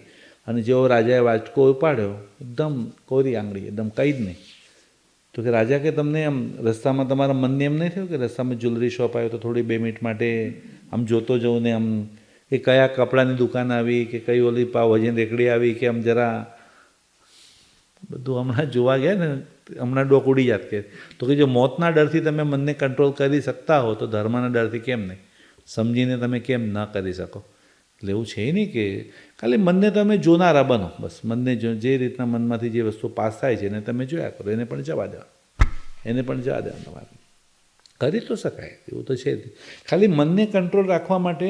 અને જેવો રાજાએ વાટકો ઉપાડ્યો, એકદમ કોરી આંગળી, એકદમ કંઈ જ નહીં। તો કે રાજા કે તમને આમ રસ્તામાં તમારા મનને એમ નહીં થયું કે રસ્તામાં જ્વેલરી શોપ આવ્યો તો થોડી 2 મિનિટ માટે આમ જોતો જવું ને આમ, કે કયા કપડાની દુકાન આવી, કે કઈ ઓલી પાવભાજીની રેકડી આવી, કે આમ જરા બધું હમણાં જોવા ગયા ને હમણાં ડોક ઉડી જાત કે। તો કે જો મોતના ડરથી તમે મનને કંટ્રોલ કરી શકતા હો તો ધર્મના ડરથી કેમ નહીં, સમજીને તમે કેમ ન કરી શકો। એટલે એવું છે નહીં કે ખાલી મનને તમે જોનારા બનો, બસ મનને જે રીતના મનમાંથી જે વસ્તુ પાસ થાય છે એને તમે જોયા કરો, એને પણ જવા દેવા તમારે કરી તો શકાય, એવું તો છે જ। ખાલી મનને કંટ્રોલ રાખવા માટે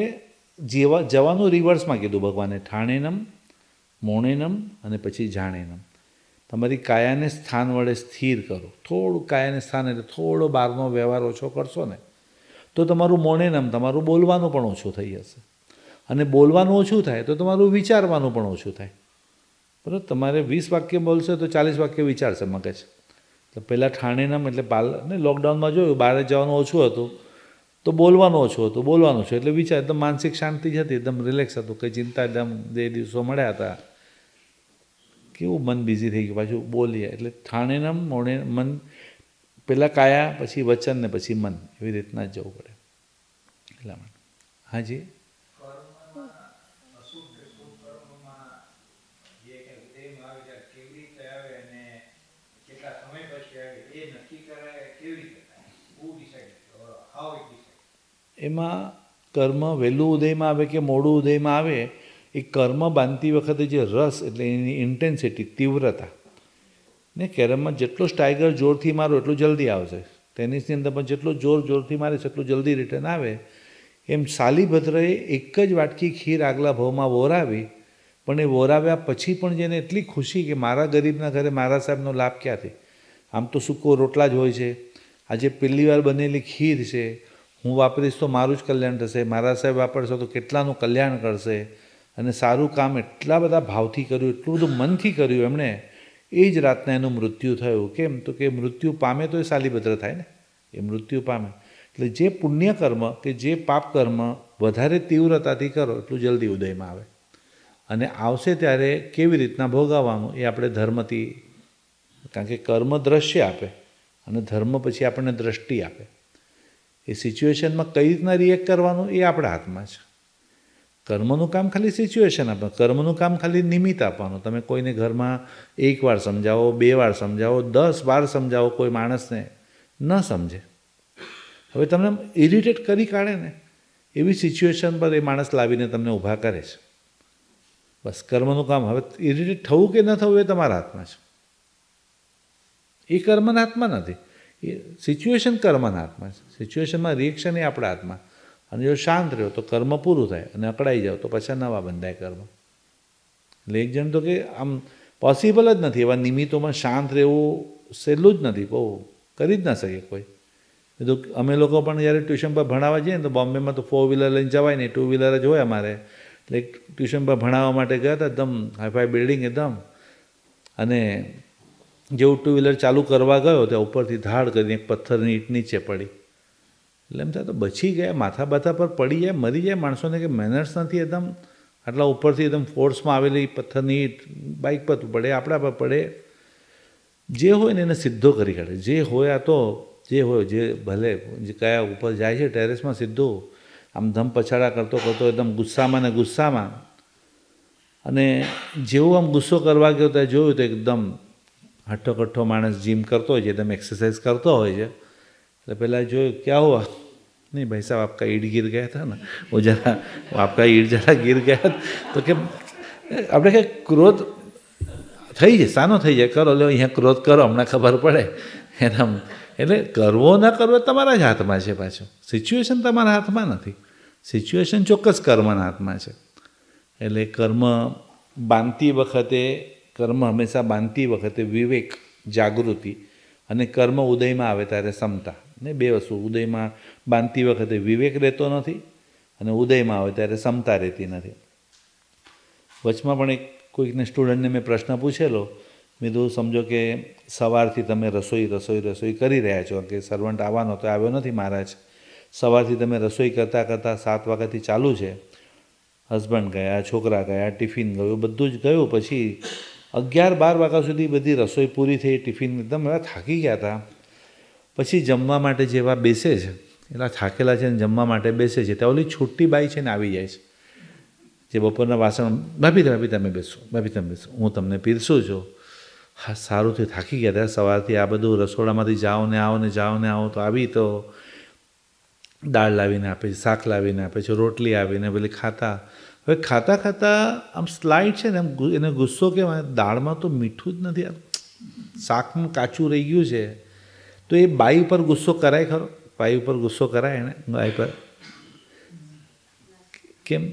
જવાનું રિવર્સમાં કીધું ભગવાને, ઠાણેનમ, મોણેનમ અને પછી જાણેનમ। તમારી કાયાને સ્થાન વડે સ્થિર કરો, થોડું કાયાને સ્થાન એટલે થોડો બહારનો વ્યવહાર ઓછો કરશો ને તો તમારું મોણેનમ, તમારું બોલવાનું પણ ઓછું થઈ જશે। અને બોલવાનું ઓછું થાય તો તમારું વિચારવાનું પણ ઓછું થાય. બરાબર, તમારે 20 વાક્ય બોલશો તો 40 વાક્ય વિચારશે મગજ. તો પહેલાં ઠાણેનામ એટલે ને લોકડાઉનમાં જોયું, બહાર જવાનું ઓછું હતું તો બોલવાનું ઓછું હતું, બોલવાનું છે એટલે વિચાર, એકદમ માનસિક શાંતિ જ હતી, એકદમ રિલેક્સ હતું, કંઈ ચિંતા, એકદમ 2 દિવસો મળ્યા હતા, કેવું મન બિઝી થઈ ગયું, પાછું બોલીએ એટલે ઠાણેનામ મોણે મન, પહેલાં કાયા, પછી વચન ને પછી મન, એવી રીતના જ જવું પડે. એટલા માટે હાજી એમાં કર્મ વહેલું ઉદયમાં આવે કે મોડું ઉદયમાં આવે, એ કર્મ બાંધતી વખતે જે રસ એટલે એની ઇન્ટેન્સિટી, તીવ્રતા ને કેરમમાં જેટલો સ્ટાઇગર જોરથી મારો એટલું જલ્દી આવશે, ટેનિસની અંદર પણ જેટલું જોરથી મારીશ એટલું જલ્દી રિટર્ન આવે. એમ શાલિભદ્રએ એક જ વાટકી ખીર આગલા ભાવમાં વોરાવી, પણ એ વોરાવ્યા પછી પણ જેને એટલી ખુશી કે મારા ગરીબના ઘરે મારા સાહેબનો લાભ ક્યાંથી, આમ તો સૂકો રોટલા જ હોય છે, આજે પહેલી વાર બનેલી ખીર છે, હું વાપરીશ તો મારું જ કલ્યાણ થશે, મારા સાહેબ વાપરશો તો કેટલાનું કલ્યાણ કરશે, અને સારું કામ એટલા બધા ભાવથી કર્યું, એટલું બધું મનથી કર્યું એમણે. એ જ રાતના એનું મૃત્યુ થયું. કેમ તો કે મૃત્યુ પામે તો એ શાલિભદ્ર થાય ને, એ મૃત્યુ પામે. એટલે જે પુણ્ય કર્મ કે જે પાપ કર્મ વધારે તીવ્રતાથી કરો એટલું જલ્દી ઉદયમાં આવે, અને આવશે ત્યારે કેવી રીતના ભોગવવાનું એ આપણે ધર્મથી, કારણ કે કર્મ દ્રશ્ય આપે અને ધર્મ પછી આપણને દ્રષ્ટિ આપે. એ સિચ્યુએશનમાં કઈ રીતના રિએક્ટ કરવાનું એ આપણા હાથમાં છે. કર્મનું કામ ખાલી સિચ્યુએશન આપવાનું, કર્મનું કામ ખાલી નિમિત્ત આપવાનું. તમે કોઈને ઘરમાં 1 વાર સમજાવો, 2 વાર સમજાવો, 10 વાર સમજાવો, કોઈ માણસને ન સમજે, હવે તમને ઇરિટેટ કરી કાઢે ને એવી સિચ્યુએશન પર એ માણસ લાવીને તમને ઊભા કરે છે. બસ કર્મનું કામ, હવે ઇરિટેટ થવું કે ન થવું એ તમારા હાથમાં છે. એ કર્મના હાથમાં નથી, એ સિચ્યુએશન કર્મના હાથમાં છે. સિચ્યુએશનમાં રિએક્શન એ આપણા હાથમાં. અને જો શાંત રહ્યો તો કર્મ પૂરું થાય, અને અકળાઈ જાઓ તો પાછા નવા બંધાય કર્મ. એટલે એક જણ તો કે આમ પોસિબલ જ નથી, એવા નિમિત્તોમાં શાંત રહેવું સહેલું જ નથી, બહુ કરી જ ના શકે કોઈ. એ તો અમે લોકો પણ જ્યારે ટ્યુશન પર ભણાવવા જઈએ ને તો બોમ્બેમાં તો 4 વ્હીલર લઈને જવાય નહીં, 2 વ્હીલર જ હોય અમારે. એટલે ટ્યુશન પર ભણાવવા માટે ગયા હતા, એકદમ હાઈફાઈ બિલ્ડિંગ એકદમ, અને જેવું 2 વ્હીલર ચાલુ કરવા ગયો ત્યાં ઉપરથી ધાડ કરીને એક પથ્થરની ઈંટ નીચે પડી. એટલે એમ થાય તો બચી ગયા, માથા બાથા પર પડી જાય, મરી જાય માણસોને, કે મેનર્સ નથી, એકદમ આટલા ઉપરથી એકદમ ફોર્સમાં આવેલી પથ્થરની ઈંટ બાઇક પર પડે, આપણા પર પડે. જે હોય ને એને સીધો કરી કાઢે, જે હોય આ તો જે હોય, જે ભલે જે કયા ઉપર જાય છે ટેરેસમાં સીધું આમ ધમ પછાડા કરતો એકદમ ગુસ્સામાં ને ગુસ્સામાં. અને જેવું આમ ગુસ્સો કરવા ગયો ત્યાં જોયું તો એકદમ હઠ્ઠો માણસ જીમ કરતો હોય છે, એકદમ એક્સરસાઇઝ કરતો હોય છે. એટલે પહેલાં જોયું, ક્યાં હુઆ? નહીં ભાઈ સાહેબ આપકા ઈંટ गिर गया था ना, वो जरा आपका ईंट जरा गिर गया. તો કે આપણે કે ક્રોધ થઈ જાય, સાનો થઈ જાય, કરો લો અહીંયા ક્રોધ કરો, હમણાં ખબર પડે એમ. એટલે કરવો ન કરવો તમારા જ હાથમાં છે. પાછું સિચ્યુએશન તમારા હાથમાં નથી, સિચ્યુએશન ચોક્કસ કર્મના હાથમાં છે. એટલે કર્મ બાંધતી વખતે, કર્મ હંમેશા બાંધતી વખતે વિવેક, જાગૃતિ, અને કર્મ ઉદયમાં આવે ત્યારે ક્ષમતા, ને 2 વસ્તુ. ઉદયમાં બાંધતી વખતે વિવેક રહેતો નથી, અને ઉદયમાં આવે ત્યારે ક્ષમતા રહેતી નથી. વચમાં પણ એક કોઈકને સ્ટુડન્ટને મેં પ્રશ્ન પૂછેલો, મેં તો સમજો કે સવારથી તમે રસોઈ કરી રહ્યા છો, કે સર્વન્ટ આવવાનો તો આવ્યો નથી મહારાજ, સવારથી તમે રસોઈ કરતાં 7 વાગ્યાથી ચાલુ છે, હસબન્ડ ગયા, છોકરા ગયા, ટિફિન ગયું, બધું જ ગયું, પછી 11-12 વાગ્યા સુધી બધી રસોઈ પૂરી થઈ, ટિફિન એકદમ એવા થાકી ગયા હતા. પછી જમવા માટે જેવા બેસે છે, એટલા થાકેલા છે ને જમવા માટે બેસે છે, ત્યાં ઓલી છૂટી બાઈ છે ને આવી જાય છે, જે બપોરના વાસણ, ભાભી તમે બેસો, હું તમને પીરસું છું. હા સારું થયું, થાકી ગયા હતા સવારથી, આ બધું રસોડામાંથી જાઓ ને આવો તો આવી તો દાળ લાવીને આપે છે, શાક લાવીને આપે છે, રોટલી આવીને પેલી ખાતા. હવે ખાતા આમ સ્લાઇડ છે ને એમ એને ગુસ્સો કહેવાય, દાળમાં તો મીઠું જ નથી, શાકમાં કાચું રહી ગયું છે. તો એ બાઈ ઉપર ગુસ્સો કરાય ખરો? બાઈ ઉપર ગુસ્સો કરાય એને? બાઈ પર કેમ?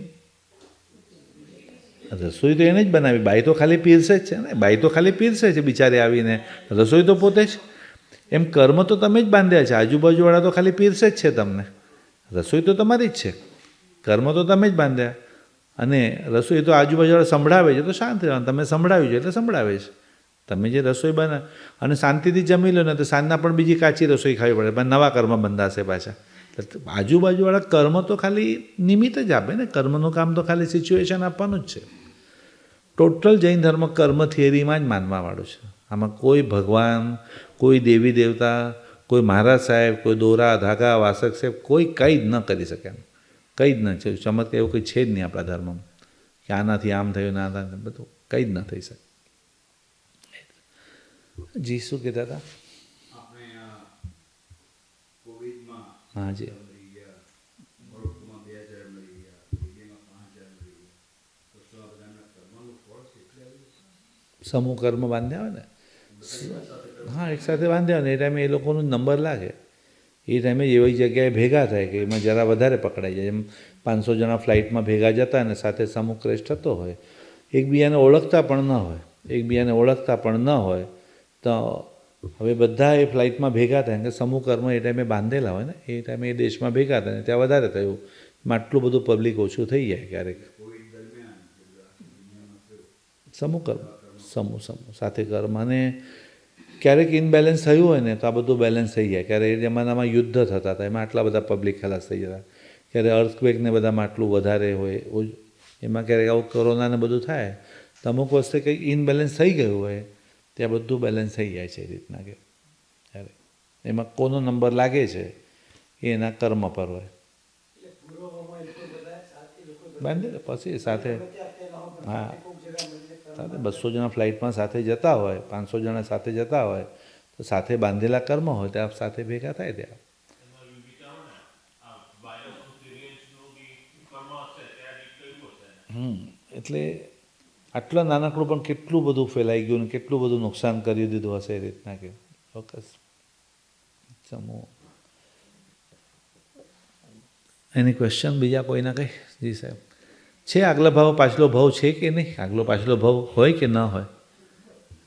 રસોઈ તો એને જ બનાવી, બાઈ તો ખાલી પીરસે જ છે ને, બાઈ તો ખાલી પીરસે છે બિચારી આવીને, રસોઈ તો પોતે જ. એમ કર્મ તો તમે જ બાંધ્યા છે, આજુબાજુવાળા તો ખાલી પીરસે જ છે તમને, રસોઈ તો તમારી જ છે, કર્મ તો તમે જ બાંધ્યા. અને રસોઈ તો આજુબાજુવાળા સંભળાવે છે તો શાંત રહેવાનું, તમે સંભળાવ્યું છે એટલે સંભળાવે છે. તમે જે રસોઈ બને અને શાંતિથી જમી લો ને તો સાંજના પણ બીજી કાચી રસોઈ ખાવી પડે, પણ નવા કર્મ બંધાશે પાછા. એટલે આજુબાજુવાળા કર્મ તો ખાલી નિમિત્ત જ આપે ને, કર્મનું કામ તો ખાલી સિચ્યુએશન આપવાનું જ છે. ટોટલ જૈન ધર્મ કર્મ થિયરીમાં જ માનવાવાળું છે. આમાં કોઈ ભગવાન, કોઈ દેવી દેવતા, કોઈ મહારાજ સાહેબ, કોઈ દોરા ધાગા વાસક સાહેબ કોઈ કંઈ જ ન કરી શકે, એમ કંઈ જ ન છે. ચમત્કાર એવું કંઈ છે જ નહીં આપણા ધર્મમાં કે આનાથી આમ થયું ના થાય, બધું કંઈ જ ન થઈ શકે. જી શું કહેતા હતા? હા જી, સમૂહ કર્મ બાંધ્યા હોય ને, હા એક સાથે બાંધ્યા હોય ને એ ટાઈમે એ લોકોનો નંબર લાગે, એ ટાઈમે એવી જગ્યાએ ભેગા થાય કે એમાં જરા વધારે પકડાઈ જાય. એમ 500 જણા ફ્લાઇટમાં ભેગા જતા અને સાથે સમૂહ ક્રેશ થતો હોય, એકબીજાને ઓળખતા પણ ન હોય તો હવે બધા એ ફ્લાઇટમાં ભેગા થાય કે સમૂહ કર્મ એ ટાઈમે બાંધેલા હોય ને, એ ટાઈમે એ દેશમાં ભેગા થાય ને ત્યાં વધારે થયું, એમાં આટલું બધું પબ્લિક ઓછું થઈ જાય ક્યારેક. સમૂહ કર્મ, સમૂહ સાથે કર્મ, અને ક્યારેક ઇનબેલેન્સ થયું હોય ને તો આ બધું બેલેન્સ થઈ જાય. ક્યારે એ જમાનામાં યુદ્ધ થતા હતા, એમાં આટલા બધા પબ્લિક ખલાસ થઈ જતા. ક્યારે અર્થક્વેકને બધામાં આટલું વધારે હોય, એમાં ક્યારેક આવું કોરોનાને બધું થાય તો અમુક વસ્તુ કંઈક ઇનબેલેન્સ થઈ ગયું હોય ત્યાં બધું બેલેન્સ થઈ જાય છે. એ રીતના કે ત્યારે એમાં કોનો નંબર લાગે છે એ એના કર્મ પર હોય. બાંધે પછી સાથે, હા સાથે 200 જણા ફ્લાઇટમાં સાથે જતા હોય, 500 જણા સાથે જતા હોય તો સાથે બાંધેલા કર્મ હોય ત્યાં સાથે ભેગા થાય ત્યાં. એટલે આટલા નાનકડું પણ કેટલું બધું ફેલાઈ ગયું ને કેટલું બધું નુકસાન કરી દીધું હશે એ રીતના કે ચોક્કસ. સમૂહ એની ક્વેશ્ચન બીજા કોઈના કંઈ? જી સાહેબ, છે આગલો ભાવ પાછલો ભાવ છે કે નહીં? આગલો પાછલો ભાવ હોય કે ન હોય?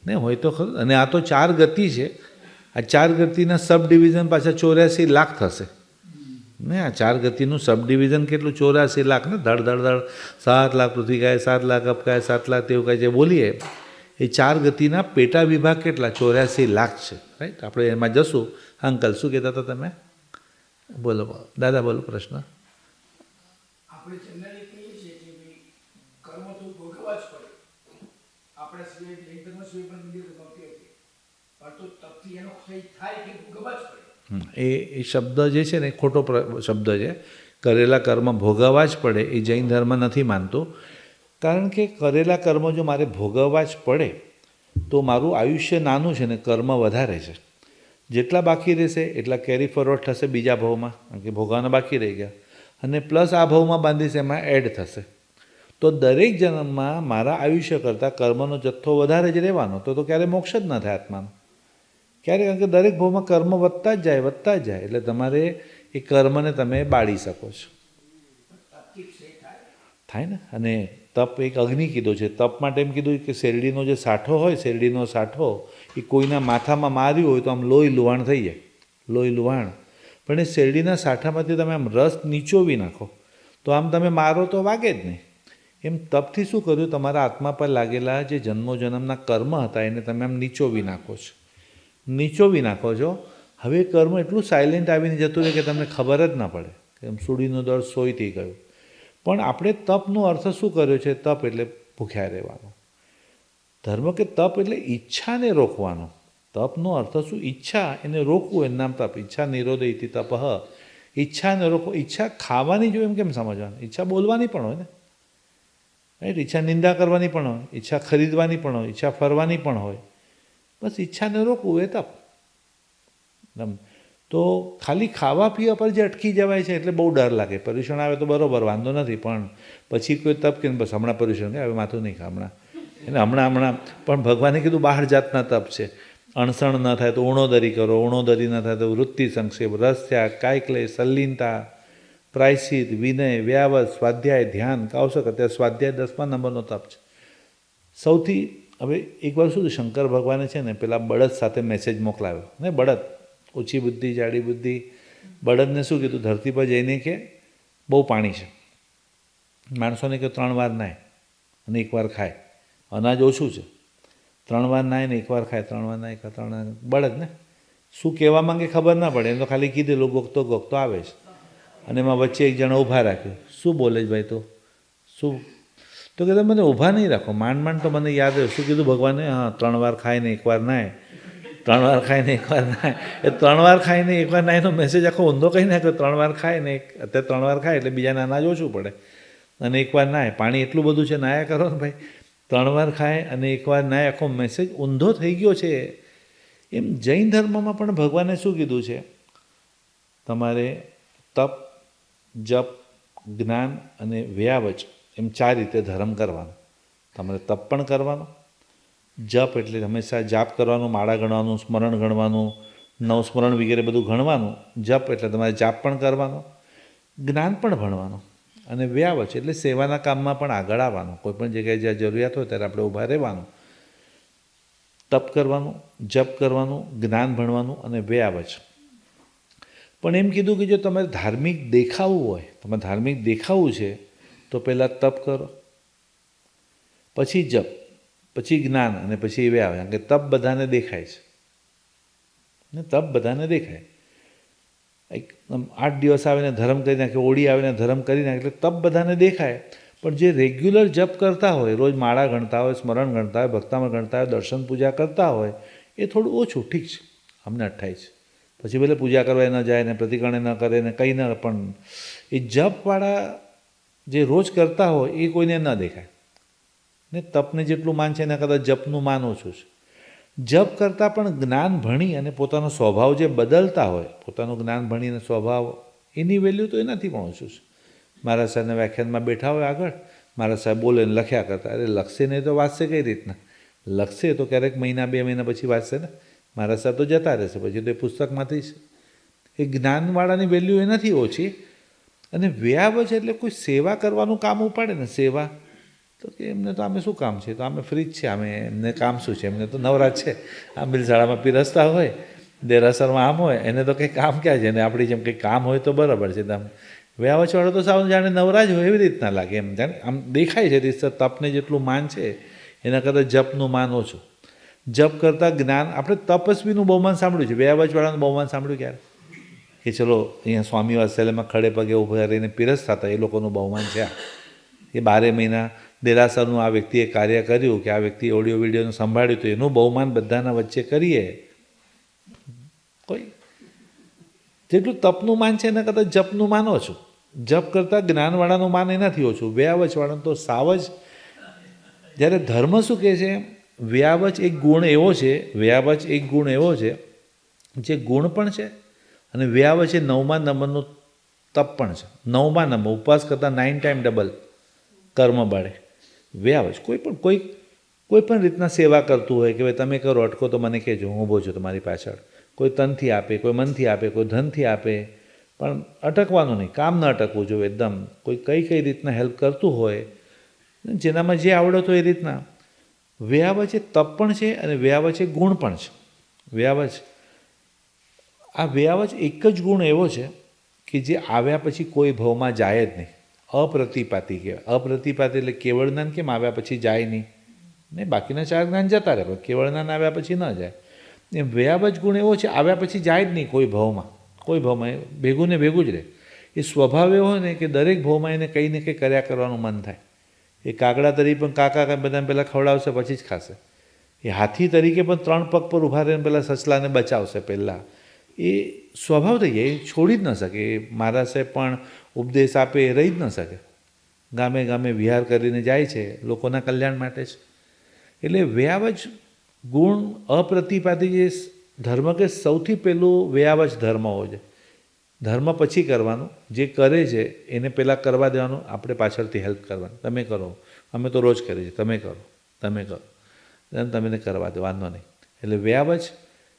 નહીં હોય તો ખરું. અને આ તો 4 ગતિ છે, આ 4 ગતિના સબ ડિવિઝન પાછા 84 લાખ થશે ને. આ 4 ગતિનું સબ ડિવિઝન કેટલું? 84 લાખ ને. ધડ ધડ ધડ 7 લાખ પૃથ્વી કાય, 7 લાખ અપકાય, 7 લાખ તેવું કાંઈ જે બોલીએ એ 4 ગતિના પેટા વિભાગ કેટલા? 84 લાખ છે. રાઈટ, આપણે એમાં જશું. અંકલ શું કહેતા હતા તમે? બોલો દાદા, બોલો પ્રશ્ન. આપણે જનરલી કહીએ છીએ કે ભાઈ કર્મ તો ભોગવવા જ પડે, આપણે સિવાય જૈન ધર્મ સિવાય પણ બીજી ગમતી હતી, પણ તો તપથી એનો ક્ષય થાય કે ભોગવવા જ પડે. એ શબ્દ જે છે ને એ ખોટો શબ્દ છે. કરેલા કર્મ ભોગવવા જ પડે એ જૈન ધર્મ નથી માનતો. કારણ કે કરેલા કર્મ જો મારે ભોગવવા જ પડે તો મારું આયુષ્ય નાનું છે ને કર્મ વધારે છે. જેટલા બાકી રહેશે એટલા કેરી ફોરવર્ડ થશે બીજા ભાવમાં, કારણ કે ભોગવવાના બાકી રહી ગયા, અને પ્લસ આ ભાવમાં બાંધીશ એમાં એડ થશે. તો દરેક જન્મમાં મારા આયુષ્ય કરતાં કર્મનો જથ્થો વધારે જ રહેવાનો, તો ક્યારે મોક્ષ જ ન થાય આત્માનો ક્યારે. કારણ કે દરેક ભાવમાં કર્મ વધતા જ જાય. એટલે તમારે એ કર્મને તમે બાળી શકો છો. થાય ને. અને તપ એક અગ્નિ કીધો છે. તપ માટે એમ કીધું કે શેરડીનો જે સાઠો હોય, શેરડીનો સાઠો એ કોઈના માથામાં માર્યું હોય તો આમ લોહી લુહાણ થઈ જાય, લોહી લુહાણ. પણ એ શેરડીના સાઠામાંથી તમે આમ રસ નીચોવી નાખો તો આમ તમે મારો તો વાગે જ નહીં. એમ તપથી શું કર્યું? તમારા આત્મા પર લાગેલા જે જન્મોજન્મના કર્મ હતા એને તમે આમ નીચોવી નાખો છો. હવે કર્મ એટલું સાયલેન્ટ આવીને જતું રહે કે તમને ખબર જ ના પડે કે એમ સુડીનો દળ સોય થઈ ગયું. પણ આપણે તપનો અર્થ શું કર્યો છે? તપ એટલે ભૂખ્યા રહેવાનો. ધર્મ કે તપ એટલે ઈચ્છાને રોકવાનો. તપનો અર્થ શું? ઈચ્છા, એને રોકવું એનું નામ તપ. ઈચ્છા નિરોધે ઇતિ તપઃ. ઈચ્છાને રોકવો. ઈચ્છા ખાવાની જો એમ કેમ સમજવાનું? ઈચ્છા બોલવાની પણ હોય ને, રાઈટ. ઈચ્છા નિંદા કરવાની પણ હોય, ઈચ્છા ખરીદવાની પણ હોય, ઈચ્છા ફરવાની પણ હોય. બસ ઈચ્છાને રોકવું એ તપ. તો ખાલી ખાવા પીવા પર જે અટકી જવાય છે એટલે બહુ ડર લાગે. પર્યુષણ આવે તો બરાબર, વાંધો નથી, પણ પછી કોઈ તપ કે બસ હમણાં પર્યુષણ કે હવે માથું નહીં ખા હમણાં, એને હમણાં પણ ભગવાને કીધું 12 જાતના તપ છે. અણસણ ન થાય તો ઉણોદરી કરો, ઉણોદરી ન થાય તો વૃત્તિ સંક્ષેપ, રસ ત્યાગ, કાયક્લેશ, સલ્લીનતા, પ્રાયશ્ચિત, વિનય, વ્યાવત, સ્વાધ્યાય, ધ્યાન, કૌશક. અત્યારે સ્વાધ્યાય 10મા નંબરનો તપ છે સૌથી. હવે એકવાર શું શંકર ભગવાને છે ને પેલા બળદ સાથે મેસેજ મોકલાવ્યો ને. બળદ ઓછી બુદ્ધિ, જાડી બુદ્ધિ. બળદને શું કીધું? ધરતી પર જઈને કે બહુ પાણી છે, માણસોને કે 3 વાર નાય અને 1 વાર ખાય, અનાજ ઓછું છે, 3 વાર નાય ને 1 વાર ખાય, 3 વાર નાય 3 વાર બળદ ને શું કહેવા માંગે ખબર ના પડે, એમ તો ખાલી કીધેલું ગોખતો આવે છે. અને એમાં વચ્ચે એક જણા ઊભા રાખ્યો, શું બોલે છે ભાઈ, તો શું તો કે મને ઊભા નહીં રાખો, માંડ તો મને યાદ રહ્યું. શું કીધું ભગવાને? હા, 3 વાર ખાય ને 1 વાર નાય, 3 વાર ખાય ને 1 વાર નાય. એ 3 વાર ખાય ને 1 વાર નાયનો મેસેજ આખો ઊંધો કહી નાખ્યો. 3 વાર ખાય ને અત્યારે 3 વાર ખાય એટલે બીજાને અનાજ ઓછું પડે, અને 1 વાર નાય. પાણી એટલું બધું છે, નાયા કરો ને ભાઈ. 3 વાર ખાય અને 1 વાર નાય, આખો મેસેજ ઊંધો થઈ ગયો છે. એમ જૈન ધર્મમાં પણ ભગવાને શું કીધું છે? તમારે તપ, જપ, જ્ઞાન અને વ્યાવચ એમ 4 રીતે ધર્મ કરવાનો. તમારે તપ પણ કરવાનો, જપ એટલે હંમેશા જાપ કરવાનું, માળા ગણવાનું, સ્મરણ ગણવાનું, નવસ્મરણ વગેરે બધું ગણવાનું. જપ એટલે તમારે જાપ પણ કરવાનો, જ્ઞાન પણ ભણવાનું, અને વ્યાવચ એટલે સેવાના કામમાં પણ આગળ આવવાનું. કોઈપણ જગ્યાએ જ્યાં જરૂરિયાત હોય ત્યારે આપણે ઊભા રહેવાનું. તપ કરવાનું, જપ કરવાનું, જ્ઞાન ભણવાનું અને વ્યાવચ. પણ એમ કીધું કે જો તમારે ધાર્મિક દેખાવું હોય, તમારે ધાર્મિક દેખાવું છે, તો પહેલાં તપ કરો, પછી જપ, પછી જ્ઞાન અને પછી વ્યાવચ. કારણ કે તપ બધાને દેખાય છે ને, તપ બધાને દેખાય. 8 દિવસ આવીને ધર્મ કરી નાખે, ઓળી આવીને ધર્મ કરી નાખે એટલે તપ બધાને દેખાય. પણ જે રેગ્યુલર જપ કરતા હોય, રોજ માળા ગણતા હોય, સ્મરણ ગણતા હોય, ભક્તામણ ગણતા હોય, દર્શન પૂજા કરતા હોય, એ થોડું ઓછું. ઠીક છે, અમને અઠ્ઠાઈ છે, પછી ભલે પૂજા કરવા ન જાય ને પ્રતિકરણે ન કરે ને કંઈ ન, પણ એ જપવાળા જે રોજ કરતા હોય એ કોઈને ન દેખાય ને. તપને જેટલું માન છે એના કરતાં જપનું માન ઓછું છે. જપ કરતાં પણ જ્ઞાન ભણી અને પોતાનો સ્વભાવ જે બદલતા હોય, પોતાનું જ્ઞાન ભણીને સ્વભાવ, એની વેલ્યુ તો એનાથી પણ ઓછું છે. મહારાજ સાહેબના વ્યાખ્યાનમાં બેઠા હોય આગળ, મહારાજ સાહેબ બોલે ને લખ્યા કરતા. અરે લખશે નહીં તો વાંચશે કઈ રીતના? લખશે તો ક્યારેક મહિના 2 મહિના પછી વાંચશે ને. મહારાજ સાહેબ તો જતા રહેશે, પછી તો એ પુસ્તકમાંથી જ. એ જ્ઞાનવાળાની વેલ્યુ એનાથી ઓછી. અને વ્યાવચ એટલે કોઈ સેવા કરવાનું કામ ઉપાડે ને, સેવા, તો કે એમને તો આમે શું કામ છે, તો આમે ફ્રી જ છે, આમે એમને કામ શું છે, એમને તો નવરાજ છે. આંબિલશાળામાં પીરસતા હોય, દેરાસરમાં આમ હોય, એને તો કંઈ કામ ક્યાં છે? એને આપણી જેમ કંઈ કામ હોય તો બરાબર છે. તમે વ્યાવચવાળો તો સાવ જાણે નવરાજ હોય એવી રીતના લાગે, એમ જાણે આમ દેખાય છે. તપને જેટલું માન છે એના કરતાં જપનું માન ઓછું. જપ કરતાં જ્ઞાન, આપણે તપસ્વીનું બહુમાન સાંભળ્યું છે, વ્યાવચવાળાનું બહુમાન સાંભળ્યું ક્યારે? કે ચલો અહીંયા સ્વામી વાત્સલ્યમાં ખડે પગે ઊભા રહીને પીરસતા હતા, એ લોકોનું બહુમાન છે આ. એ 12 મહિના દેરાસરનું આ વ્યક્તિએ કાર્ય કર્યું, કે આ વ્યક્તિએ ઓડિયો વિડીયોનું સંભાળ્યું, તો એનું બહુમાન બધાના વચ્ચે કરીએ. કોઈ જેટલું તપનું માન છે એના કરતાં જપનું માન ઓછું. જપ કરતાં જ્ઞાનવાળાનું માન એનાથી ઓછું. વ્યાવચવાળાનું તો સાવ જ. જ્યારે ધર્મ શું કહે છે? વ્યાવચ એક ગુણ એવો છે, વ્યાવચ એક ગુણ એવો છે જે ગુણ પણ છે, અને વ્યાવચ એ 9મા નંબરનું તપ પણ છે. 9મા નંબર, ઉપવાસ કરતાં 9 ટાઈમ ડબલ કર્મ બળે. વ્યાવચ કોઈ પણ રીતના સેવા કરતું હોય કે ભાઈ તમે કરો, અટકો તો મને કહેજો, હું ઊભો છું તમારી પાછળ. કોઈ તનથી આપે, કોઈ મનથી આપે, કોઈ ધનથી આપે, પણ અટકવાનું નહીં, કામ ન અટકવું જોઈએ એકદમ. કોઈ કઈ રીતના હેલ્પ કરતું હોય, જેનામાં જે આવડત હોય એ રીતના. વ્યાવચ એ તપ પણ છે અને વ્યાવચ એ ગુણ પણ છે. વ્યાવચ, આ વ્યાવચ એક જ ગુણ એવો છે કે જે આવ્યા પછી કોઈ ભવમાં જાય જ નહીં. અપ્રતિપાતી કહેવાય. અપ્રતિપાતી એટલે કેવળ જ્ઞાન કેમ આવ્યા પછી જાય નહીં ને, બાકીના 4 જ્ઞાન જતા રહે, પણ કેવળ જ્ઞાન આવ્યા પછી ન જાય. એમ વ્યાવચ ગુણ એવો છે, આવ્યા પછી જાય જ નહીં કોઈ ભવમાં. કોઈ ભવમાં એ ભેગું ને ભેગું જ રહે. એ સ્વભાવ એવો હોય ને કે દરેક ભવમાં એને કંઈ ને કંઈ કર્યા કરવાનું મન થાય. એ કાગડા તરીકે પણ કાકા બધાને પહેલાં ખવડાવશે પછી જ ખાશે. એ હાથી તરીકે પણ 3 પગ પર ઊભા રહીને પહેલાં સસલાને બચાવશે પહેલાં. એ સ્વભાવ થઈ જાય, એ છોડી જ ન શકે. એ મહારાજ સાહેબ પણ ઉપદેશ આપે એ રહી જ ન શકે. ગામે ગામે વિહાર કરીને જાય છે, લોકોના કલ્યાણ માટે જ. એટલે વ્યાવચ ગુણ અપ્રતિપાતી જે ધર્મ, કે સૌથી પહેલું વ્યાવચ ધર્મ હોય છે. ધર્મ પછી કરવાનું, જે કરે છે એને પહેલાં કરવા દેવાનું, આપણે પાછળથી હેલ્પ કરવાની. તમે કરો, અમે તો રોજ કરીએ છીએ, તમે કરો, તમે કરો, તમને કરવા દો, વાંધો નહીં. એટલે વ્યાવચ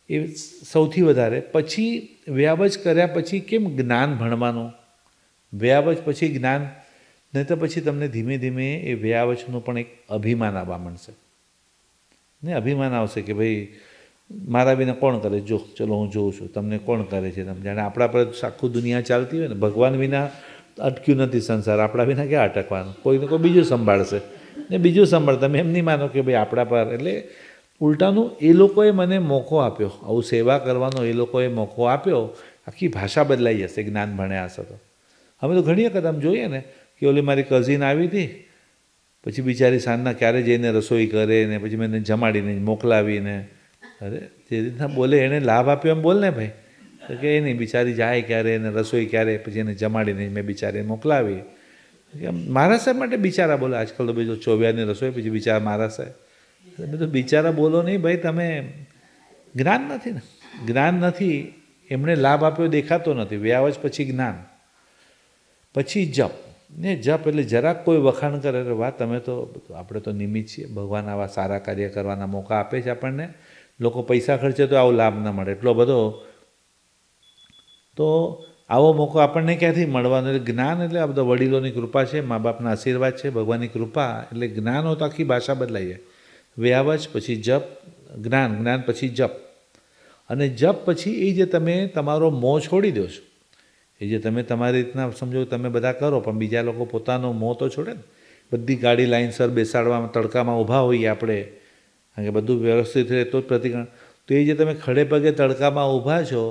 એ સૌથી વધારે. પછી વ્યાવચ કર્યા પછી કેમ જ્ઞાન ભણવાનું, વ્યાવચ પછી જ્ઞાન, નહીં તો પછી તમને ધીમે ધીમે એ વ્યાવચનું પણ એક અભિમાન આવવા માંડશે ને. અભિમાન આવશે કે ભાઈ મારા વિના કોણ કરે, ચલો હું જોઉં છું તમને કોણ કરે છે. તમે જાણે આપણા પર આખું દુનિયા ચાલતી હોય ને, ભગવાન વિના અટક્યું નથી સંસાર, આપણા વિના ક્યાં અટકવાનું, કોઈને કોઈ બીજું સંભાળશે ને બીજું સંભાળ. તમે એમ નહીં માનો કે ભાઈ આપણા પર, એટલે ઉલટાનું એ લોકોએ મને મોકો આપ્યો, આવું સેવા કરવાનો એ લોકોએ મોકો આપ્યો. આખી ભાષા બદલાઈ જશે જ્ઞાન ભણ્યા હશે તો. અમે તો ઘણી વખત આમ જોઈએ ને કે ઓલી મારી કઝિન આવી હતી, પછી બિચારી સાંજના ક્યારે જઈને રસોઈ કરે ને પછી મેં એને જમાડીને મોકલાવીને, અરે જે રીતના બોલે એણે લાભ આપ્યો એમ બોલ ને ભાઈ, તો કે એ નહીં, બિચારી જાય ક્યારે એને રસોઈ ક્યારે, પછી એને જમાડીને મેં બિચારીને મોકલાવી. મારા સાહેબ માટે બિચારા બોલે, આજકાલ તો બીજો ચોવ્યાની રસોઈ પછી બિચારા મારા સાહેબ. મેં તો બિચારા બોલો નહીં ભાઈ, તમે જ્ઞાન નથી ને, જ્ઞાન નથી, એમણે લાભ આપ્યો દેખાતો નથી. વ્યાવજ પછી જ્ઞાન, પછી જપ ને જપ એટલે જરાક કોઈ વખાણ કરે તો વાહ તમે તો, આપણે તો નિમિત્ત છીએ, ભગવાન આવા સારા કાર્ય કરવાના મોકા આપે છે આપણને. લોકો પૈસા ખર્ચે તો આવો લાભ ન મળે એટલો બધો, તો આવો મોકો આપણને ક્યાંથી મળવાનો? એટલે જ્ઞાન એટલે આ બધા વડીલોની કૃપા છે, મા બાપના આશીર્વાદ છે, ભગવાનની કૃપા. એટલે જ્ઞાન હોય તો આખી ભાષા બદલાઈ જાય. વ્યાવજ પછી જપ, જ્ઞાન, જ્ઞાન પછી જપ. અને જપ પછી એ જે તમે તમારો મોહ છોડી દો છો, એ જે તમે તમારી રીતના સમજો તમે બધા કરો, પણ બીજા લોકો પોતાનો મોહ તો છોડે ને. બધી ગાડી લાઇનસર બેસાડવામાં, તડકામાં ઊભા હોઈએ આપણે, કારણ કે બધું વ્યવસ્થિત રહે તો જ પ્રતિક્રમણ. તો એ જે તમે ખડે પગે તડકામાં ઊભા છો,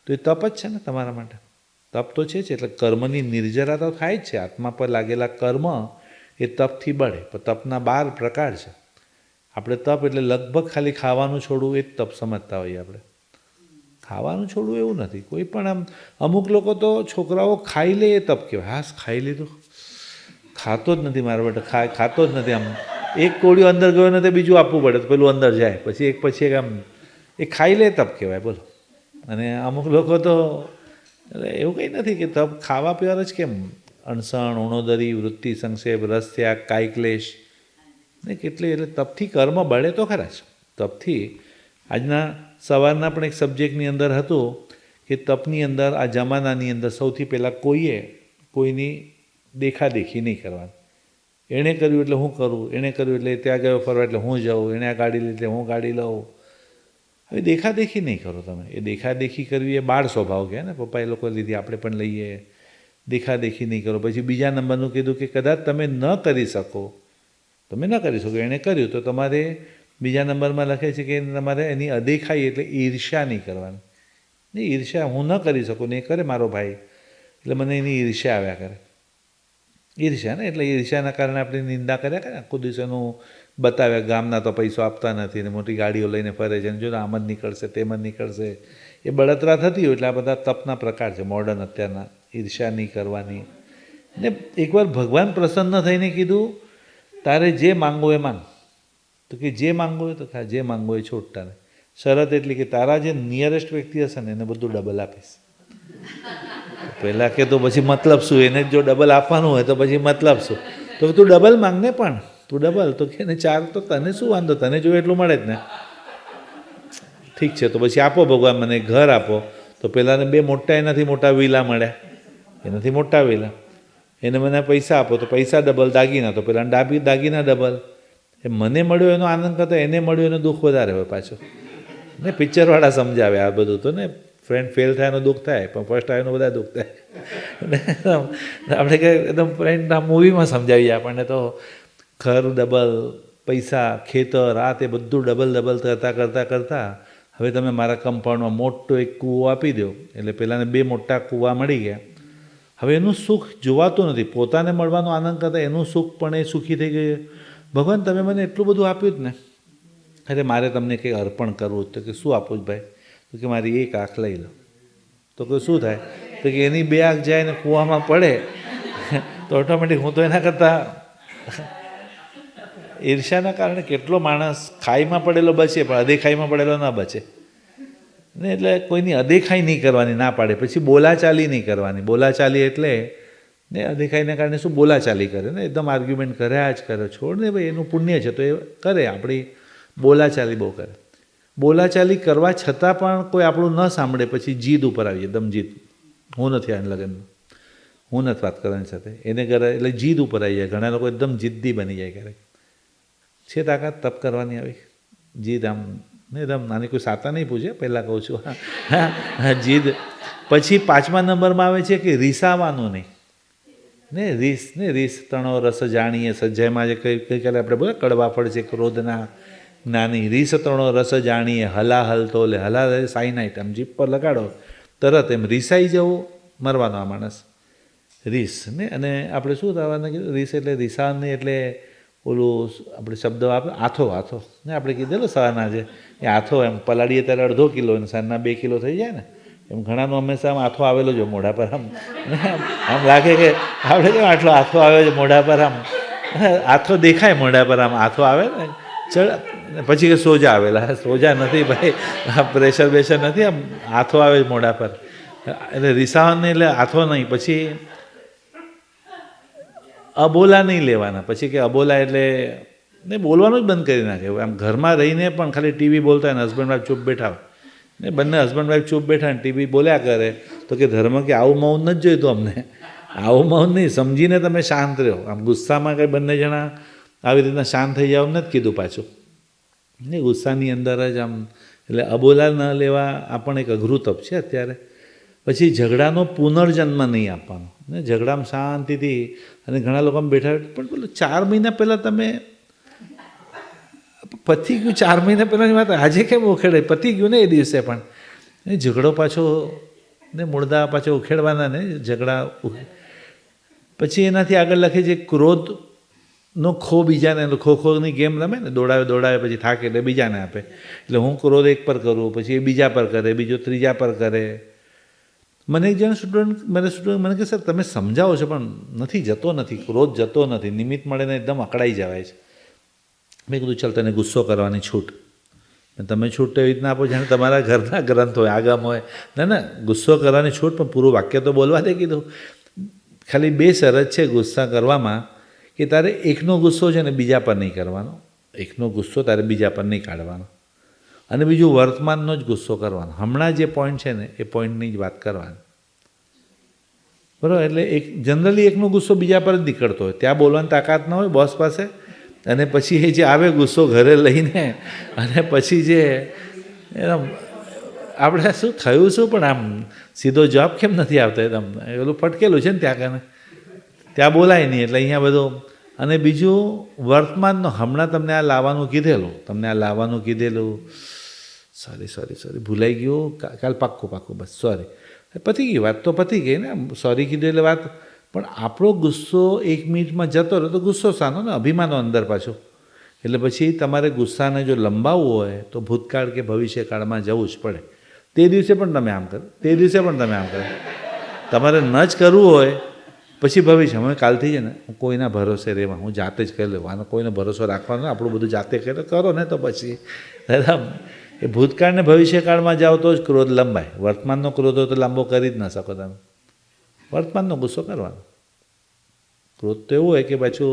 તો એ તપ જ છે ને તમારા માટે. તપ તો છે જ. એટલે કર્મની નિર્જરા તો થાય જ છે. આત્મા પર લાગેલા કર્મ એ તપથી બળે. પણ તપના 12 પ્રકાર છે. આપણે તપ એટલે લગભગ ખાલી ખાવાનું છોડવું એ જ તપ સમજતા હોઈએ આપણે. ખાવાનું છોડવું એવું નથી. કોઈ પણ આમ અમુક લોકો તો છોકરાઓ ખાઈ લે એ તપ કહેવાય. હાસ ખાઈ લીધું, ખાતો જ નથી મારા બેટા, ખાતો જ નથી. આમ એક કોળિયો અંદર ગયો ને તો બીજું આપવું પડે તો પેલું અંદર જાય, પછી એક આમ એ ખાઈ લે તપ કહેવાય. બોલો. અને અમુક લોકો તો એટલે એવું કંઈ નથી કે તપ ખાવા પીવા જ કેમ, અણસણ, ઉણોદરી, વૃત્તિ, સંક્ષેપ, રસ ત્યાગ, કાય ક્લેશ ને કેટલી, એટલે તપથી કર્મ બળે તો ખરા જ. તપથી આજના સવારના પણ એક સબ્જેક્ટની અંદર હતું કે તપની અંદર આ જમાનાની અંદર સૌથી પહેલાં કોઈની દેખાદેખી નહીં કરવાની. એણે કર્યું એટલે હું કરું, એણે કર્યું એટલે ત્યાં ગયો ફરવા એટલે હું જાઉં, એણે આ ગાડી લીધી એટલે હું ગાડી લઉં. હવે દેખાદેખી નહીં કરો તમે. એ દેખાદેખી કરવી એ બાળ સ્વભાવ કહે ને, પપ્પા એ લોકો લીધી આપણે પણ લઈએ. દેખાદેખી નહીં કરો. પછી બીજા નંબરનું કીધું કે કદાચ તમે ન કરી શકો, એણે કર્યું તો તમારે બીજા નંબરમાં લખે છે કે તમારે એની અદેખાઈ એટલે ઈર્ષ્યા નહીં કરવાની. નહીં, ઈર્ષ્યા હું ન કરી શકું ને એ કરે મારો ભાઈ એટલે મને એની ઈર્ષ્યા આવ્યા કરે. ઈર્ષ્યા ને એટલે ઈર્ષ્યાના કારણે આપણે નિંદા કર્યા કરે. આખું દિવસ એનું બતાવ્યા, ગામના તો પૈસો આપતા નથી ને મોટી ગાડીઓ લઈને ફરે છે, જો આમ જ નીકળશે તેમ જ નીકળશે, એ બળતરા થતી હોય. એટલે આ બધા તપના પ્રકાર છે મોડર્ન અત્યારના. ઈર્ષ્યા નહીં કરવાની. ને એકવાર ભગવાન પ્રસન્ન થઈને કીધું તારે જે માંગો એ માંગ. તો કે જે માંગો હોય તો જે માંગો એ છોડતા ને. શરત એટલી કે તારા જે નિયરેસ્ટ વ્યક્તિ હશે ને એને બધું ડબલ આપીશ. પહેલાં કે તો પછી મતલબ શું, એને જો ડબલ આપવાનું હોય તો પછી મતલબ શું? તો તું ડબલ માંગ ને, પણ તું ડબલ તો કે ને 4 તો તને શું વાંધો, તને જો એટલું મળે જ ને. ઠીક છે તો પછી આપો ભગવાન મને ઘર આપો. તો પહેલાંને 2 મોટા એનાથી મોટા વિલા મળ્યા, એનાથી મોટા વિલા. એને મને પૈસા આપો તો પૈસા ડબલ, દાગીના તો પેલા દાગીના ડબલ. એ મને મળ્યો એનો આનંદ કરતા એને મળ્યો એનો દુઃખ વધારે હોય પાછું. ને પિક્ચરવાળા સમજાવે આ બધું તો ને, ફ્રેન્ડ ફેલ થાય એનો દુઃખ થાય પણ ફર્સ્ટ આવે એનું બધા દુઃખ થાય. આપણે કંઈ એકદમ ફ્રેન્ડના મૂવીમાં સમજાવીએ આપણને તો ઘર ડબલ, પૈસા, ખેતર, આ તે બધું ડબલ કરતાં હવે તમે મારા કમ્પાઉન્ડમાં મોટો એક કૂવો આપી દો એટલે પેલાને 2 મોટા કૂવા મળી ગયા. હવે એનું સુખ જોવાતું નથી. પોતાને મળવાનો આનંદ કરતાં એનું સુખ પણ એ સુખી થઈ ગયું. ભગવાન તમે મને એટલું બધું આપ્યું જ ને, અરે મારે તમને કંઈક અર્પણ કરવું તો કે શું આપું જ ભાઈ? તો કે મારી 1 આંખ લઈ લો. તો કે શું થાય? તો કે એની 2 આંખ જાય ને કૂવામાં પડે તો ઓટોમેટિક હું તો એના કરતાં ઈર્ષ્યાના કારણે કેટલો માણસ ખાઈમાં પડેલો બચે પણ અદેખાઈમાં પડેલો ન બચે ને. એટલે કોઈની અદેખાઈ નહીં કરવાની ના પાડે. પછી બોલાચાલી નહીં કરવાની. બોલાચાલી એટલે ને અદેખાઈને કારણે શું બોલાચાલી કરે ને, એકદમ આર્ગ્યુમેન્ટ કર્યા જ કરે. છોડ ને ભાઈ, એનું પુણ્ય છે તો એ કરે. આપણી બોલાચાલી બહુ કરે. બોલાચાલી કરવા છતાં પણ કોઈ આપણું ન સાંભળે પછી જીદ ઉપર આવીએ, એકદમ જીદ. હું નથી આને લગ્નમાં, હું નથી વાત કરવાની સાથે, એને કરે એટલે જીદ ઉપર આવી જાય. ઘણા લોકો એકદમ જિદ્દી બની જાય ક્યારેક. છે તાકાત તપ કરવાની આવી જીદ આમ ને એકદમ નાની. કોઈ સાતા નહીં પૂછે, પહેલાં કહું છું. હા જીદ. પછી 5મા નંબરમાં આવે છે કે રીસાવાનું નહીં. ને રીસ તણો રસ જાણીએ સજ્જાયમાં જે ગઈકાલે આપણે બોલે કડવા ફળ છે ક્રોધના જ્ઞાની. રીસ તણો રસ જાણીએ હલાહલ તોલે. હલાહલ સાઈનાઇટ આમ જીભ પર લગાડો તરત એમ રીસાઈ જવું, મરવાનો આ માણસ. રીસ ને અને આપણે શું થવાના કીધું રીસ એટલે રીસાને એટલે ઓલું આપણે શબ્દ આથો ને આપણે કીધેલું સવારના છે એ આથો એમ પલાળીએ ત્યારે અડધો કિલો અને સાંજના 2 કિલો થઈ જાય ને એમ ઘણાનો હંમેશા આમ આથો આવેલો જ મોઢા પર આમ લાગે કે આપણે કેમ આટલો આથો આવે છે મોઢા પર આમ આથો દેખાય મોઢા પર આમ આથો આવે ને પછી કે સોજા આવેલા. સોજા નથી ભાઈ, પ્રેશર બેશર નથી, આમ આથો આવે મોઢા પર. એટલે રીસાવાને એટલે આથો નહીં. પછી અબોલા નહીં લેવાના. પછી કે અબોલા એટલે ને બોલવાનું જ બંધ કરી નાખે. આમ ઘરમાં રહીને પણ ખાલી ટીવી બોલતા હોય ને હસબન્ડ વાઈફ ચૂપ બેઠા હોય ને બંને હસબન્ડ વાઈફ ચૂપ બેઠા ને ટીવી બોલ્યા કરે તો કે ધર્મ કે આવું મૌન નથી જોઈતું અમને. આવું મૌન નહીં, સમજીને તમે શાંત રહો. આમ ગુસ્સામાં કંઈ બંને જણા આવી રીતના શાંત થઈ જાવ નથી કીધું પાછું ને ગુસ્સાની અંદર જ આમ. એટલે અબોલા ન લેવા આ પણ એક અઘરું તપ છે અત્યારે. પછી ઝઘડાનો પુનર્જન્મ નહીં આપવાનો ને ઝઘડામાં શાંતિથી. અને ઘણા લોકો બેઠા પણ બોલો 4 મહિના પહેલાં તમે પતી ગયું, 4 મહિના પહેલાંની વાત આજે કેમ ઉખેડે? પતી ગયું ને એ દિવસે પણ એ ઝઘડો પાછો ને મૂળદા પાછો ઉખેડવાના ને ઝઘડા. પછી એનાથી આગળ લખે છે ક્રોધનો ખો બીજાને. ખોની ગેમ રમે ને દોડાવે પછી થાકે એટલે બીજાને આપે. એટલે હું ક્રોધ એક પર કરું, પછી એ બીજા પર કરે, બીજો ત્રીજા પર કરે. મને એક જણ સ્ટુડન્ટ મને કે સર તમે સમજાવો છો પણ જતો નથી, ક્રોધ જતો નથી, નિમિત્ત મળે ને એકદમ અકળાઈ જવાય છે. મેં કીધું ચાલ તને ગુસ્સો કરવાની છૂટ. તમે છૂટ એવી રીતના આપો જાણે તમારા ઘરના ગ્રંથ હોય, આગમ હોય. ના ગુસ્સો કરવાની છૂટ, પણ પૂરું વાક્ય તો બોલવા દે કીધું. ખાલી 2 શરત છે ગુસ્સા કરવામાં કે તારે એકનો ગુસ્સો છે ને બીજા પર નહીં કરવાનો. એકનો ગુસ્સો તારે બીજા પર નહીં કાઢવાનો. અને બીજું વર્તમાનનો જ ગુસ્સો કરવાનો. હમણાં જે પોઈન્ટ છે ને એ પોઈન્ટની જ વાત કરવાની. બરાબર? એટલે જનરલી એકનો ગુસ્સો બીજા પર જ નીકળતો હોય. ત્યાં બોલવાની તાકાત ન હોય બોસ પાસે. અને પછી એ જે આવે ગુસ્સો ઘરે લઈને અને પછી જે એમ આપણે શું થયું શું પણ આમ સીધો જવાબ કેમ નથી આવતો એકદમ પેલું ફટકેલું છે ને ત્યાં બોલાય નહીં. એટલે અહીંયા બધું. અને બીજું વર્તમાનનો હમણાં તમને આ લાવવાનું કીધેલું સોરી ભૂલાઈ ગયું. કાલ પાક્કું બસ સોરી. પતી ગઈ વાત તો પતી ગઈ ને. સોરી કીધું એટલે વાત. પણ આપણો ગુસ્સો 1 મિનિટમાં જતો રહે તો ગુસ્સો શાનો ને અભિમાનો અંદર પાછું. એટલે પછી તમારે ગુસ્સાને જો લંબાવવું હોય તો ભૂતકાળ કે ભવિષ્યકાળમાં જવું જ પડે. તે દિવસે પણ તમે આમ કરો, તમારે ન જ કરવું હોય પછી ભવિષ્ય. હવે કાલથી છે ને હું કોઈના ભરોસે રહેવા, હું જાતે જ કરી લઉં. આનો કોઈનો ભરોસો રાખવાનો, આપણું બધું જાતે કરો ને તો પછી એ ભૂતકાળને ભવિષ્યકાળમાં જાઓ તો જ ક્રોધ લંબાય. વર્તમાનનો ક્રોધ તો લાંબો કરી જ ન શકો તમે. વર્તમાનનો ગુસ્સો કરવાનો. ક્રોધ તો એવું હોય કે પાછું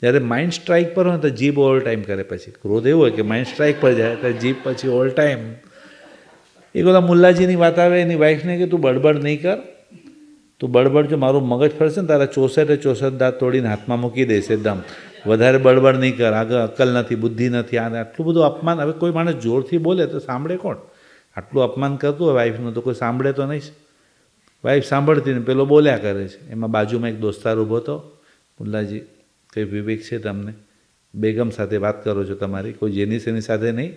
જ્યારે માઇન્ડ સ્ટ્રાઇક પર હોય તો જીભ ઓલ ટાઈમ કરે. પછી ક્રોધ એવું હોય કે માઇન્ડ સ્ટ્રાઇક પર જાય તો જીભ પછી ઓલ ટાઈમ. એ ઓલા મુલ્લાજીની વાત આવે એની વાઈફને કે તું બડબડ નહીં કર, તું બડબડ જો મારું મગજ ફરશે ને તારા 64 દાંત તોડીને હાથમાં મૂકી દઈશ. એકદમ વધારે બડબડ નહીં કર, આગળ અક્કલ નથી, બુદ્ધિ નથી. આને આટલું બધું અપમાન. હવે કોઈ માણસ જોરથી બોલે તો સાંભળે કોણ? આટલું અપમાન કરતું હોય વાઈફનું તો કોઈ સાંભળે તો નહીં. વાઈફ સાંભળતી ને પેલો બોલ્યા કરે છે. એમાં બાજુમાં એક દોસ્તાર ઊભો હતો. મુલ્લાજી કંઈ વિવેક છે તમને? બેગમ સાથે વાત કરો છો તમારી, કોઈ જેની સેની સાથે નહીં.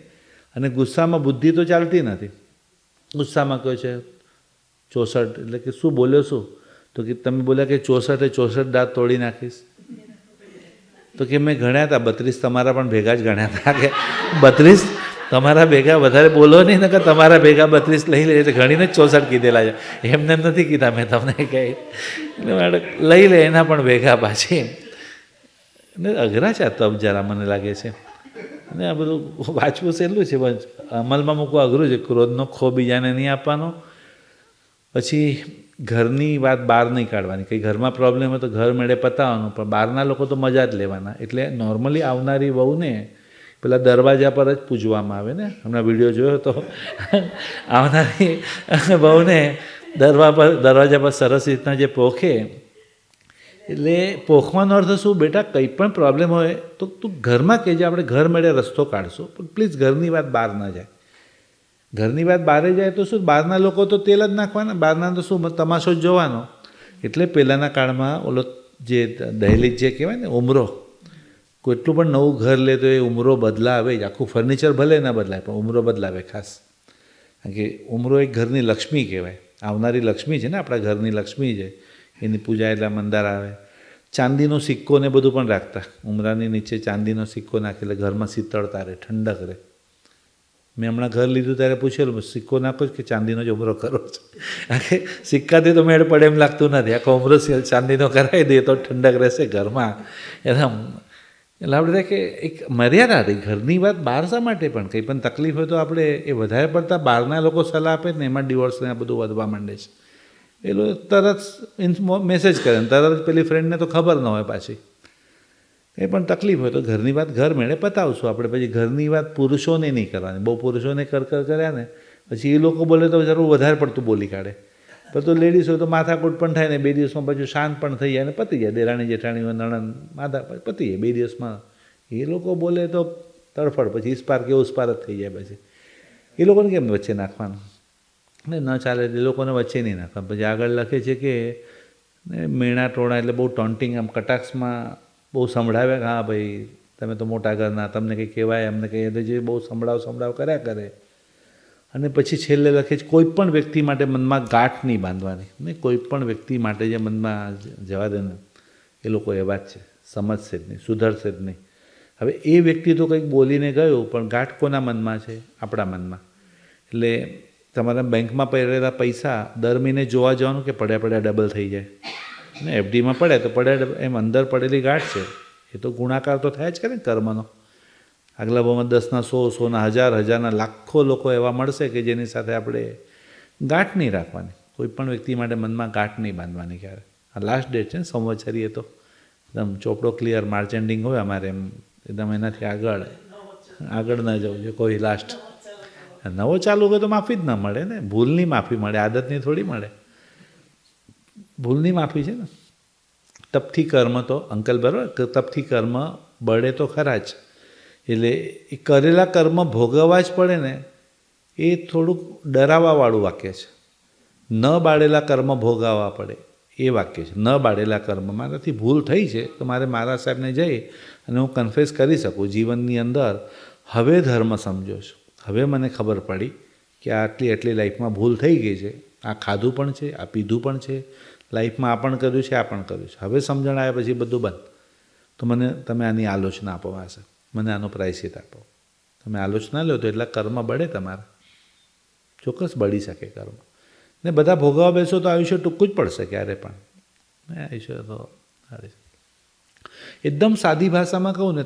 અને ગુસ્સામાં બુદ્ધિ તો ચાલતી નથી. ગુસ્સામાં કહે છે 64 એટલે કે શું બોલ્યો શું? તો કે તમે બોલ્યા કે 64 દાંત તોડી નાખીશ. તો કે મેં ગણ્યા હતા 32 તમારા પણ ભેગા જ ગણ્યા હતા કે 32 તમારા ભેગા વધારે બોલો નહીં ને કે તમારા ભેગા 32 લઈ લે. એટલે ગણીને જ 64 કીધેલા છે, એમને નથી કીધા મેં તમને કહી. એટલે લઈ લે એના પણ ભેગા પાછી. ને અઘરા છે આ તપ જરા મને લાગે છે. અને આ બધું વાંચવું સહેલું છે પણ અમલમાં મૂકવું અઘરું છે. ક્રોધનો ખો બીજાને નહીં આપવાનો. પછી ઘરની વાત બહાર નહીં કાઢવાની. કંઈ ઘરમાં પ્રોબ્લેમ હોય તો ઘર મેળે પતાવવાનું, પણ બહારના લોકો તો મજા જ લેવાના. એટલે નોર્મલી આવનારી વહુને પેલા દરવાજા પર જ પૂજવામાં આવે ને. હમણાં વિડીયો જોયો તો આવનારી વહુને દરવાજા પર સરસ રીતના જે પોખે. એટલે પોખવાનો અર્થ શું? બેટા કંઈ પણ પ્રોબ્લેમ હોય તો તું ઘરમાં કહેજે, આપણે ઘર મેળે રસ્તો કાઢશું, પણ પ્લીઝ ઘરની વાત બહાર ના જાય. ઘરની વાત બહાર જાય તો શું? બહારના લોકો તો તેલ જ નાખવાના, બહારના તો શું તમાશો જ જોવાનો. એટલે પહેલાંના કાળમાં ઓલો જે દહેલીજ જે કહેવાય ને ઉમરો, કેટલું પણ નવું ઘર લે તો એ ઉમરો બદલાવે જ, આખું ફર્નિચર ભલે ના બદલાય પણ ઉમરો બદલાવે ખાસ. કારણ કે ઉમરો એક ઘરની લક્ષ્મી કહેવાય, આવનારી લક્ષ્મી છે ને, આપણા ઘરની લક્ષ્મી છે, એની પૂજા એટલે મંદાર આવે. ચાંદીનો સિક્કો ને બધું પણ રાખતા, ઉમરાની નીચે ચાંદીનો સિક્કો નાખે એટલે ઘરમાં શીતળતા રહે, ઠંડક રહે. મેં હમણાં ઘર લીધું ત્યારે પૂછેલું, સિક્કો નાખો કે ચાંદીનો જ ઉમરો કરો છો? કારણ કે સિક્કાથી તો મેળ પડે એમ લાગતું નથી, આખો ઉમરો ચાંદીનો કરાવી દઈએ તો ઠંડક રહેશે ઘરમાં. એટલે આપણે કે એક મર્યાદા હતી. ઘરની વાત બહાર શા માટે પણ કંઈ પણ તકલીફ હોય તો આપણે એ વધારે પડતા બહારના લોકો સલાહ આપે ને એમાં ડિવોર્સને આ બધું વધવા માંડે છે. એ લોકો તરત મેસેજ કરે ને તરત પેલી ફ્રેન્ડને તો ખબર ન હોય પાછી. કંઈ પણ તકલીફ હોય તો ઘરની વાત ઘર મેળે પતાવશું આપણે. પછી ઘરની વાત પુરુષોને નહીં કરવાની. બહુ પુરુષોને કર્યા ને પછી એ લોકો બોલે તો જરૂર વધારે પડતું બોલી કાઢે. પણ તો લેડીઝ હોય તો માથાકૂટ પણ થાય ને 2 દિવસમાં પાછું શાંત પણ થઈ જાય ને પતી જાય. દેરાણી જેઠાણી હોય, નણંદ, માથા પતી જાય 2 દિવસમાં. એ લોકો બોલે તો તડફડ, પછી ઇસ્પાર કે ઉસ્પાર જ થઈ જાય. પછી એ લોકોને કેમ વચ્ચે નાખવાનું? ને ન ચાલે એ લોકોને વચ્ચે નહીં નાખવા. પછી આગળ લખે છે કે મેણા ટોણા એટલે બહુ ટોન્ટિંગ, આમ કટાક્ષમાં બહુ સંભળાવે કે હા ભાઈ તમે તો મોટા ઘરના, તમને કંઈ કહેવાય અમને કંઈ, એટલે જે બહુ સંભળાવ કર્યા કરે. અને પછી છેલ્લે લખે છે કોઈ પણ વ્યક્તિ માટે મનમાં ગાંઠ નહીં બાંધવાની. ને કોઈ પણ વ્યક્તિ માટે જે મનમાં જવા દે ને, એ લોકો એવા જ છે, સમજશે જ નહીં, સુધરશે જ નહીં. હવે એ વ્યક્તિ તો કંઈક બોલીને ગયો પણ ગાંઠ કોના મનમાં છે? આપણા મનમાં. એટલે તમારા બેંકમાં પડેલા પૈસા દર મહિને જોવા જવાનું કે પડ્યા ડબલ થઈ જાય ને? એફડીમાં પડે તો પડ્યા, એમ અંદર પડેલી ગાંઠ છે એ તો ગુણાકાર તો થાય જ કરે ને કર્મનો. આગલા ભાવમાં 10ના 100, 100ના 1000, 1000ના લાખો લોકો એવા મળશે કે જેની સાથે આપણે ગાંઠ નહીં રાખવાની. કોઈ પણ વ્યક્તિ માટે મનમાં ગાંઠ નહીં બાંધવાની ક્યારે. આ લાસ્ટ ડેટ છે ને સંવત્સરી, એ તો એકદમ ચોપડો ક્લિયર, માર્ચ એન્ડિંગ હોય અમારે એમ, એકદમ એનાથી આગળ ન જવું જોઈએ કોઈ. લાસ્ટ નવો ચાલુ હોય તો માફી જ ન મળે ને, ભૂલની માફી મળે, આદતની થોડી મળે. ભૂલની માફી છે ને. તપથી કર્મ તો અંકલ બરાબર, તપથી કર્મ બળે તો ખરા જ. એટલે એ કરેલા કર્મ ભોગવવા જ પડે ને, એ થોડુંક ડરાવવાવાળું વાક્ય છે. ન બાળેલા કર્મ ભોગવવા પડે એ વાક્ય છે. ન બાળેલા કર્મ, મારાથી ભૂલ થઈ છે તો મારે મારા સાહેબને જઈ અને હું કન્ફેસ કરી શકું જીવનની અંદર. હવે ધર્મ સમજો છું, હવે મને ખબર પડી કે આટલી લાઈફમાં ભૂલ થઈ ગઈ છે. આ ખાધું પણ છે, આ પીધું પણ છે, લાઈફમાં આ પણ કર્યું છે, આ પણ કર્યું છે. હવે સમજણ આવ્યા પછી બધું બંધ. તો તમે આની આલોચના આપો પાસે, મને આનો પ્રાયશ્ચિત આપો. તમે આલોચના લો તો એટલા કર્મ બળે તમારા, ચોક્કસ બળી શકે કર્મ. ને બધા ભોગવવા બેસો તો આયુષ્ય ટૂંકું જ પડશે ક્યારે પણ. આયુષ્ય તો એકદમ સાદી ભાષામાં કહું ને,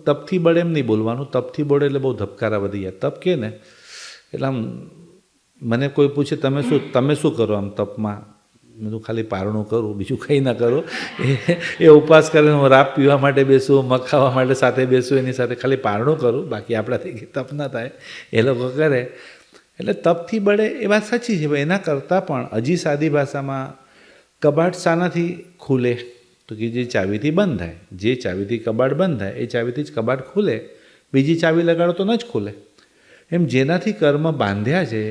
તપથી બળે એમ નહીં બોલવાનું. તપથી બળે એટલે બહુ ધબકારા વધી જાય. તપ કે ને એટલે આમ મને કોઈ પૂછે તમે શું કરો આમ તપમાં? મેં તો ખાલી પારણું કરું, બીજું કંઈ ના કરું. એ ઉપવાસ કરીને હું રાબ પીવા માટે બેસું, મગ ખાવા માટે સાથે બેસું, એની સાથે ખાલી પારણું કરું, બાકી આપણાથી તપ ના થાય. એ લોકો કરે એટલે તપથી બળે એ વાત સાચી છે. એના કરતાં પણ હજી સાદી ભાષામાં કબાટ શાનાથી ખુલે? તો કે જે ચાવીથી બંધ થાય. જે ચાવીથી કબાટ બંધ થાય એ ચાવીથી જ કબાટ ખુલે. બીજી ચાવી લગાડો તો ન જ ખુલે. એમ જેનાથી કર્મ બાંધ્યા છે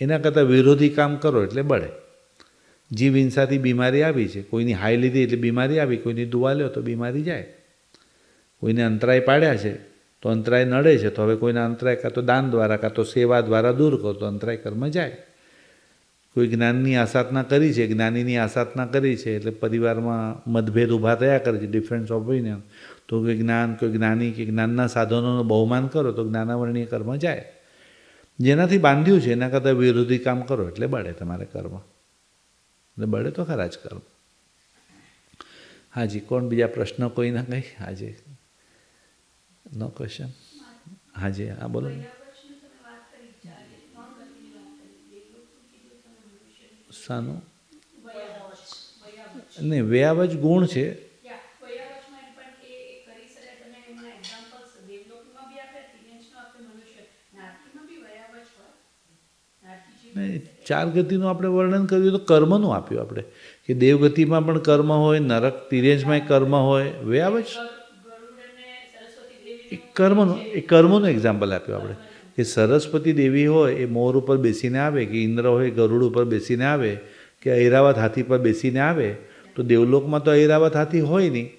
એના કરતાં વિરોધી કામ કરો એટલે બળે. જીવ હિંસાથી બીમારી આવી છે, કોઈની હાઈ લીધી એટલે બીમારી આવી, કોઈની દુઆ લ્યો તો બીમારી જાય, કોઈને અંતરાય પાડ્યા છે તો અંતરાય નડે છે, તો હવે કોઈના અંતરાય કાં તો દાન દ્વારા કાં તો સેવા દ્વારા દૂર કરો તો અંતરાય કર્મ જાય. કોઈ જ્ઞાનની આસાધના કરી છે, જ્ઞાનીની આસાધના કરી છે એટલે પરિવારમાં મતભેદ ઊભા થયા કરે છે, ડિફરન્સ ઓપિનિયન. તો કોઈ જ્ઞાન, કોઈ જ્ઞાની કે જ્ઞાનના સાધનોનું બહુમાન કરો તો જ્ઞાનાવરણીય કર્મ જાય. જેનાથી બાંધ્યું છે એના કરતાં વિરોધી કામ કરો એટલે બળે તમારે કર્મ. એટલે બળે તો ખરા જ કર્મ. હાજી, કોણ બીજા પ્રશ્ન કોઈના કંઈ? હાજી, નો ક્વેશ્ચન. હાજી, હા બોલો. શાનું? નહીં, વ્યાવજ ગુણ છે. ચાર ગતિનું આપણે વર્ણન કર્યું તો કર્મનું આપ્યું આપણે કે દેવગતિમાં પણ કર્મ હોય, નરક તિર્યંશમાં કર્મ હોય, વ્યાવજ એ કર્મનું એક્ઝામ્પલ આપ્યું આપણે કે સરસ્વતી દેવી હોય એ મોર ઉપર બેસીને આવે, કે ઇન્દ્ર હોય ગરુડ ઉપર બેસીને આવે, કે કે ઐરાવત હાથી પર બેસીને આવે તો દેવલોકમાં તો ઐરાવત હાથી હોય નહીં,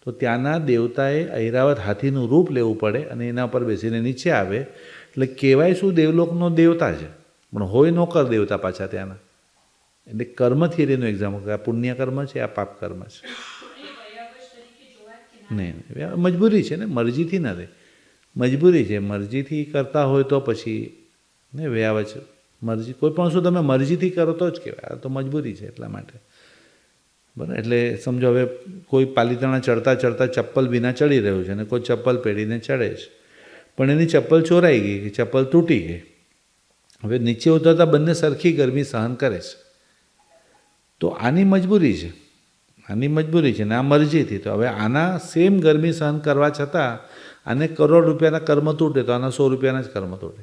તો ત્યાંના દેવતાએ ઐરાવત હાથીનું રૂપ લેવું પડે અને એના પર બેસીને નીચે આવે, એટલે કહેવાય શું દેવલોકનો દેવતા છે, પણ હોય નોકર દેવતા પાછા ત્યાંના. એટલે કર્મ થિયરીનું એક્ઝામ્પલ કે આ પુણ્ય કર્મ છે, આ પાપ કર્મ છે. નહીં, મજબૂરી છે ને, મરજીથી નથી, મજબૂરી છે. મરજીથી કરતા હોય તો પછી ને વ્યાવચ મરજી, કોઈ પણ વસ્તુ તમે મરજીથી કરો તો જ કહેવાય, આ તો મજબૂરી છે એટલા માટે. બરાબર. એટલે સમજો હવે કોઈ પાલીતાણા ચડતા ચડતા ચપ્પલ વિના ચડી રહ્યું છે અને કોઈ ચપ્પલ પહેરીને ચડે છે, પણ એની ચપ્પલ ચોરાઈ ગઈ કે ચપ્પલ તૂટી ગઈ. હવે નીચે ઉતરતા બંને સરખી ગરમી સહન કરે છે, તો આની મજબૂરી છે, આની મજબૂરી છે ને આ મરજીથી. તો હવે આના સેમ ગરમી સહન કરવા છતાં આને કરોડ રૂપિયાના કર્મ તૂટે તો આના 100 રૂપિયાના જ કર્મ તૂટે.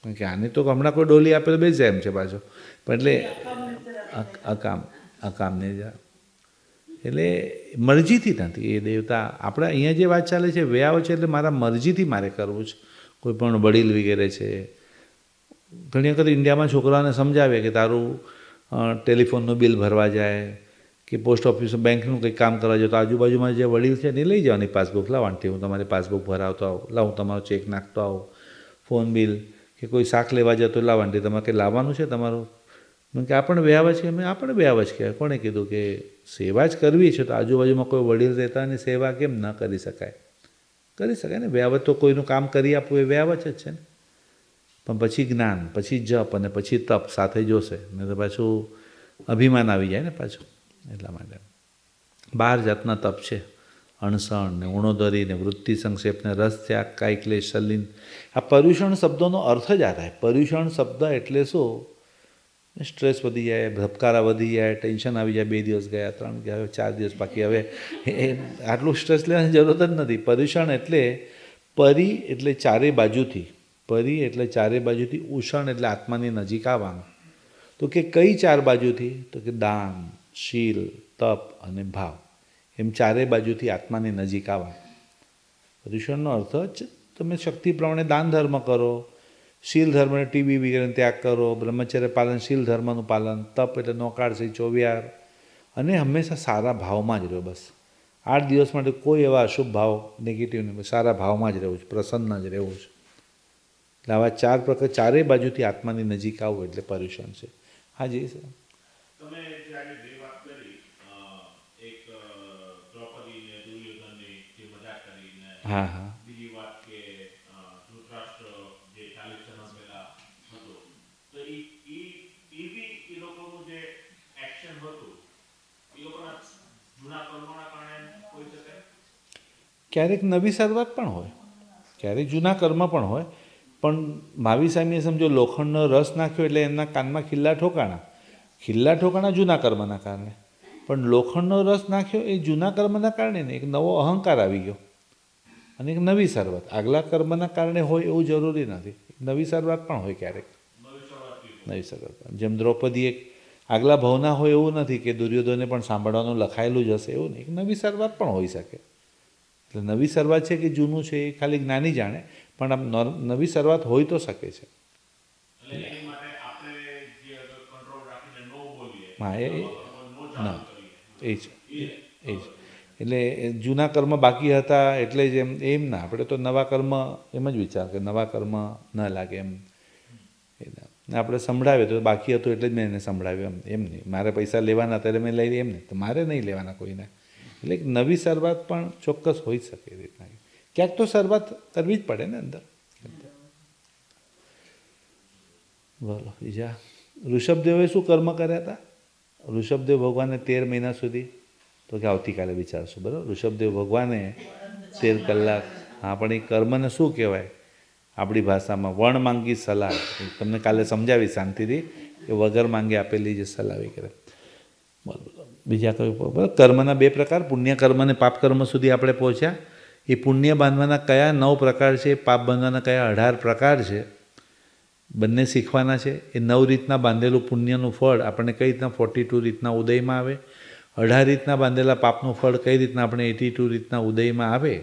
કારણ કે આને તો હમણાં કોઈ ડોલી આપે તો બે જાય એમ છે પાછો, પણ એટલે અકામને જા, એટલે મરજીથી નથી એ દેવતા. આપણે અહીંયા જે વાત ચાલે છે વ્યાવ છે, એટલે મારા મરજીથી મારે કરવું છે. કોઈ પણ વડીલ વગેરે છે, ઘણી વખત ઇન્ડિયામાં છોકરાઓને સમજાવે કે તારું ટેલિફોનનું બિલ ભરવા જાય કે પોસ્ટ ઓફિસ બેંકનું કંઈક કામ કરવા જાય તો આજુબાજુમાં જે વડીલ છે એને લઈ જવાની પાસબુક, લાવ આંટી હું તમારી પાસબુક ભરાવતો આવું, લાવ હું તમારો ચેક નાખતો આવું, ફોન બિલ કે કોઈ શાક લેવા જતો લાવ આંટી તમારે કંઈ લાવવાનું છે તમારું. કે આ પણ વ્યાવ છે, અમે આ પણ વ્યાવ જ કહેવાય. કોણે કીધું કે સેવા જ કરવી છે તો આજુબાજુમાં કોઈ વડીલ રહેતા અને સેવા કેમ ન કરી શકાય? કરી શકાય ને. વ્યાવ તો કોઈનું કામ કરી આપવું એ વ્યાવ જ છે ને. પણ પછી જ્ઞાન, પછી જપ અને પછી તપ સાથે જોશે, ને તો પાછું અભિમાન આવી જાય ને પાછું. એટલા માટે 12 જાતના તપ છે: અણસણ ને ઉણોદરી ને વૃત્તિ સંક્ષેપ ને રસ ત્યાગ, કાય ક્લેશ સલીન. આ પર્યુષણ શબ્દોનો અર્થ જ આ થાય. પર્યુષણ શબ્દ એટલે શું? સ્ટ્રેસ વધી જાય, ધબકારા વધી જાય, ટેન્શન આવી જાય, 2 દિવસ ગયા, 3 ગયા, 4 દિવસ બાકી, હવે આટલું સ્ટ્રેસ લેવાની જરૂરત જ નથી. પર્યુષણ એટલે પરી એટલે ચારે બાજુથી, પરી એટલે ચારે બાજુથી, ઉષણ એટલે આત્માની નજીક આવવાનું. તો કે કઈ 4 બાજુથી? તો કે દાન, શીલ, તપ અને ભાવ, એમ ચારે બાજુથી આત્માની નજીક આવવાનું. પર્યુષણનો અર્થ જ તમે શક્તિ પ્રમાણે દાન ધર્મ કરો, શીલ ધર્મને ટીવી વગેરેનો ત્યાગ કરો, બ્રહ્મચર્ય પાલન, શીલ ધર્મનું પાલન, તપ એટલે નોકાળસી, ચોવિહાર, અને હંમેશા સારા ભાવમાં જ રહ્યો. બસ 8 દિવસ માટે કોઈ એવા અશુભ ભાવ, નેગેટિવ નહીં, સારા ભાવમાં જ રહેવું છે, પ્રસન્ન જ રહેવું છે. એટલે આવા 4 પ્રકાર, ચારેય બાજુથી આત્માની નજીક આવવું એટલે પર્યુષણ છે. હા જી સર. તમે જે આજે બે વાત કરી, એક દ્રૌપદીને દુર્યોધનની જે મજાક કરીને, હા હા બીજી વાત કે ધૃતરાષ્ટ્ર જે 40 જન્મ પહેલા હતો, તો એ લોકોનું જે એક્શન હતું એ લોકોના જૂના કર્મોના કારણે હોઈ શકે. ક્યારેક નવી શરૂઆત પણ હોય, ક્યારેક જૂના કર્મ પણ હોય. પણ મહાવીર સ્વામીએ સમજો લોખંડનો રસ નાખ્યો એટલે એમના કાનમાં ખિલ્લા ઠોકાણા જૂના કર્મના કારણે. પણ લોખંડનો રસ નાખ્યો એ જૂના કર્મના કારણે નહીં, એક નવો અહંકાર આવી ગયો અને એક નવી શરૂઆત. આગલા કર્મના કારણે હોય એવું જરૂરી નથી, નવી શરૂઆત પણ હોય ક્યારેક. નવી શરૂઆત, જેમ દ્રૌપદી એક આગલા ભાવના હોય એવું નથી કે દુર્યોધને પણ સાંભળવાનું લખાયેલું જ હશે એવું નહીં, એક નવી શરૂઆત પણ હોઈ શકે. એટલે નવી શરૂઆત છે કે જૂનું છે એ ખાલી જ્ઞાની જાણે, પણ આમ નવી શરૂઆત હોઈ તો શકે છે. હા ના એ જ એટલે જૂના કર્મ બાકી હતા એટલે જ એમ ના, આપણે તો નવા કર્મ એમ જ વિચાર કે નવા કર્મ ન લાગે એમ. આપણે સંભળાવ્યો તો બાકી હતું એટલે જ મેં એને સંભળાવ્યું એમ નહીં. મારે પૈસા લેવાના હતા એટલે મેં લઈ એમ નહીં, તો મારે નહીં લેવાના કોઈને. એટલે એક નવી શરૂઆત પણ ચોક્કસ હોઈ શકે એ રીતના. ક્યાંક તો શરૂઆત કરવી જ પડે ને અંદર. બોલો બીજા. ઋષભદેવે શું કર્મ કર્યા હતા? ઋષભદેવ ભગવાને 13 મહિના સુધી, તો કે આવતીકાલે વિચારશું બરાબર. ઋષભદેવ ભગવાને 13 કલાક, હા પણ એ કર્મને શું કહેવાય આપણી ભાષામાં? વણ માંગી સલાહ. તમને કાલે સમજાવી શાંતિથી કે વગર માંગે આપેલી જે સલાહ કરે. બીજા કઈ કર્મના 2 પ્રકાર, પુણ્ય કર્મ અને પાપ કર્મ સુધી આપણે પહોંચ્યા. એ પુણ્ય બાંધવાના કયા 9 પ્રકાર છે, પાપ બાંધવાના કયા 18 પ્રકાર છે, બંને શીખવાના છે. એ 9 રીતના બાંધેલું પુણ્યનું ફળ આપણને કઈ રીતના 42 રીતના ઉદયમાં આવે, 18 રીતના બાંધેલા પાપનું ફળ કઈ રીતના આપણે 82 રીતના ઉદયમાં આવે.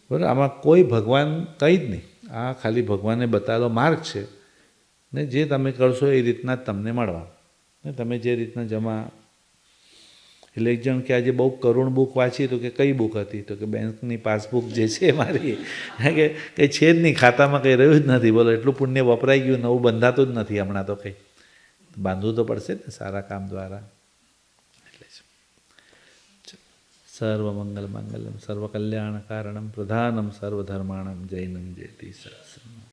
બરાબર. આમાં કોઈ ભગવાન કંઈ જ નહીં, આ ખાલી ભગવાને બતાવેલો માર્ગ છે ને જે તમે કરશો એ રીતના જ તમને મળવા. ને તમે જે રીતના જમા એટલે એક જણ કે આજે બહુ કરુણ બુક વાંચી તો કે કઈ બુક હતી તો કે બેંકની પાસબુક જે છે મારી કે કંઈ છે જ નહીં, ખાતામાં કંઈ રહ્યું જ નથી. બોલો એટલું પુણ્ય વપરાઈ ગયું, નવું બંધાતું જ નથી હમણાં તો કંઈ. બાંધવું તો પડશે ને સારા કામ દ્વારા. એટલે સર્વમંગલ માંગલ્યમ સર્વકલ્યાણ કારણમ પ્રધાનમ સર્વધર્માણમ જૈનમ જયતિ સત્સંગ.